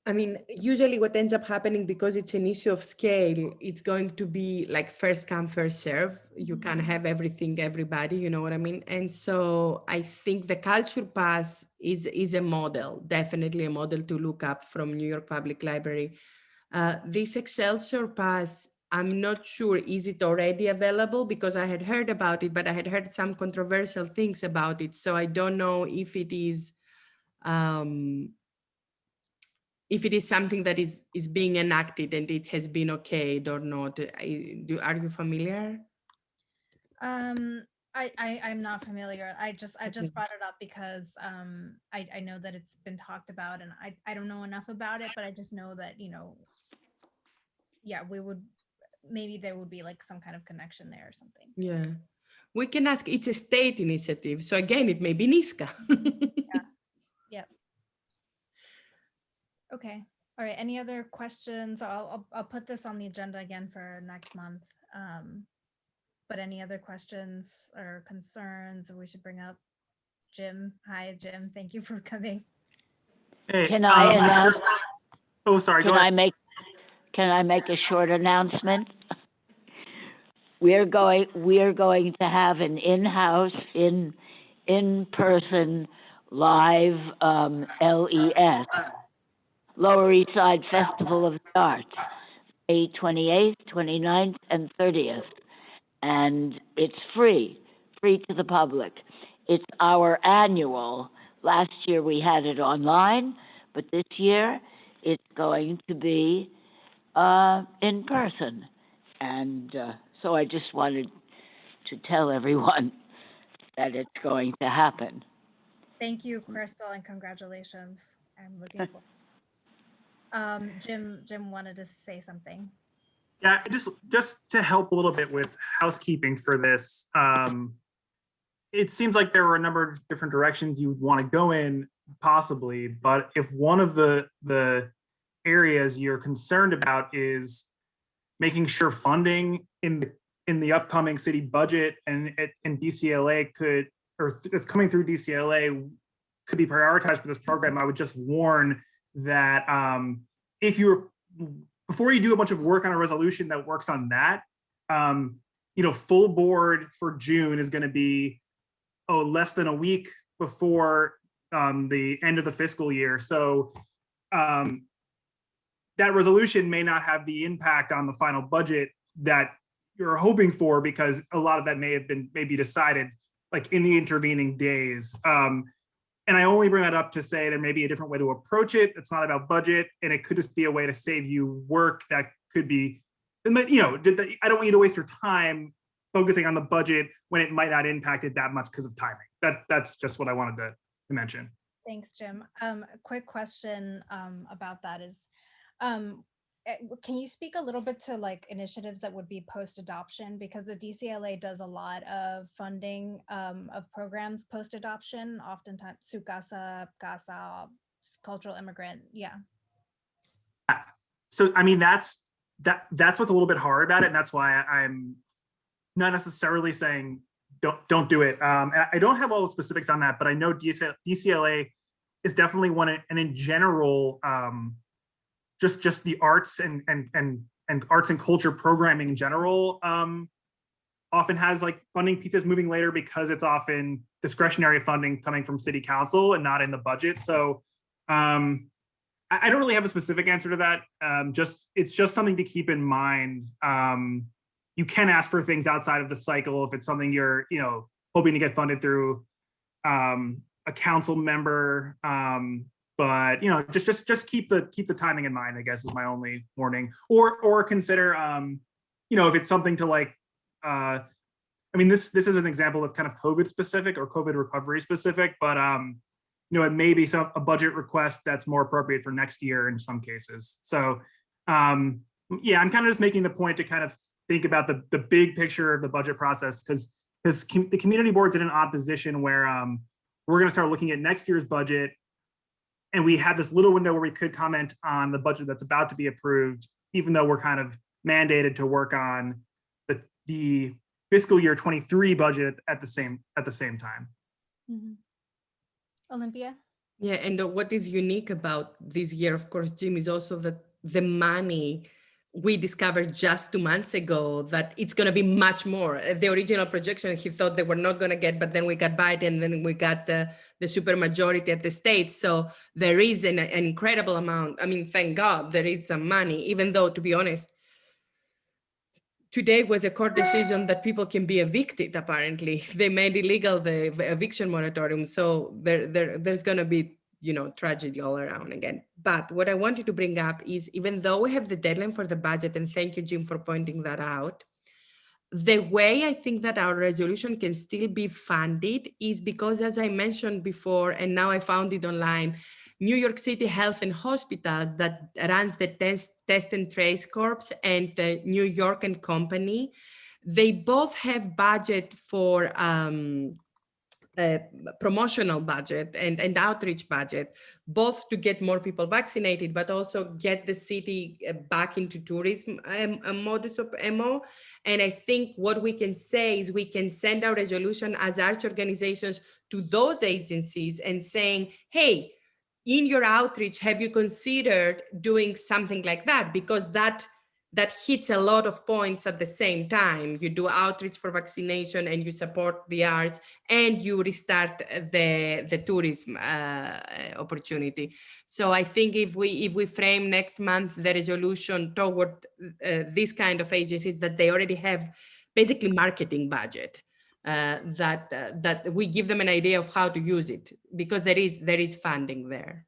Speaker 18: I mean, usually what ends up happening, because it's an issue of scale, it's going to be like first come, first serve. You can't have everything, everybody, you know what I mean? And so I think the Culture Pass is a model, definitely a model to look up from New York Public Library. This Excelsior Pass, I'm not sure, is it already available? Because I had heard about it, but I had heard some controversial things about it. So I don't know if it is, something that is being enacted and it has been okayed or not. Are you familiar?
Speaker 2: I'm not familiar. I just brought it up because I know that it's been talked about, and I don't know enough about it, but I just know that, you know, yeah, maybe there would be like some kind of connection there or something.
Speaker 18: Yeah, we can ask. It's a state initiative, so again, it may be NYSCA.
Speaker 2: Yeah. Yep. Okay. All right. Any other questions? I'll put this on the agenda again for next month. But any other questions or concerns we should bring up? Jim, hi Jim. Thank you for coming.
Speaker 8: Hey,
Speaker 5: Can I announce?
Speaker 8: Oh, sorry.
Speaker 5: Can I make a short announcement? We're going to have an in-house, in-person live LES, Lower East Side Festival of the Arts, May 28th, 29th, and 30th. And it's free free to the public. It's our annual. Last year we had it online, but this year it's going to be in person. And so I just wanted to tell everyone that it's going to happen.
Speaker 2: Thank you, Crystal, and congratulations. I'm looking forward. Jim wanted to say something.
Speaker 8: Yeah, just to help a little bit with housekeeping for this. It seems like there were a number of different directions you would want to go in, possibly, but if one of the areas you're concerned about is making sure funding in the upcoming city budget and DCLA could, or it's coming through DCLA, could be prioritized for this program, I would just warn that if you're, before you do a bunch of work on a resolution that works on that, full board for June is going to be less than a week before the end of the fiscal year. So that resolution may not have the impact on the final budget that you're hoping for, because a lot of that may be decided like in the intervening days. And I only bring that up to say there may be a different way to approach it. It's not about budget, and it could just be a way to save you work that could be, I don't want you to waste your time focusing on the budget when it might not impact it that much because of timing. That's just what I wanted to mention.
Speaker 2: Thanks, Jim. A quick question about that is, can you speak a little bit to like initiatives that would be post-adoption? Because the DCLA does a lot of funding of programs post-adoption, oftentimes Sukasa, CASA, cultural immigrant, yeah.
Speaker 8: So, I mean, that's what's a little bit hard about it, and that's why I'm not necessarily saying don't do it. And I don't have all the specifics on that, but I know DCLA is definitely one, and in general, just the arts and arts and culture programming in general often has like funding pieces moving later because it's often discretionary funding coming from city council and not in the budget. So I don't really have a specific answer to that. It's just something to keep in mind. You can ask for things outside of the cycle if it's something you're hoping to get funded through a council member. But just keep the timing in mind, I guess, is my only warning. Or consider if it's something to like this is an example of kind of COVID specific or COVID recovery specific, but it may be a budget request that's more appropriate for next year in some cases. So I'm kind of just making the point to kind of think about the big picture of the budget process, because the community board's in an odd position where we're going to start looking at next year's budget, and we have this little window where we could comment on the budget that's about to be approved, even though we're kind of mandated to work on the fiscal year 23 budget at the same time.
Speaker 2: Mm-hmm. Olympia?
Speaker 18: Yeah, and what is unique about this year, of course, Jim, is also that the money we discovered just 2 months ago that it's going to be much more. The original projection, he thought they were not going to get, but then we got Biden, and then we got the supermajority at the state. So there is an incredible amount. I mean, thank God there is some money, even though, to be honest, today was a court decision that people can be evicted, apparently. They made illegal the eviction moratorium. So there's going to be tragedy all around again. But what I wanted to bring up is, even though we have the deadline for the budget, and thank you, Jim, for pointing that out, the way I think that our resolution can still be funded is because, as I mentioned before, and now I found it online, New York City Health and Hospitals that runs the Test and Trace Corps and New York and Company, they both have budget for promotional budget and outreach budget, both to get more people vaccinated, but also get the city back into tourism modus of MO. And I think what we can say is we can send our resolution as arts organizations to those agencies and saying, hey, in your outreach, have you considered doing something like that? Because that hits a lot of points at the same time. You do outreach for vaccination, and you support the arts, and you restart the tourism opportunity. So I think if we frame next month the resolution toward this kind of agencies that they already have basically marketing budget, that we give them an idea of how to use it, because there is funding there.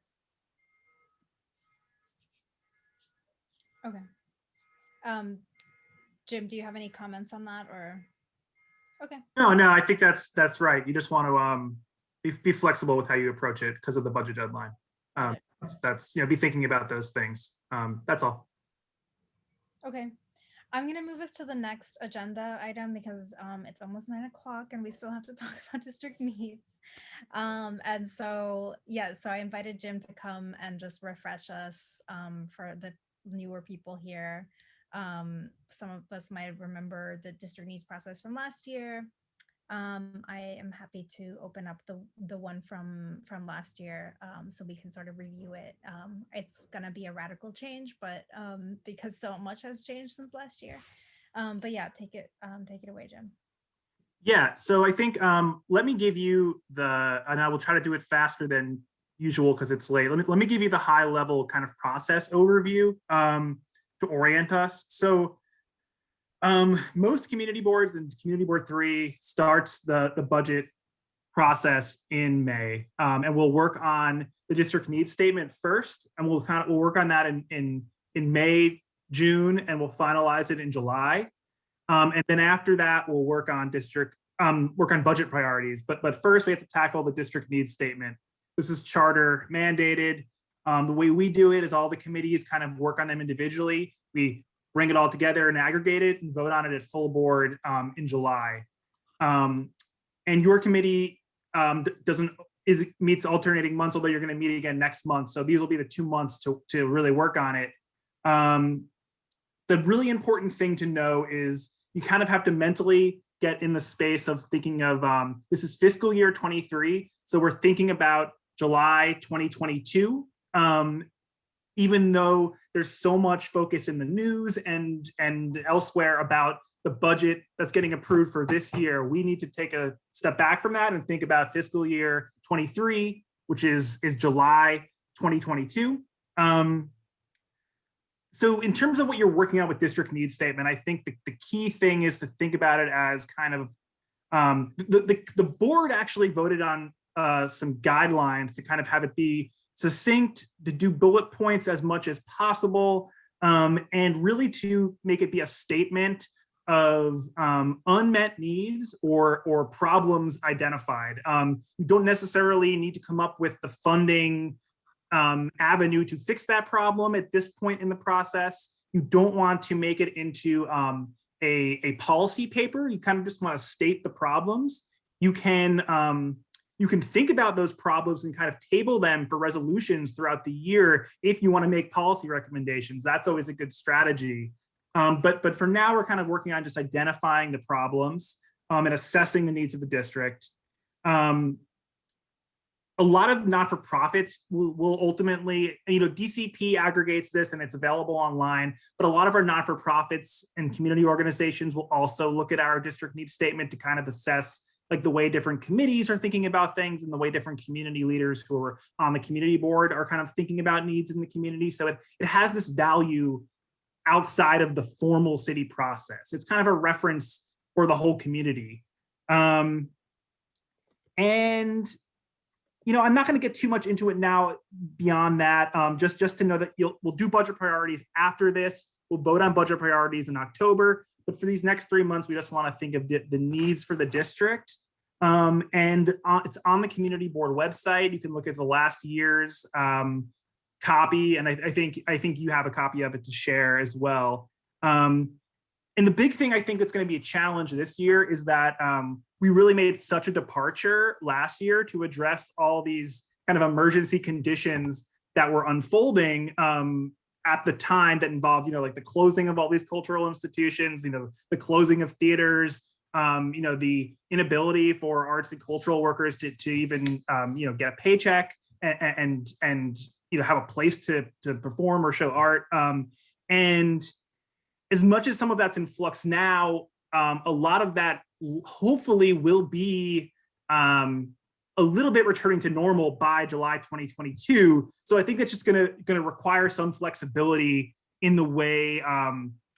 Speaker 2: Okay. Jim, do you have any comments on that, or? Okay.
Speaker 8: No, I think that's right. You just want to be flexible with how you approach it because of the budget deadline. That's be thinking about those things. That's all.
Speaker 2: Okay. I'm going to move us to the next agenda item because it's almost 9 o'clock and we still have to talk about district needs. And so, so I invited Jim to come and just refresh us for the newer people here. Some of us might remember the district needs process from last year. I am happy to open up the one from last year so we can sort of review it. It's gonna be a radical change, but because so much has changed since last year. But yeah, take it away, Jim.
Speaker 8: Yeah, so I think let me give you and I will try to do it faster than usual because it's late. Let me give you the high level kind of process overview to orient us. So most community boards, and Community Board 3 starts the budget process in May, and we'll work on the district needs statement first, and we'll work on that in May, June, and we'll finalize it in July, and then after that we'll work on budget priorities. But first we have to tackle the district needs statement. This is charter mandated. The way we do it is all the committees kind of work on them individually. We bring it all together and aggregate it and vote on it at full board in July. And your committee meets alternating months, although you're going to meet again next month. So these will be the 2 months to really work on it. The really important thing to know is you kind of have to mentally get in the space of thinking of this is fiscal year 23. So we're thinking about July 2022. Even though there's so much focus in the news and elsewhere about the budget that's getting approved for this year, we need to take a step back from that and think about fiscal year 23, which is July 2022. So in terms of what you're working on with district needs statement, I think the key thing is to think about it as kind of, the board actually voted on some guidelines to kind of have it be succinct, to do bullet points as much as possible, and really to make it be a statement of unmet needs or problems identified. You don't necessarily need to come up with the funding avenue to fix that problem at this point in the process. You don't want to make it into a policy paper. You kind of just want to state the problems. You can think about those problems and kind of table them for resolutions throughout the year if you want to make policy recommendations. That's always a good strategy. But for now, we're kind of working on just identifying the problems and assessing the needs of the district. A lot of not-for-profits will ultimately, DCP aggregates this and it's available online, but a lot of our not-for-profits and community organizations will also look at our district needs statement to kind of assess like the way different committees are thinking about things and the way different community leaders who are on the community board are kind of thinking about needs in the community. So it has this value outside of the formal city process. It's kind of a reference for the whole community. And I'm not going to get too much into it now beyond that, just to know that we'll do budget priorities after this. We'll vote on budget priorities in October. But for these next 3 months, we just want to think of the needs for the district. It's on the community board website. You can look at the last year's copy, and I think you have a copy of it to share as well. And the big thing I think that's going to be a challenge this year is that we really made such a departure last year to address all these kind of emergency conditions that were unfolding at the time that involved, like the closing of all these cultural institutions, the closing of theaters, the inability for arts and cultural workers to even, get a paycheck and have a place to perform or show art. And as much as some of that's in flux now, a lot of that hopefully will be a little bit returning to normal by July 2022. So I think that's just going to require some flexibility in the way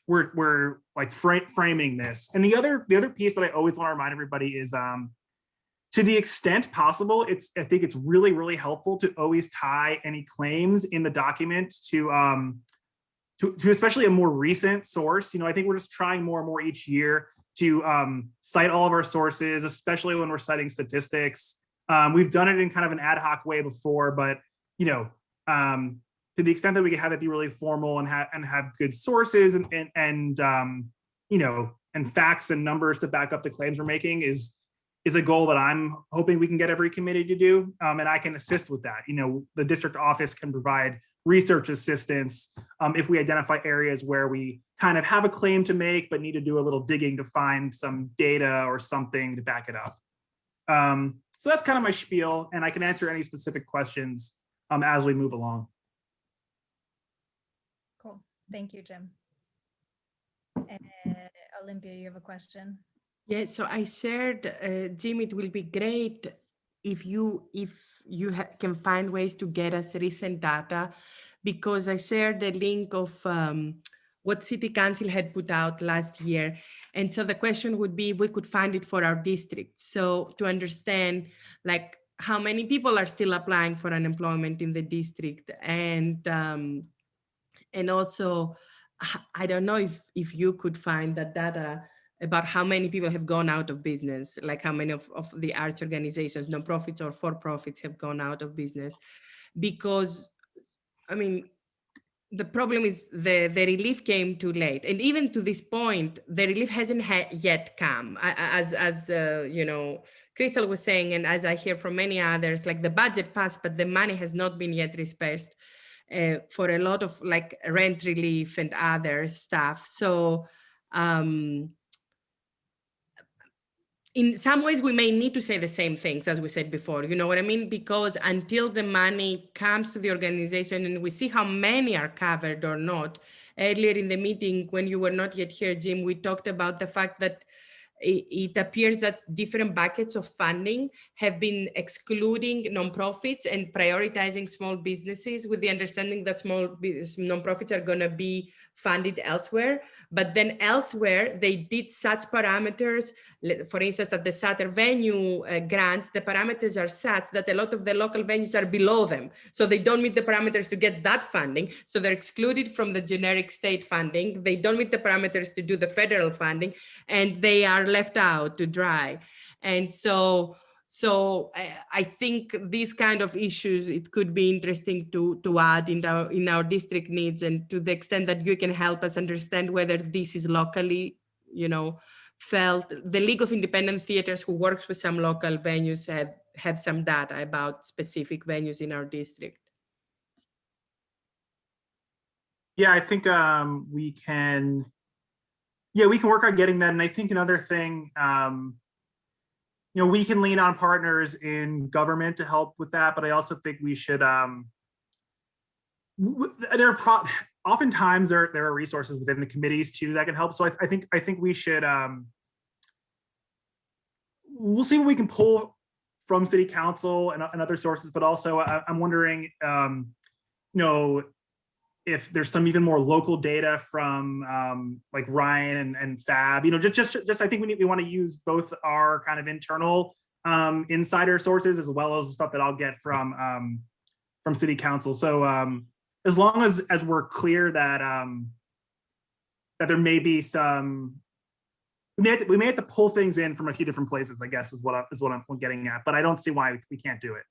Speaker 8: we're like framing this. And the other piece that I always want to remind everybody is to the extent possible, I think it's really, really helpful to always tie any claims in the document to especially a more recent source. I think we're just trying more and more each year to cite all of our sources, especially when we're citing statistics. We've done it in kind of an ad hoc way before, but to the extent that we can have it be really formal and have good sources and facts and numbers to back up the claims we're making is a goal that I'm hoping we can get every committee to do. And I can assist with that. The district office can provide research assistance if we identify areas where we kind of have a claim to make, but need to do a little digging to find some data or something to back it up. So that's kind of my spiel, and I can answer any specific questions as we move along.
Speaker 2: Cool. Thank you, Jim. Olympia, you have a question?
Speaker 18: Yeah, so I shared, Jim, it will be great if you can find ways to get us recent data, because I shared the link of what City Council had put out last year. And so the question would be if we could find it for our district. So to understand like how many people are still applying for unemployment in the district. And also, I don't know if you could find that data about how many people have gone out of business, like how many of the arts organizations, nonprofits or for-profits, have gone out of business. Because, I mean, the problem is the relief came too late. And even to this point, the relief hasn't yet come. As Crystal was saying, and as I hear from many others, like the budget passed, but the money has not been yet dispersed for a lot of like rent relief and other stuff. So, in some ways, we may need to say the same things as we said before, you know what I mean? Because until the money comes to the organization and we see how many are covered or not, earlier in the meeting, when you were not yet here, Jim, we talked about the fact that it appears that different buckets of funding have been excluding nonprofits and prioritizing small businesses with the understanding that nonprofits are going to be funded elsewhere. But then elsewhere, they did such parameters. For instance, at the Sutter venue grants, the parameters are such that a lot of the local venues are below them. So they don't meet the parameters to get that funding. So they're excluded from the generic state funding. They don't meet the parameters to do the federal funding, and they are left out to dry. And so I think these kind of issues, it could be interesting to add in our district needs, and to the extent that you can help us understand whether this is locally, felt. The League of Independent Theaters, who works with some local venues, have some data about specific venues in our district.
Speaker 8: Yeah, I think we can work on getting that. And I think another thing, we can lean on partners in government to help with that, but I also think we should, oftentimes there are resources within the committees too that can help. So I think we should, we'll see what we can pull from City Council and other sources, but also I'm wondering, if there's some even more local data from like Ryan and Fab, just I think we want to use both our kind of internal insider sources as well as the stuff that I'll get from City Council. So as long as we're clear that that there may be some, we may have to pull things in from a few different places, I guess is what I'm getting at, but I don't see why we can't do it.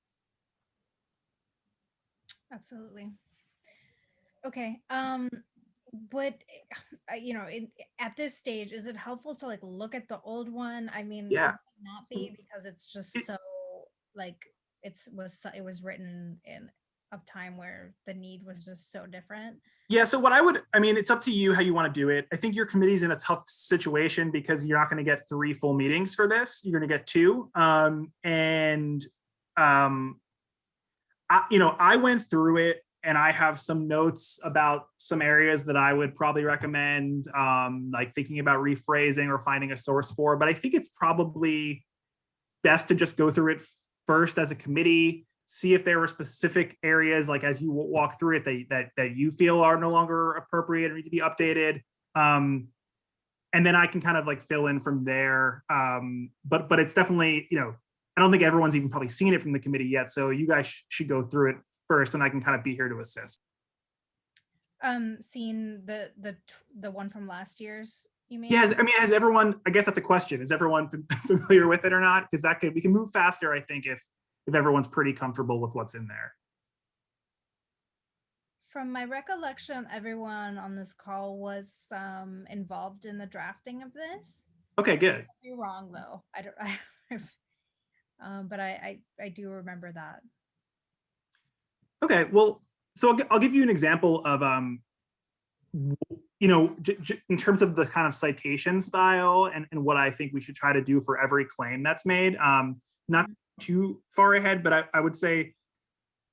Speaker 2: Absolutely. Okay. But at this stage, is it helpful to like look at the old one? I mean,
Speaker 8: yeah,
Speaker 2: it might not be, because it's just so like it was written in a time where the need was just so different.
Speaker 8: Yeah. So it's up to you how you want to do it. I think your committee's in a tough situation because you're not going to get 3 full meetings for this. You're going to get 2. I went through it, and I have some notes about some areas that I would probably recommend, like thinking about rephrasing or finding a source for. But I think it's probably best to just go through it first as a committee, see if there were specific areas, like as you walk through it, that you feel are no longer appropriate or need to be updated. And then I can kind of like fill in from there. But it's definitely, you know, I don't think everyone's even probably seen it from the committee yet. So you guys should go through it first, and I can kind of be here to assist.
Speaker 2: Seen the one from last year's, you mean?
Speaker 8: Yeah, I mean, has everyone, I guess that's a question. Is everyone familiar with it or not? Because we can move faster, I think, if everyone's pretty comfortable with what's in there.
Speaker 2: From my recollection, everyone on this call was involved in the drafting of this.
Speaker 8: Okay, good.
Speaker 2: I could be wrong though. I don't. But I do remember that.
Speaker 8: Okay, well, so I'll give you an example of you know, in terms of the kind of citation style and what I think we should try to do for every claim that's made. Not too far ahead, but I would say,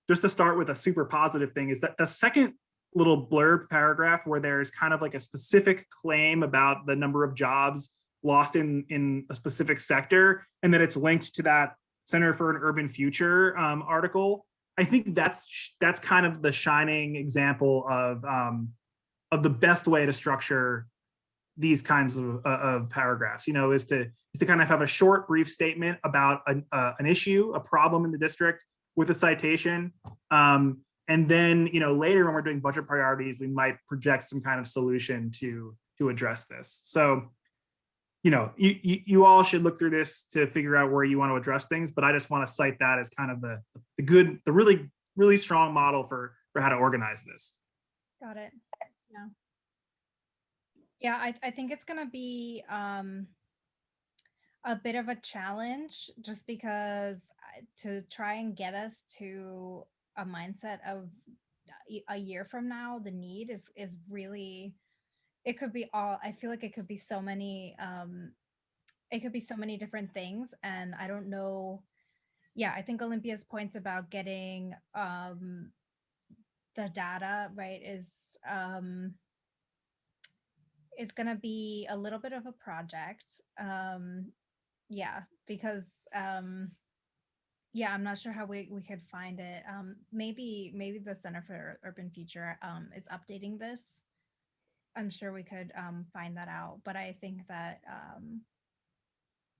Speaker 8: just to start with a super positive thing, is that the second little blurb paragraph where there's kind of like a specific claim about the number of jobs lost in a specific sector, and that it's linked to that Center for an Urban Future article. I think that's kind of the shining example of the best way to structure these kinds of paragraphs. You know, is to kind of have a short, brief statement about an issue, a problem in the district, with a citation. And then, you know, later when we're doing budget priorities, we might project some kind of solution to address this. So, you know, you all should look through this to figure out where you want to address things, but I just want to cite that as kind of the really, really strong model for how to organize this.
Speaker 2: Got it. Yeah. Yeah, I think it's gonna be a bit of a challenge, just because to try and get us to a mindset of a year from now, the need is really, it could be all, I feel like it could be so many different things, and I don't know. Yeah, I think Olympia's points about getting the data right is gonna be a little bit of a project. Yeah, because yeah, I'm not sure how we could find it. Maybe the Center for Urban Future is updating this. I'm sure we could find that out, but I think that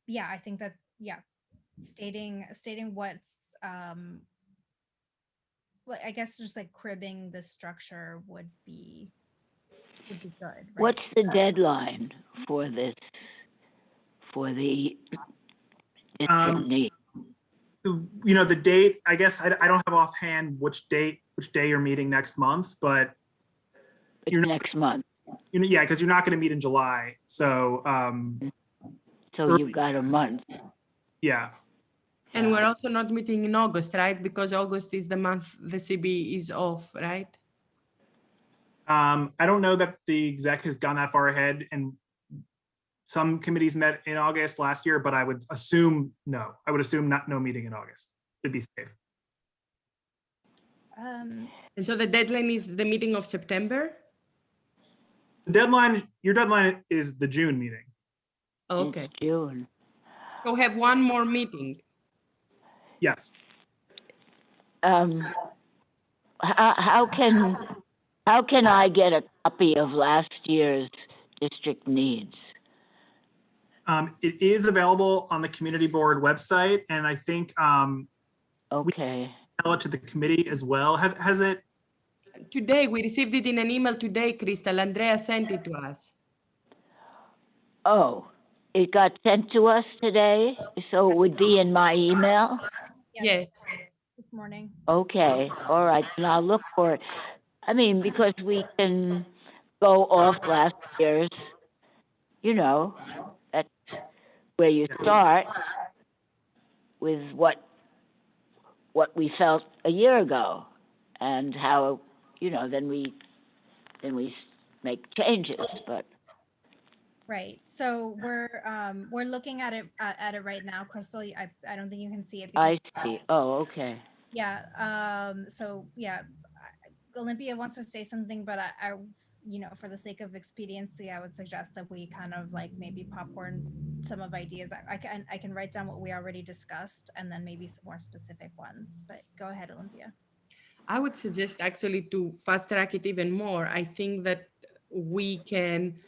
Speaker 2: yeah, stating what's I guess just like cribbing the structure would be good. Right?
Speaker 5: What's the deadline for this, for the district need?
Speaker 8: You know, the date, I guess I don't have offhand which day you're meeting next month, but
Speaker 5: it's next month.
Speaker 8: You know, yeah, because you're not going to meet in July, so
Speaker 5: so you've got a month.
Speaker 8: Yeah.
Speaker 18: And we're also not meeting in August, right? Because August is the month the CB is off, right?
Speaker 8: I don't know that the exec has gone that far ahead, and some committees met in August last year, but I would assume no. I would assume no meeting in August to be safe.
Speaker 18: And so the deadline is the meeting of September?
Speaker 8: Your deadline is the June meeting.
Speaker 18: Okay.
Speaker 5: It's June.
Speaker 18: So we have one more meeting.
Speaker 8: Yes.
Speaker 5: How can I get a copy of last year's district needs?
Speaker 8: It is available on the community board website, and I think
Speaker 5: okay.
Speaker 8: We tell it to the committee as well. Has it?
Speaker 18: Today, we received it in an email today, Crystal. Andrea sent it to us.
Speaker 5: Oh, it got sent to us today, so it would be in my email?
Speaker 2: Yes. This morning.
Speaker 5: Okay, all right, and I'll look for it. I mean, because we can go off last year's, you know, that's where you start with what we felt a year ago, and how, you know, then we make changes, but.
Speaker 2: Right. So we're looking at it right now, Crystal. I don't think you can see it.
Speaker 5: I see. Oh, okay.
Speaker 2: Yeah. So yeah, Olympia wants to say something, but I you know, for the sake of expediency, I would suggest that we kind of like maybe popcorn some of ideas. I can write down what we already discussed, and then maybe some more specific ones. But go ahead, Olympia.
Speaker 18: I would suggest actually to fast track it even more. I think that we can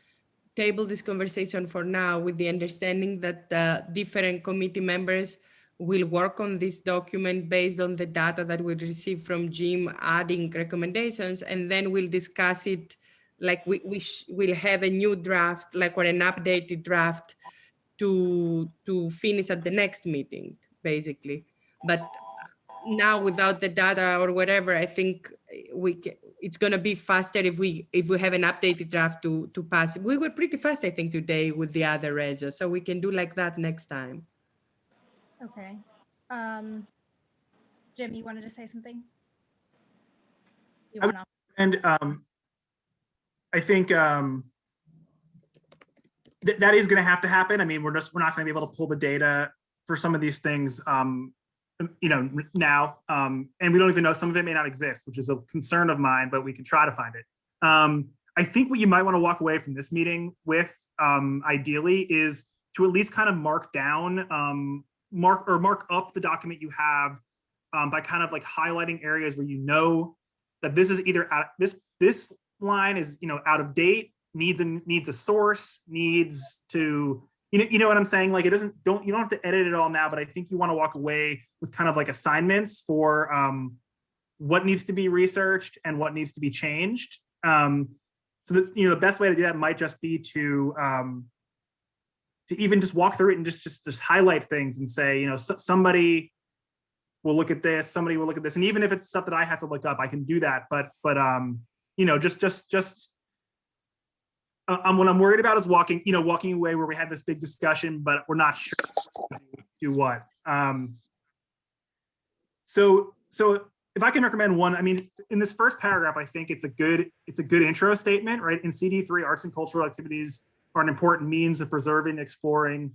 Speaker 18: table this conversation for now with the understanding that different committee members will work on this document based on the data that we receive from Jim, adding recommendations, and then we'll discuss it like we'll have a new draft, like, or an updated draft to finish at the next meeting, basically. But now without the data or whatever, I think it's going to be faster if we have an updated draft to pass. We were pretty fast, I think, today with the other resos, so we can do like that next time.
Speaker 2: Okay. Jim, you wanted to say something?
Speaker 8: And I think that is going to have to happen. I mean, we're not going to be able to pull the data for some of these things, now, and we don't even know, some of it may not exist, which is a concern of mine, but we can try to find it. I think what you might want to walk away from this meeting with, ideally, is to at least kind of mark down, mark up the document you have by kind of like highlighting areas where you know that this is either this line is out of date, needs a source, needs to. You know what I'm saying? Like, you don't have to edit it all now, but I think you want to walk away with kind of like assignments for what needs to be researched and what needs to be changed. So that, the best way to do that might just be to even just walk through it and just highlight things and say, somebody will look at this, somebody will look at this, and even if it's stuff that I have to look up, I can do that. But what I'm worried about is walking away where we had this big discussion, but we're not sure do what. So if I can recommend one, I mean, in this first paragraph, I think it's a good intro statement, right? In CD3, arts and cultural activities are an important means of preserving and exploring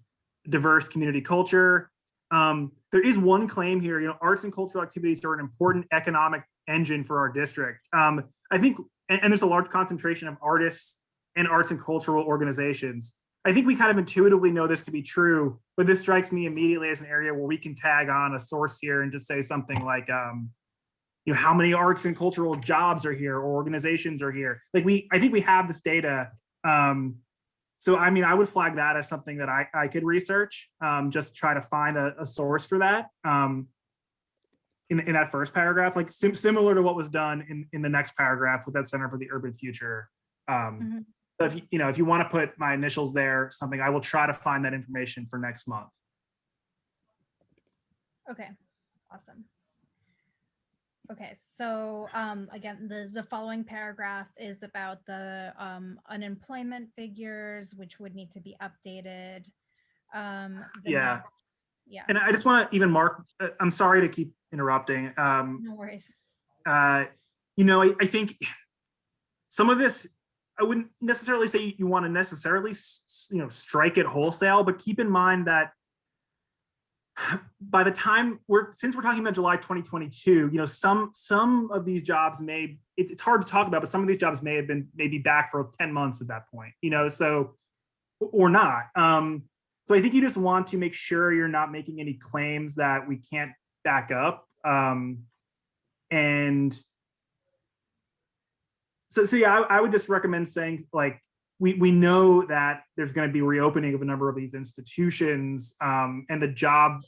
Speaker 8: diverse community culture. There is one claim here, arts and cultural activities are an important economic engine for our district. I think, and there's a large concentration of artists and arts and cultural organizations. I think we kind of intuitively know this to be true, but this strikes me immediately as an area where we can tag on a source here and just say something like, how many arts and cultural jobs are here or organizations are here? Like I think we have this data. So, I mean, I would flag that as something that I could research, just try to find a source for that in that first paragraph, like similar to what was done in the next paragraph with that Center for the Urban Future. So if you want to put my initials there, something, I will try to find that information for next month.
Speaker 2: Okay, awesome. Okay, so again, the following paragraph is about the unemployment figures, which would need to be updated.
Speaker 8: Yeah.
Speaker 2: Yeah.
Speaker 8: And I just want to even mark, I'm sorry to keep interrupting.
Speaker 2: No worries.
Speaker 8: I think some of this, I wouldn't necessarily say you want to necessarily, strike it wholesale, but keep in mind that by the time since we're talking about July 2022, some of these jobs it's hard to talk about, but some of these jobs may have been maybe back for 10 months at that point, so, or not. So I think you just want to make sure you're not making any claims that we can't back up. And so yeah, I would just recommend saying, like, we know that there's going to be reopening of a number of these institutions, and the job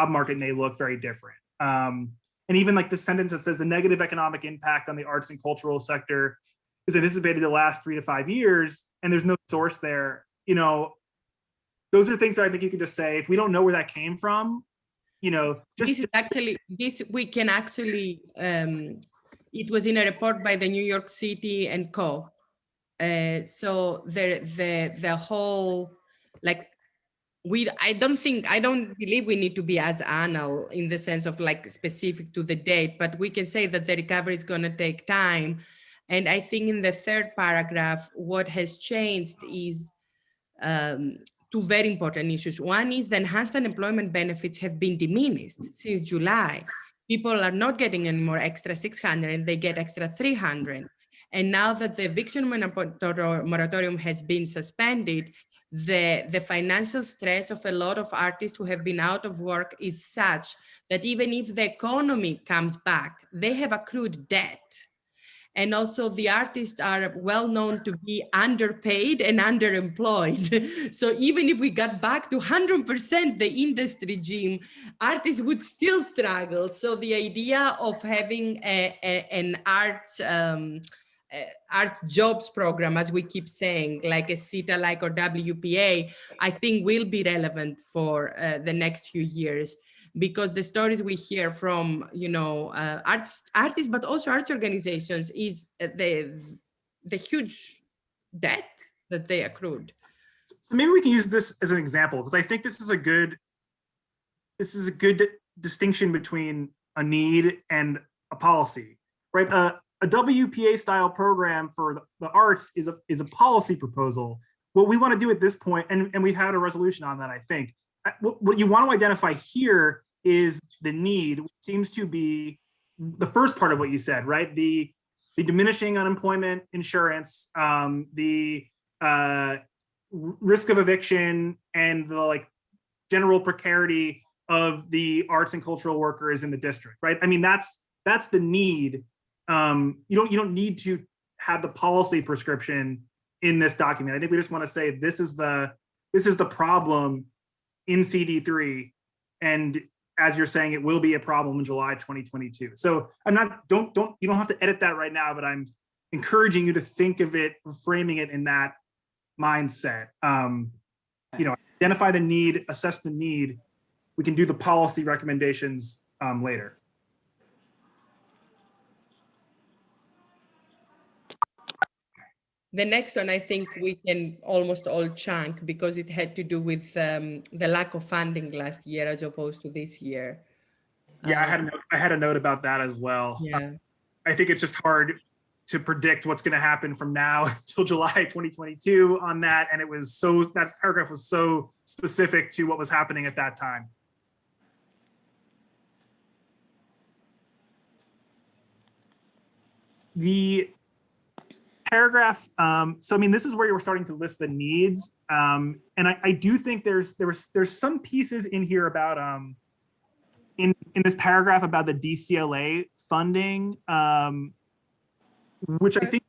Speaker 8: market may look very different. And even like the sentence that says the negative economic impact on the arts and cultural sector is anticipated to last 3 to 5 years, and there's no source there. Those are things that I think you could just say, if we don't know where that came from, just
Speaker 18: this we can actually, it was in a report by the New York City and Co. So the whole, like, I don't believe we need to be as anal in the sense of like specific to the date, but we can say that the recovery is going to take time. And I think in the third paragraph, what has changed is two very important issues. One is the enhanced unemployment benefits have been diminished since July. People are not getting any more extra 600 and they get extra 300. And now that the eviction moratorium has been suspended, the financial stress of a lot of artists who have been out of work is such that even if the economy comes back, they have accrued debt. And also the artists are well known to be underpaid and underemployed. So even if we got back to 100% the industry, Jim, artists would still struggle. So the idea of having an art jobs program, as we keep saying, like a CETA, like or WPA, I think will be relevant for the next few years, because the stories we hear from, artists, but also arts organizations is the huge debt that they accrued.
Speaker 8: So maybe we can use this as an example, because I think this is a good distinction between a need and a policy, right? A WPA style program for the arts is a policy proposal. What we want to do at this point, and we've had a resolution on that, I think. What you want to identify here is the need, which seems to be the first part of what you said, right? The diminishing unemployment insurance, the risk of eviction, and the general precarity of the arts and cultural workers in the district, right? I mean, that's the need. You don't need to have the policy prescription in this document. I think we just want to say this is the problem in CD3, and as you're saying, it will be a problem in July 2022. So you don't have to edit that right now, but I'm encouraging you to think of it, framing it in that mindset. Identify the need, assess the need. We can do the policy recommendations later.
Speaker 18: The next one, I think we can almost all chunk, because it had to do with the lack of funding last year as opposed to this year.
Speaker 8: Yeah, I had a note about that as well.
Speaker 18: Yeah.
Speaker 8: I think it's just hard to predict what's going to happen from now till July 2022 on that. And that paragraph was so specific to what was happening at that time. The paragraph, so I mean, this is where you're starting to list the needs. And I do think there's some pieces in here about, in this paragraph about the DCLA funding, which I think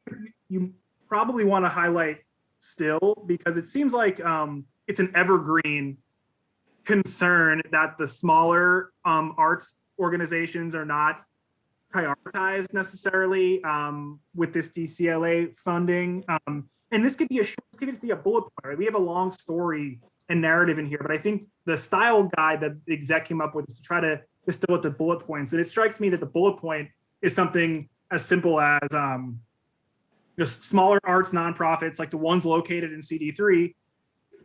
Speaker 8: you probably want to highlight still, because it seems like it's an evergreen concern that the smaller arts organizations are not prioritized necessarily with this DCLA funding. And this could be a bullet point, right? We have a long story and narrative in here, but I think the style guide that the exec came up with is to try to distill it to bullet points. And it strikes me that the bullet point is something as simple as just smaller arts nonprofits, like the ones located in CD3,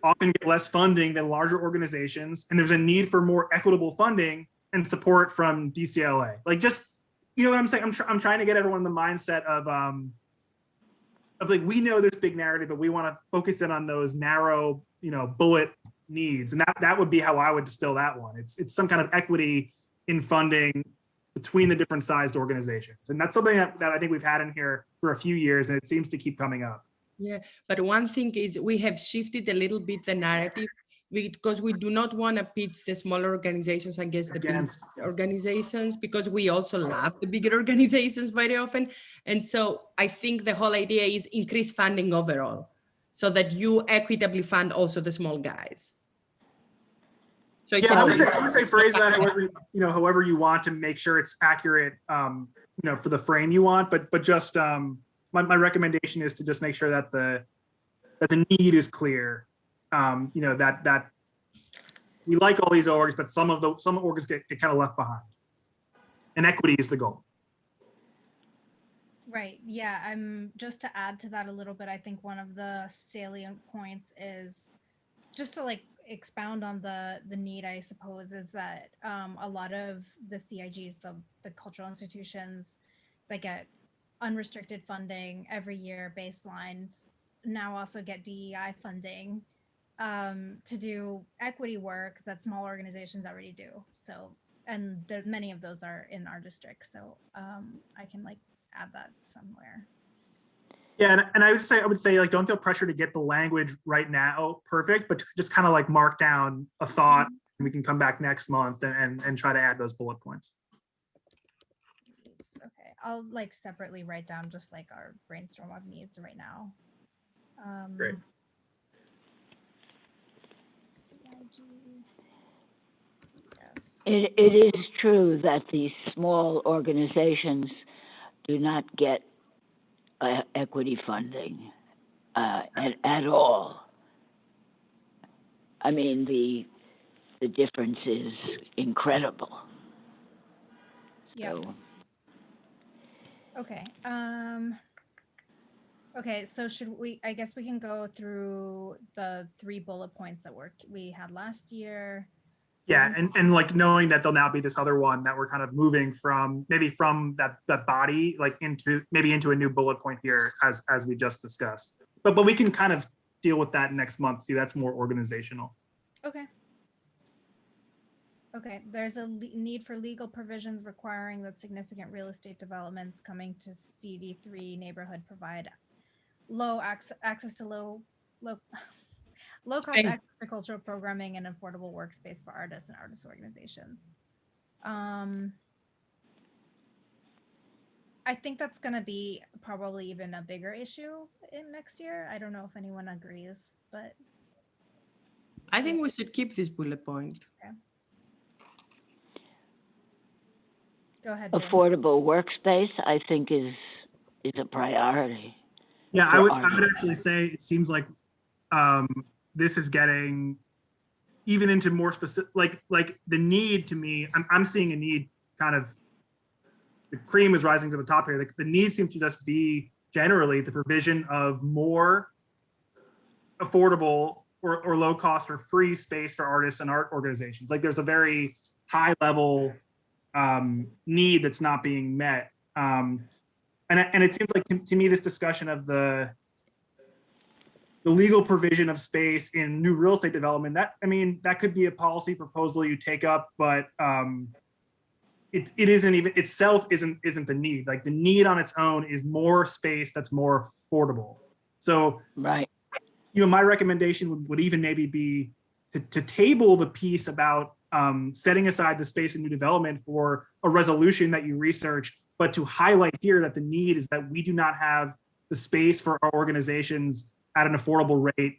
Speaker 8: often get less funding than larger organizations. And there's a need for more equitable funding and support from DCLA. You know what I'm saying? I'm trying to get everyone in the mindset of we know this big narrative, but we want to focus in on those narrow, bullet needs. And that would be how I would distill that one. It's some kind of equity in funding between the different sized organizations. And that's something that I think we've had in here for a few years, and it seems to keep coming up.
Speaker 18: Yeah, but one thing is we have shifted a little bit the narrative, because we do not want to pitch the smaller organizations against the big organizations, because we also love the bigger organizations very often. And so I think the whole idea is increase funding overall, so that you equitably fund also the small guys. So
Speaker 8: yeah, I would say phrase that however you want to make sure it's accurate, for the frame you want. But just my recommendation is to just make sure that the need is clear. That we like all these orgs, but some orgs get kind of left behind. And equity is the goal.
Speaker 2: Right. Yeah. Just to add to that a little bit, I think one of the salient points is just to expound on the need, I suppose, is that a lot of the CIGs, the cultural institutions that get unrestricted funding every year, baselines, now also get DEI funding to do equity work that small organizations already do. So, and many of those are in our district. So I can add that somewhere.
Speaker 8: Yeah, and I would say don't feel pressure to get the language right now perfect, but just kind of mark down a thought, and we can come back next month and try to add those bullet points.
Speaker 2: Okay, I'll like separately write down just like our brainstorm of needs right now.
Speaker 8: Great.
Speaker 5: It is true that these small organizations do not get equity funding at all. I mean, the difference is incredible.
Speaker 2: Yeah.
Speaker 5: So,
Speaker 2: okay. Okay, so I guess we can go through the 3 bullet points that we had last year.
Speaker 8: Yeah, and like knowing that there'll now be this other one that we're kind of moving from that body like into a new bullet point here as we just discussed. But we can kind of deal with that next month too. That's more organizational.
Speaker 2: Okay. Okay, there's a need for legal provisions requiring that significant real estate developments coming to CD3 neighborhood provide access to low cost access to cultural programming and affordable workspace for artists and artist organizations. I think that's going to be probably even a bigger issue in next year. I don't know if anyone agrees, but
Speaker 18: I think we should keep this bullet point.
Speaker 2: Okay. Go ahead, Jim.
Speaker 5: affordable workspace, I think, is a priority.
Speaker 8: Yeah, I would actually say it seems like this is getting even into more specific, like the need to me. I'm seeing a need kind of. The cream is rising to the top here. The need seems to just be generally the provision of more affordable or low cost or free space for artists and art organizations. Like there's a very high level need that's not being met. And it seems like to me, this discussion of the legal provision of space in new real estate development, that could be a policy proposal you take up, but it isn't even itself isn't the need. Like the need on its own is more space that's more affordable. So
Speaker 5: right,
Speaker 8: my recommendation would even maybe be to table the piece about setting aside the space in new development for a resolution that you research, but to highlight here that the need is that we do not have the space for our organizations at an affordable rate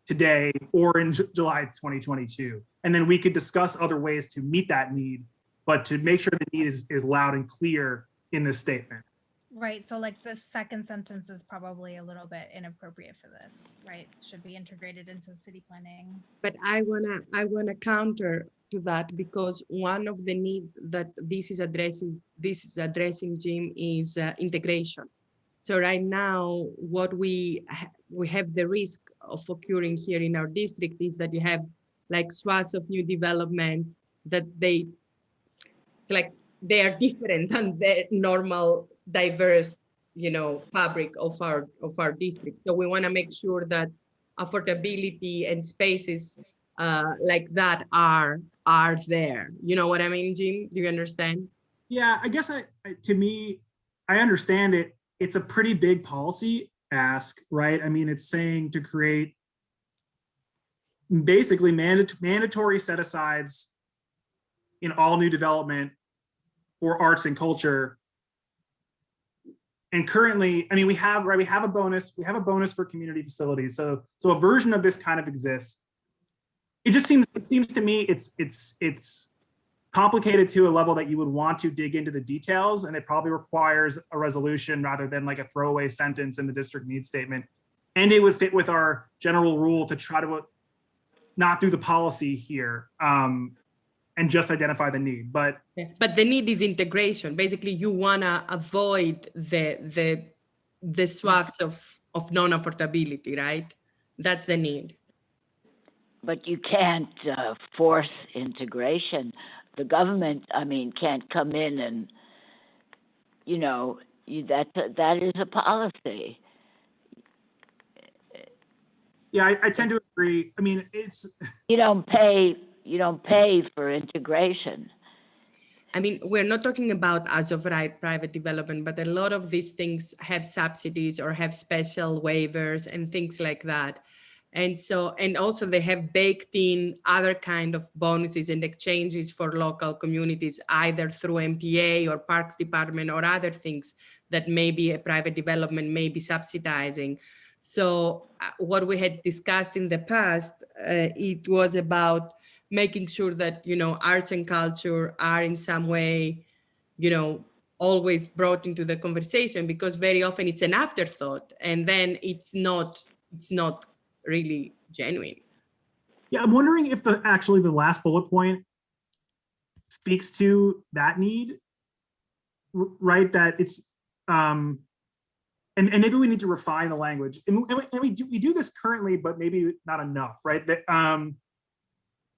Speaker 8: today or in July 2022. And then we could discuss other ways to meet that need, but to make sure the need is loud and clear in this statement.
Speaker 2: Right, so like the second sentence is probably a little bit inappropriate for this, right? Should be integrated into city planning.
Speaker 18: But I wanna counter to that, because one of the needs that this is addressing, Jim, is integration. So right now, what we have the risk of occurring here in our district is that you have like swaths of new development that they are different than the normal diverse, fabric of our district. So we want to make sure that affordability and spaces like that are there. You know what I mean, Jim? Do you understand?
Speaker 8: Yeah, I guess to me, I understand it. It's a pretty big policy ask, right? I mean, it's saying to create basically mandatory set-asides in all new development for arts and culture. And currently, I mean, we have a bonus for community facilities. So a version of this kind of exists. It seems to me it's complicated to a level that you would want to dig into the details, and it probably requires a resolution rather than like a throwaway sentence in the district needs statement. And it would fit with our general rule to try to not do the policy here and just identify the need. But
Speaker 18: the need is integration. Basically, you wanna avoid the swaths of non-affordability, right? That's the need.
Speaker 5: But you can't force integration. The government, can't come in and, that is a policy.
Speaker 8: Yeah, I tend to agree. I mean,
Speaker 5: you don't pay for integration.
Speaker 18: I mean, we're not talking about as of right private development, but a lot of these things have subsidies or have special waivers and things like that. And so, and also they have baked in other kind of bonuses and exchanges for local communities, either through MTA or Parks Department or other things that maybe a private development may be subsidizing. So what we had discussed in the past, it was about making sure that, you know, arts and culture are in some way, you know, always brought into the conversation, because very often it's an afterthought and then it's not really genuine.
Speaker 8: Yeah, I'm wondering if actually the last bullet point speaks to that need, right? That it's and maybe we need to refine the language, and we do this currently, but maybe not enough, right? That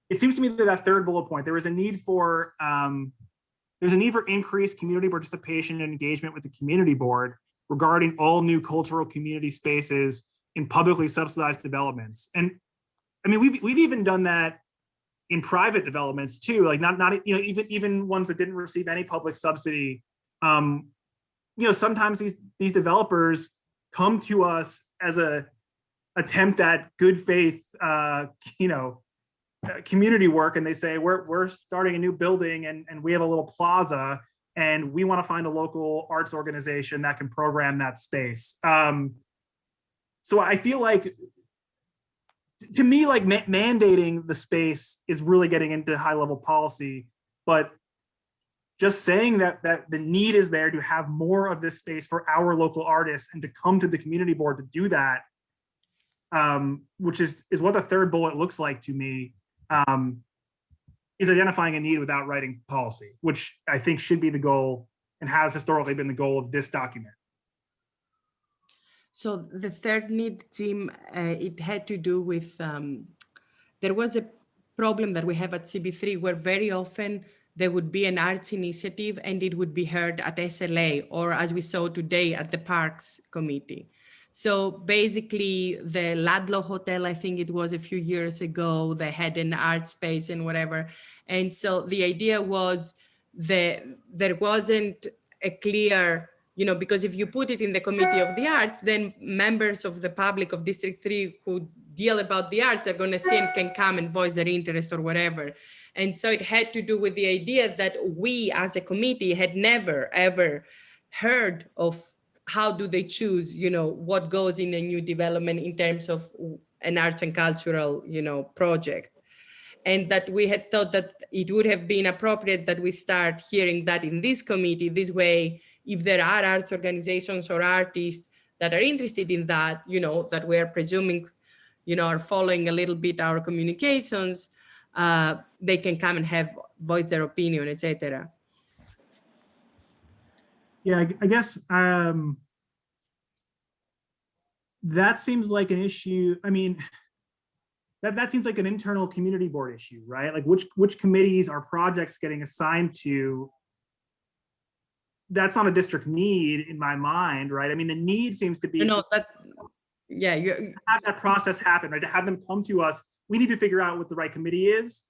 Speaker 8: it seems to me that third bullet point, there is a need for increased community participation and engagement with the community board regarding all new cultural community spaces in publicly subsidized developments. And I mean, we've even done that in private developments too, like not you know, even ones that didn't receive any public subsidy. You know, sometimes these developers come to us as a attempt at good faith, you know, community work, and they say we're starting a new building and we have a little plaza and we want to find a local arts organization that can program that space. So I feel like, to me, like mandating the space is really getting into high level policy, but just saying that the need is there to have more of this space for our local artists and to come to the community board to do that, which is what the third bullet looks like to me, is identifying a need without writing policy, which I think should be the goal and has historically been the goal of this document.
Speaker 18: So the third need, Jim, it had to do with, there was a problem that we have at CB3 where very often there would be an arts initiative and it would be heard at SLA, or as we saw today at the Parks Committee. So basically the Ludlow Hotel, I think it was a few years ago, they had an art space and whatever. And so the idea was that there wasn't a clear, you know, because if you put it in the Committee of the Arts, then members of the public of District 3 who deal about the arts are going to see and can come and voice their interest or whatever. And so it had to do with the idea that we as a committee had never, ever heard of how do they choose, you know, what goes in a new development in terms of an arts and cultural, you know, project. And that we had thought that it would have been appropriate that we start hearing that in this committee. This way, if there are arts organizations or artists that are interested in that, you know, that we're presuming, you know, are following a little bit our communications, they can come and have voice their opinion, etc.
Speaker 8: Yeah, I guess that seems like an issue. I mean, that seems like an internal community board issue, right? Like which committees are projects getting assigned to? That's not a district need in my mind, right? I mean, the need seems to be
Speaker 18: yeah,
Speaker 8: you have that process happen, right? To have them come to us, we need to figure out what the right committee is.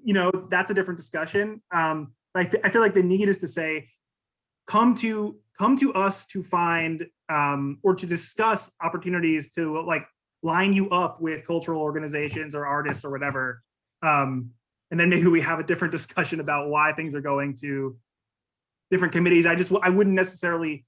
Speaker 8: You know, that's a different discussion. I feel like the need is to say, come to us to find or to discuss opportunities to like line you up with cultural organizations or artists or whatever. And then maybe we have a different discussion about why things are going to different committees. I wouldn't necessarily,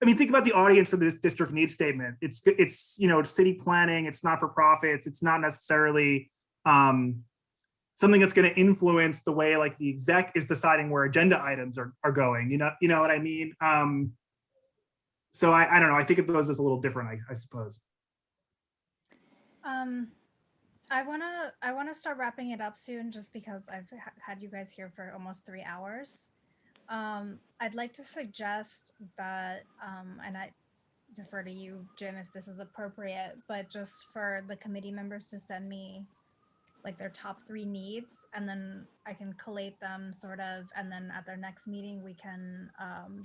Speaker 8: I mean, think about the audience for this district needs statement. It's you know, city planning, it's not for profits. It's not necessarily something that's going to influence the way like the exec is deciding where agenda items are going. You know what I mean? So I don't know. I think of those as a little different, I suppose.
Speaker 2: I wanna start wrapping it up soon, just because I've had you guys here for almost 3 hours. I'd like to suggest that, and I defer to you, Jim, if this is appropriate, but just for the committee members to send me like their top 3 needs, and then I can collate them sort of, and then at their next meeting we can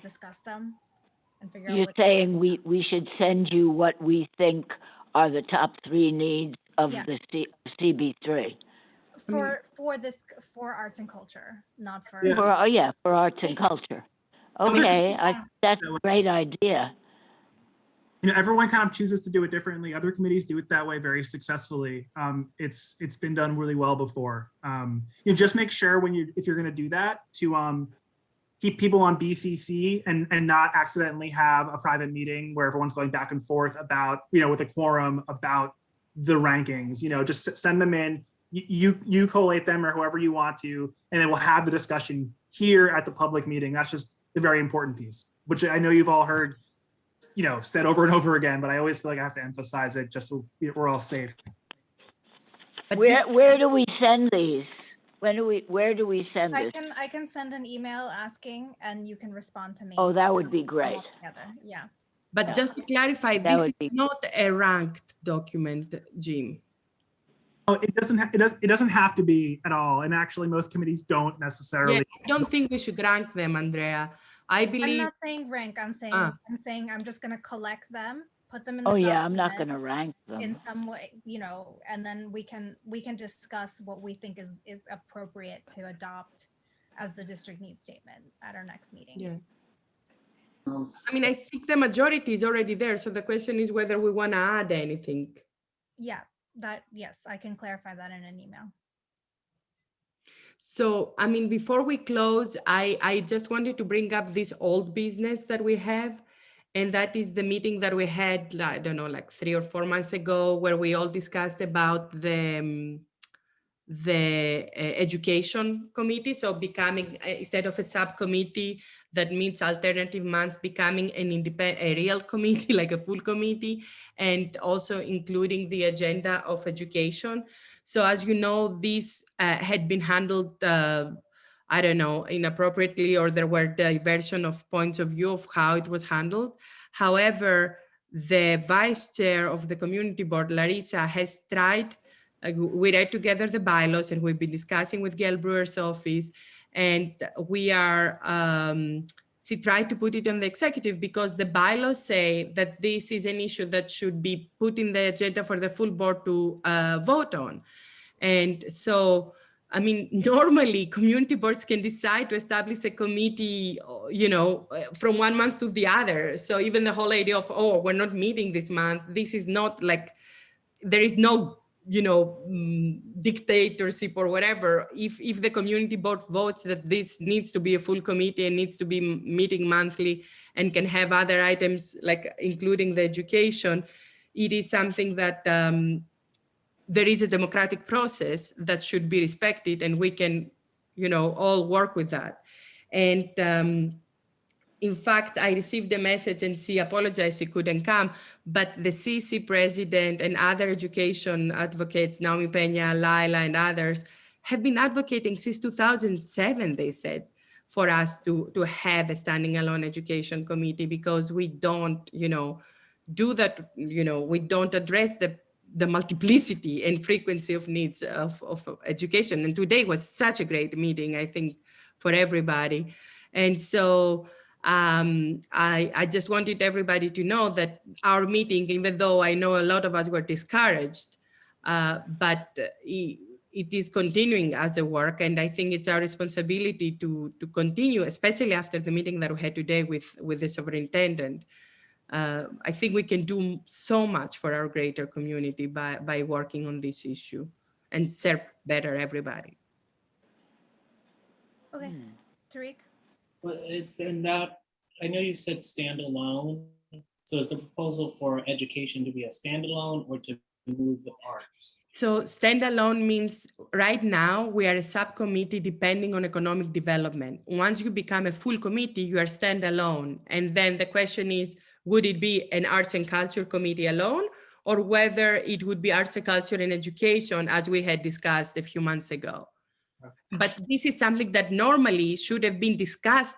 Speaker 2: discuss them and figure out.
Speaker 5: You're saying we should send you what we think are the top 3 needs of the CB3.
Speaker 2: For arts and culture, not for
Speaker 5: for arts and culture. Okay, that's a great idea.
Speaker 8: you know, everyone kind of chooses to do it differently. Other committees do it that way very successfully. It's been done really well before. You just make sure if you're going to do that to keep people on BCC and not accidentally have a private meeting where everyone's going back and forth about, you know, with a quorum about the rankings. You know, just send them in. You collate them or whoever you want to, and then we'll have the discussion here at the public meeting. That's just a very important piece, which I know you've all heard, you know, said over and over again, but I always feel like I have to emphasize it just so we're all safe.
Speaker 5: Where do we send these? Where do we send this?
Speaker 2: I can send an email asking, and you can respond to me.
Speaker 5: Oh, that would be great.
Speaker 2: Yeah.
Speaker 18: But just to clarify,
Speaker 5: That
Speaker 18: this
Speaker 5: would
Speaker 18: is not a ranked document, Jim.
Speaker 8: Oh, it doesn't have to be at all. And actually most committees don't necessarily.
Speaker 18: Yeah, I don't think we should rank them, Andrea. I believe.
Speaker 2: I'm not saying rank. I'm saying I'm just going to collect them, put them in the
Speaker 5: document. I'm not going to rank them
Speaker 2: in some way, you know, and then we can discuss what we think is appropriate to adopt as the district needs statement at our next meeting.
Speaker 18: Yeah. I mean, I think the majority is already there. So the question is whether we want to add anything.
Speaker 2: Yeah, yes, I can clarify that in an email.
Speaker 18: So, I mean, before we close, I just wanted to bring up this old business that we have. And that is the meeting that we had, I don't know, like 3 or 4 months ago, where we all discussed about the education committee. So becoming, instead of a subcommittee that meets alternative months, becoming a real committee, like a full committee, and also including the agenda of education. So as you know, this had been handled, I don't know, inappropriately, or there were diversion of points of view of how it was handled. However, the vice chair of the community board, Larissa, has tried, we read together the bylaws, and we've been discussing with Gail Brewer's office, and we are, she tried to put it on the executive because the bylaws say that this is an issue that should be put in the agenda for the full board to vote on. And so, I mean, normally community boards can decide to establish a committee, you know, from 1 month to the other. So even the whole idea of, oh, we're not meeting this month, this is not like, there is no, you know, dictatorship or whatever. If the community board votes that this needs to be a full committee and needs to be meeting monthly and can have other items, like including the education, it is something that there is a democratic process that should be respected, and we can, you know, all work with that. And in fact, I received a message, and she apologized she couldn't come, but the CC president and other education advocates, Naomi Peña, Laila, and others, have been advocating since 2007, they said, for us to have a standing alone education committee, because we don't, you know, do that, you know, we don't address the multiplicity and frequency of needs of education. And today was such a great meeting, I think, for everybody. And so I just wanted everybody to know that our meeting, even though I know a lot of us were discouraged, but it is continuing as a work. And I think it's our responsibility to continue, especially after the meeting that we had today with the superintendent. I think we can do so much for our greater community by working on this issue and serve better everybody.
Speaker 2: Okay, Tariq?
Speaker 7: Well, it's not, I know you said standalone. So is the proposal for education to be a standalone or to move the parts?
Speaker 18: So standalone means right now we are a subcommittee depending on economic development. Once you become a full committee, you are standalone. And then the question is, would it be an arts and culture committee alone, or whether it would be arts and culture and education, as we had discussed a few months ago? But this is something that normally should have been discussed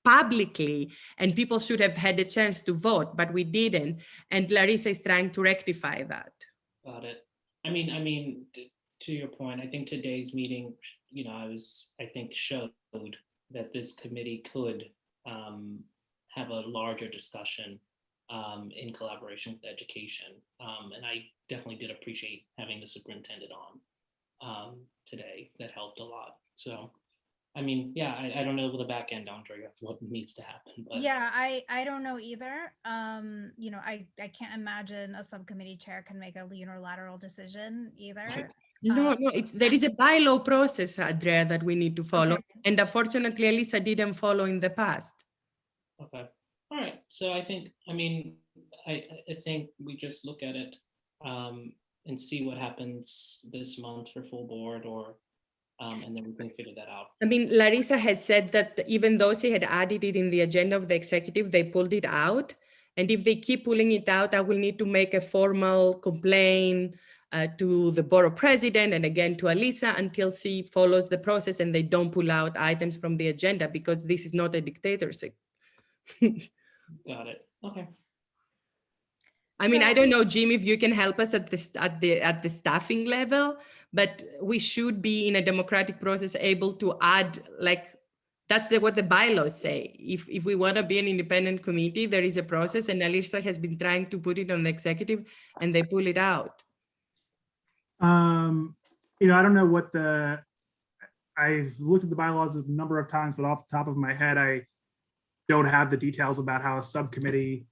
Speaker 18: publicly, and people should have had a chance to vote, but we didn't. And Larissa is trying to rectify that.
Speaker 7: Got it. I mean, to your point, I think today's meeting, you know, I think showed that this committee could have a larger discussion in collaboration with education. And I definitely did appreciate having the superintendent on today. That helped a lot. So I mean, yeah, I don't know the back end, Andrea, of what needs to happen. But
Speaker 2: Yeah, I don't know either. You know, I can't imagine a subcommittee chair can make a unilateral decision either.
Speaker 18: No, there is a bylaw process, Andrea, that we need to follow.
Speaker 2: Okay.
Speaker 18: And unfortunately, Elisa didn't follow in the past.
Speaker 7: okay, all right. So I think, I mean, I think we just look at it and see what happens this month for full board, or and then we can figure that out.
Speaker 18: I mean, Larissa had said that even though she had added it in the agenda of the executive, they pulled it out. And if they keep pulling it out, I will need to make a formal complaint to the borough president and again to Elisa until she follows the process and they don't pull out items from the agenda, because this is not a dictatorship.
Speaker 7: Got it. Okay.
Speaker 18: I mean, I don't know, Jim, if you can help us at the staffing level, but we should be in a democratic process able to add, like, that's what the bylaws say. If we want to be an independent committee, there is a process, and Elisa has been trying to put it on the executive and they pull it out.
Speaker 8: You know, I don't know what I've looked at the bylaws a number of times, but off the top of my head, I don't have the details about how a subcommittee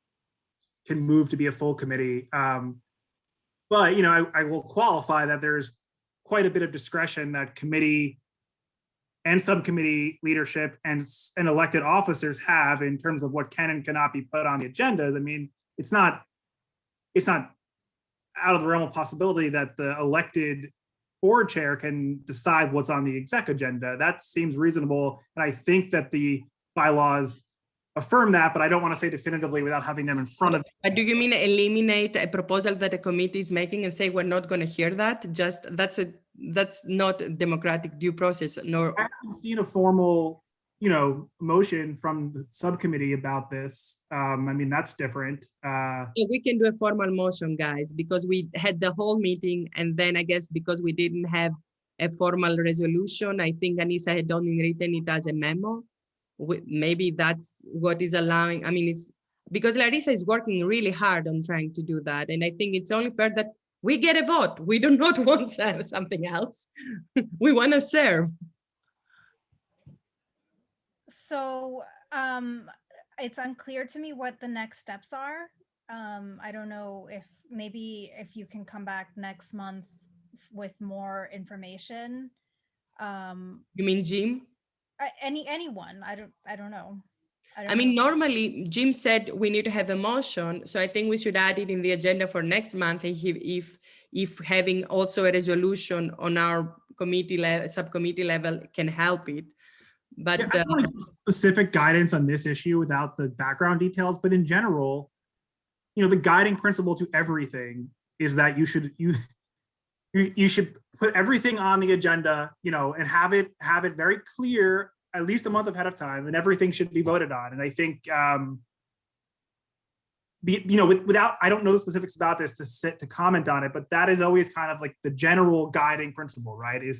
Speaker 8: can move to be a full committee. But, you know, I will qualify that there's quite a bit of discretion that committee and subcommittee leadership and elected officers have in terms of what can and cannot be put on the agendas. I mean, it's not out of the realm of possibility that the elected board chair can decide what's on the exec agenda. That seems reasonable. And I think that the bylaws affirm that, but I don't want to say definitively without having them in front of me.
Speaker 18: But do you mean eliminate a proposal that a committee is making and say we're not going to hear that? Just that's not a democratic due process. Nor
Speaker 8: I haven't seen a formal, you know, motion from the subcommittee about this. I mean, that's different.
Speaker 18: We can do a formal motion, guys, because we had the whole meeting, and then I guess because we didn't have a formal resolution, I think Anissa had only written it as a memo. Maybe that's what is allowing, I mean, it's because Larissa is working really hard on trying to do that. And I think it's only fair that we get a vote. We do not want something else. We want to serve.
Speaker 2: So it's unclear to me what the next steps are. I don't know if maybe if you can come back next month with more information.
Speaker 18: You mean Jim?
Speaker 2: Anyone, I don't know.
Speaker 18: I mean, normally Jim said we need to have a motion, so I think we should add it in the agenda for next month. If having also a resolution on our committee level, subcommittee level can help it. But
Speaker 8: I don't have specific guidance on this issue without the background details, but in general, you know, the guiding principle to everything is that you should put everything on the agenda, you know, and have it very clear at least a month ahead of time, and everything should be voted on. And I think, you know, without, I don't know the specifics about this to comment on it, but that is always kind of like the general guiding principle, right? It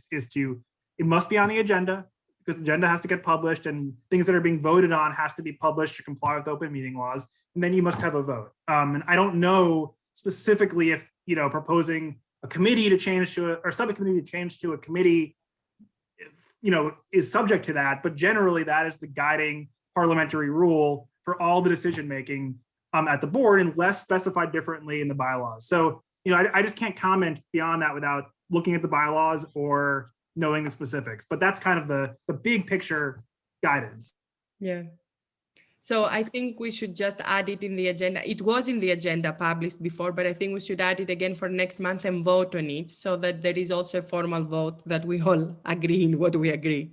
Speaker 8: must be on the agenda, because the agenda has to get published, and things that are being voted on has to be published to comply with open meeting laws. And then you must have a vote. And I don't know specifically if, you know, proposing a committee to change to or subcommittee to change to a committee, you know, is subject to that. But generally, that is the guiding parliamentary rule for all the decision making at the board, unless specified differently in the bylaws. So, you know, I just can't comment beyond that without looking at the bylaws or knowing the specifics. But that's kind of the big picture guidance.
Speaker 18: Yeah. So I think we should just add it in the agenda. It was in the agenda published before, but I think we should add it again for next month and vote on it, so that there is also a formal vote that we all agree in what we agree.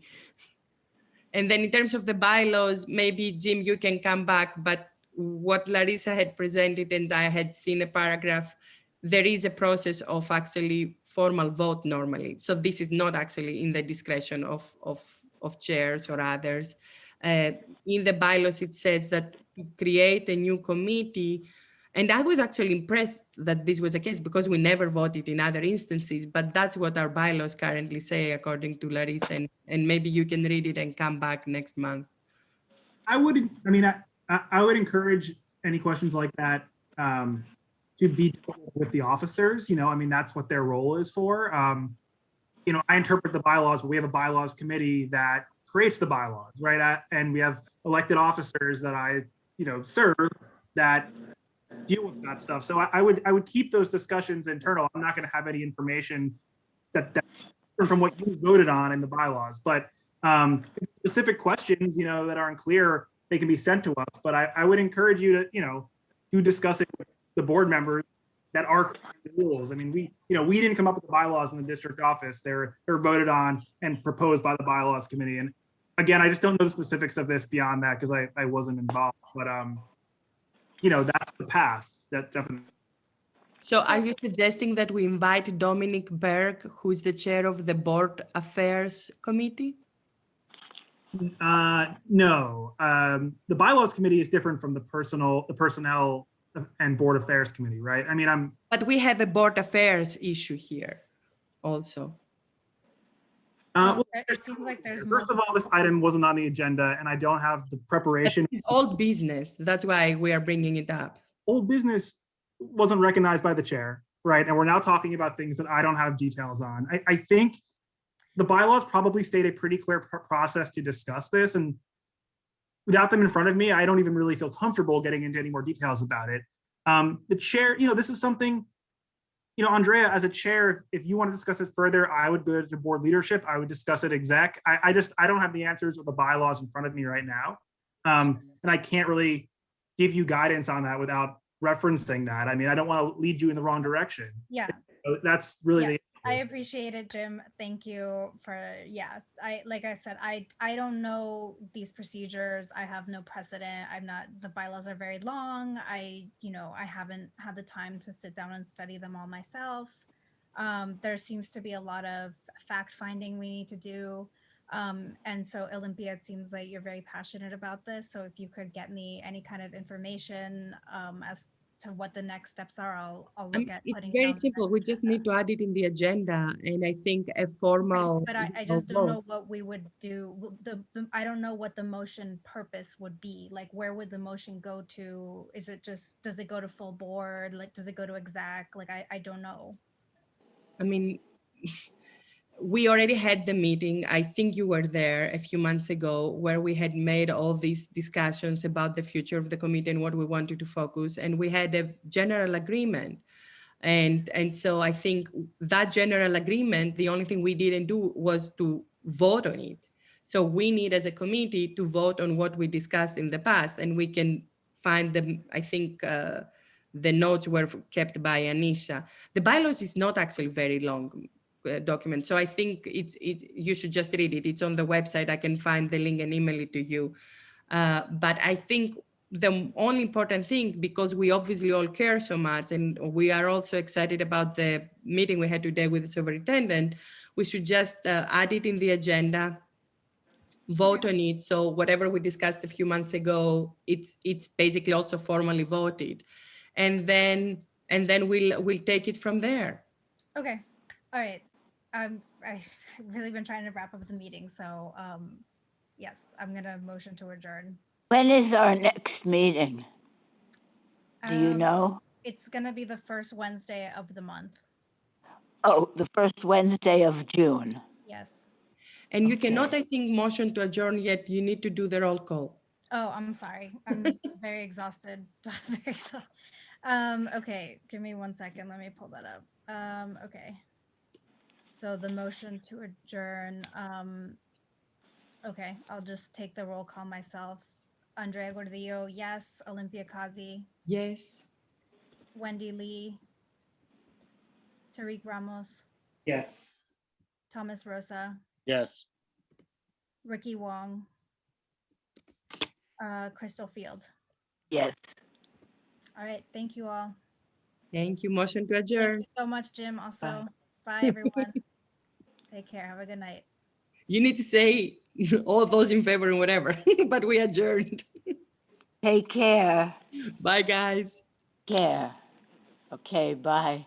Speaker 18: And then in terms of the bylaws, maybe Jim, you can come back, but what Larissa had presented and I had seen a paragraph, there is a process of actually formal vote normally. So this is not actually in the discretion of chairs or others. In the bylaws, it says that to create a new committee, and I was actually impressed that this was the case because we never voted in other instances, but that's what our bylaws currently say, according to Larissa, and maybe you can read it and come back next month.
Speaker 8: I would encourage any questions like that to be with the officers. You know, I mean, that's what their role is for. You know, I interpret the bylaws, but we have a bylaws committee that creates the bylaws, right? And we have elected officers that I, serve that deal with that stuff. So I would keep those discussions internal. I'm not going to have any information that's different from what you voted on in the bylaws, but specific questions, that aren't clear, they can be sent to us. But I would encourage you to discuss it with the board members that are creating the rules. I mean, we didn't come up with the bylaws in the district office. They're voted on and proposed by the bylaws committee. And again, I just don't know the specifics of this beyond that because I wasn't involved. But that's the path. That definitely.
Speaker 18: So are you suggesting that we invite Dominic Berg, who is the chair of the Board Affairs Committee?
Speaker 8: No. The bylaws committee is different from the personnel and board affairs committee, right? I mean,
Speaker 18: But we have a board affairs issue here also.
Speaker 2: It seems like there's
Speaker 8: First of all, this item wasn't on the agenda and I don't have the preparation.
Speaker 18: Old business. That's why we are bringing it up.
Speaker 8: Old business wasn't recognized by the chair, right? And we're now talking about things that I don't have details on. I think the bylaws probably state a pretty clear process to discuss this. And without them in front of me, I don't even really feel comfortable getting into any more details about it. The chair, this is something, Andrea, as a chair, if you want to discuss it further, I would go to board leadership. I would discuss it exec. I don't have the answers of the bylaws in front of me right now. And I can't really give you guidance on that without referencing that. I mean, I don't want to lead you in the wrong direction.
Speaker 2: Yeah.
Speaker 8: So that's really the
Speaker 2: I appreciate it, Jim. Thank you for, like I said, I don't know these procedures. I have no precedent. The bylaws are very long. I haven't had the time to sit down and study them all myself. There seems to be a lot of fact finding we need to do. And so Olympia, it seems like you're very passionate about this. So if you could get me any kind of information as to what the next steps are, I'll look at putting
Speaker 18: it's very simple. We just need to add it in the agenda, and I think a formal.
Speaker 2: But I just don't know what we would do. I don't know what the motion purpose would be. Like, where would the motion go to? Is it does it go to full board? Like, does it go to exec? Like, I don't know.
Speaker 18: I mean, we already had the meeting. I think you were there a few months ago where we had made all these discussions about the future of the committee and what we wanted to focus. And we had a general agreement. And so I think that general agreement, the only thing we didn't do was to vote on it. So we need as a committee to vote on what we discussed in the past, and we can find them. I think the notes were kept by Anisha. The bylaws is not actually very long document. So I think you should just read it. It's on the website. I can find the link and email it to you. But I think the only important thing, because we obviously all care so much, and we are also excited about the meeting we had today with the superintendent, we should just add it in the agenda, vote on it. So whatever we discussed a few months ago, it's basically also formally voted. And then we'll take it from there.
Speaker 2: Okay. All right. I've really been trying to wrap up the meeting. So yes, I'm going to motion to adjourn.
Speaker 5: When is our next meeting? Do you know?
Speaker 2: It's going to be the first Wednesday of the month.
Speaker 5: Oh, the first Wednesday of June.
Speaker 2: Yes.
Speaker 18: And you cannot, I think, motion to adjourn yet. You need to do the roll call.
Speaker 2: Oh, I'm sorry. I'm very exhausted. Very exhausted. Okay, give me 1 second. Let me pull that up. Okay. So the motion to adjourn. Okay, I'll just take the roll call myself. Andrea Gordillo, yes. Olympia Kazi.
Speaker 18: Yes.
Speaker 2: Wendy Lee. Tariq Ramos.
Speaker 7: Yes.
Speaker 2: Thomas Rosa.
Speaker 6: Yes.
Speaker 2: Ricky Wong. Crystal Field.
Speaker 5: Yes.
Speaker 2: All right, thank you all.
Speaker 18: Thank you. Motion to adjourn.
Speaker 2: Thank you so much, Jim. Also, bye everyone. Take care. Have a good night.
Speaker 18: You need to say all those in favor and whatever, but we adjourned.
Speaker 5: Take care.
Speaker 18: Bye, guys.
Speaker 5: Care. Okay, bye.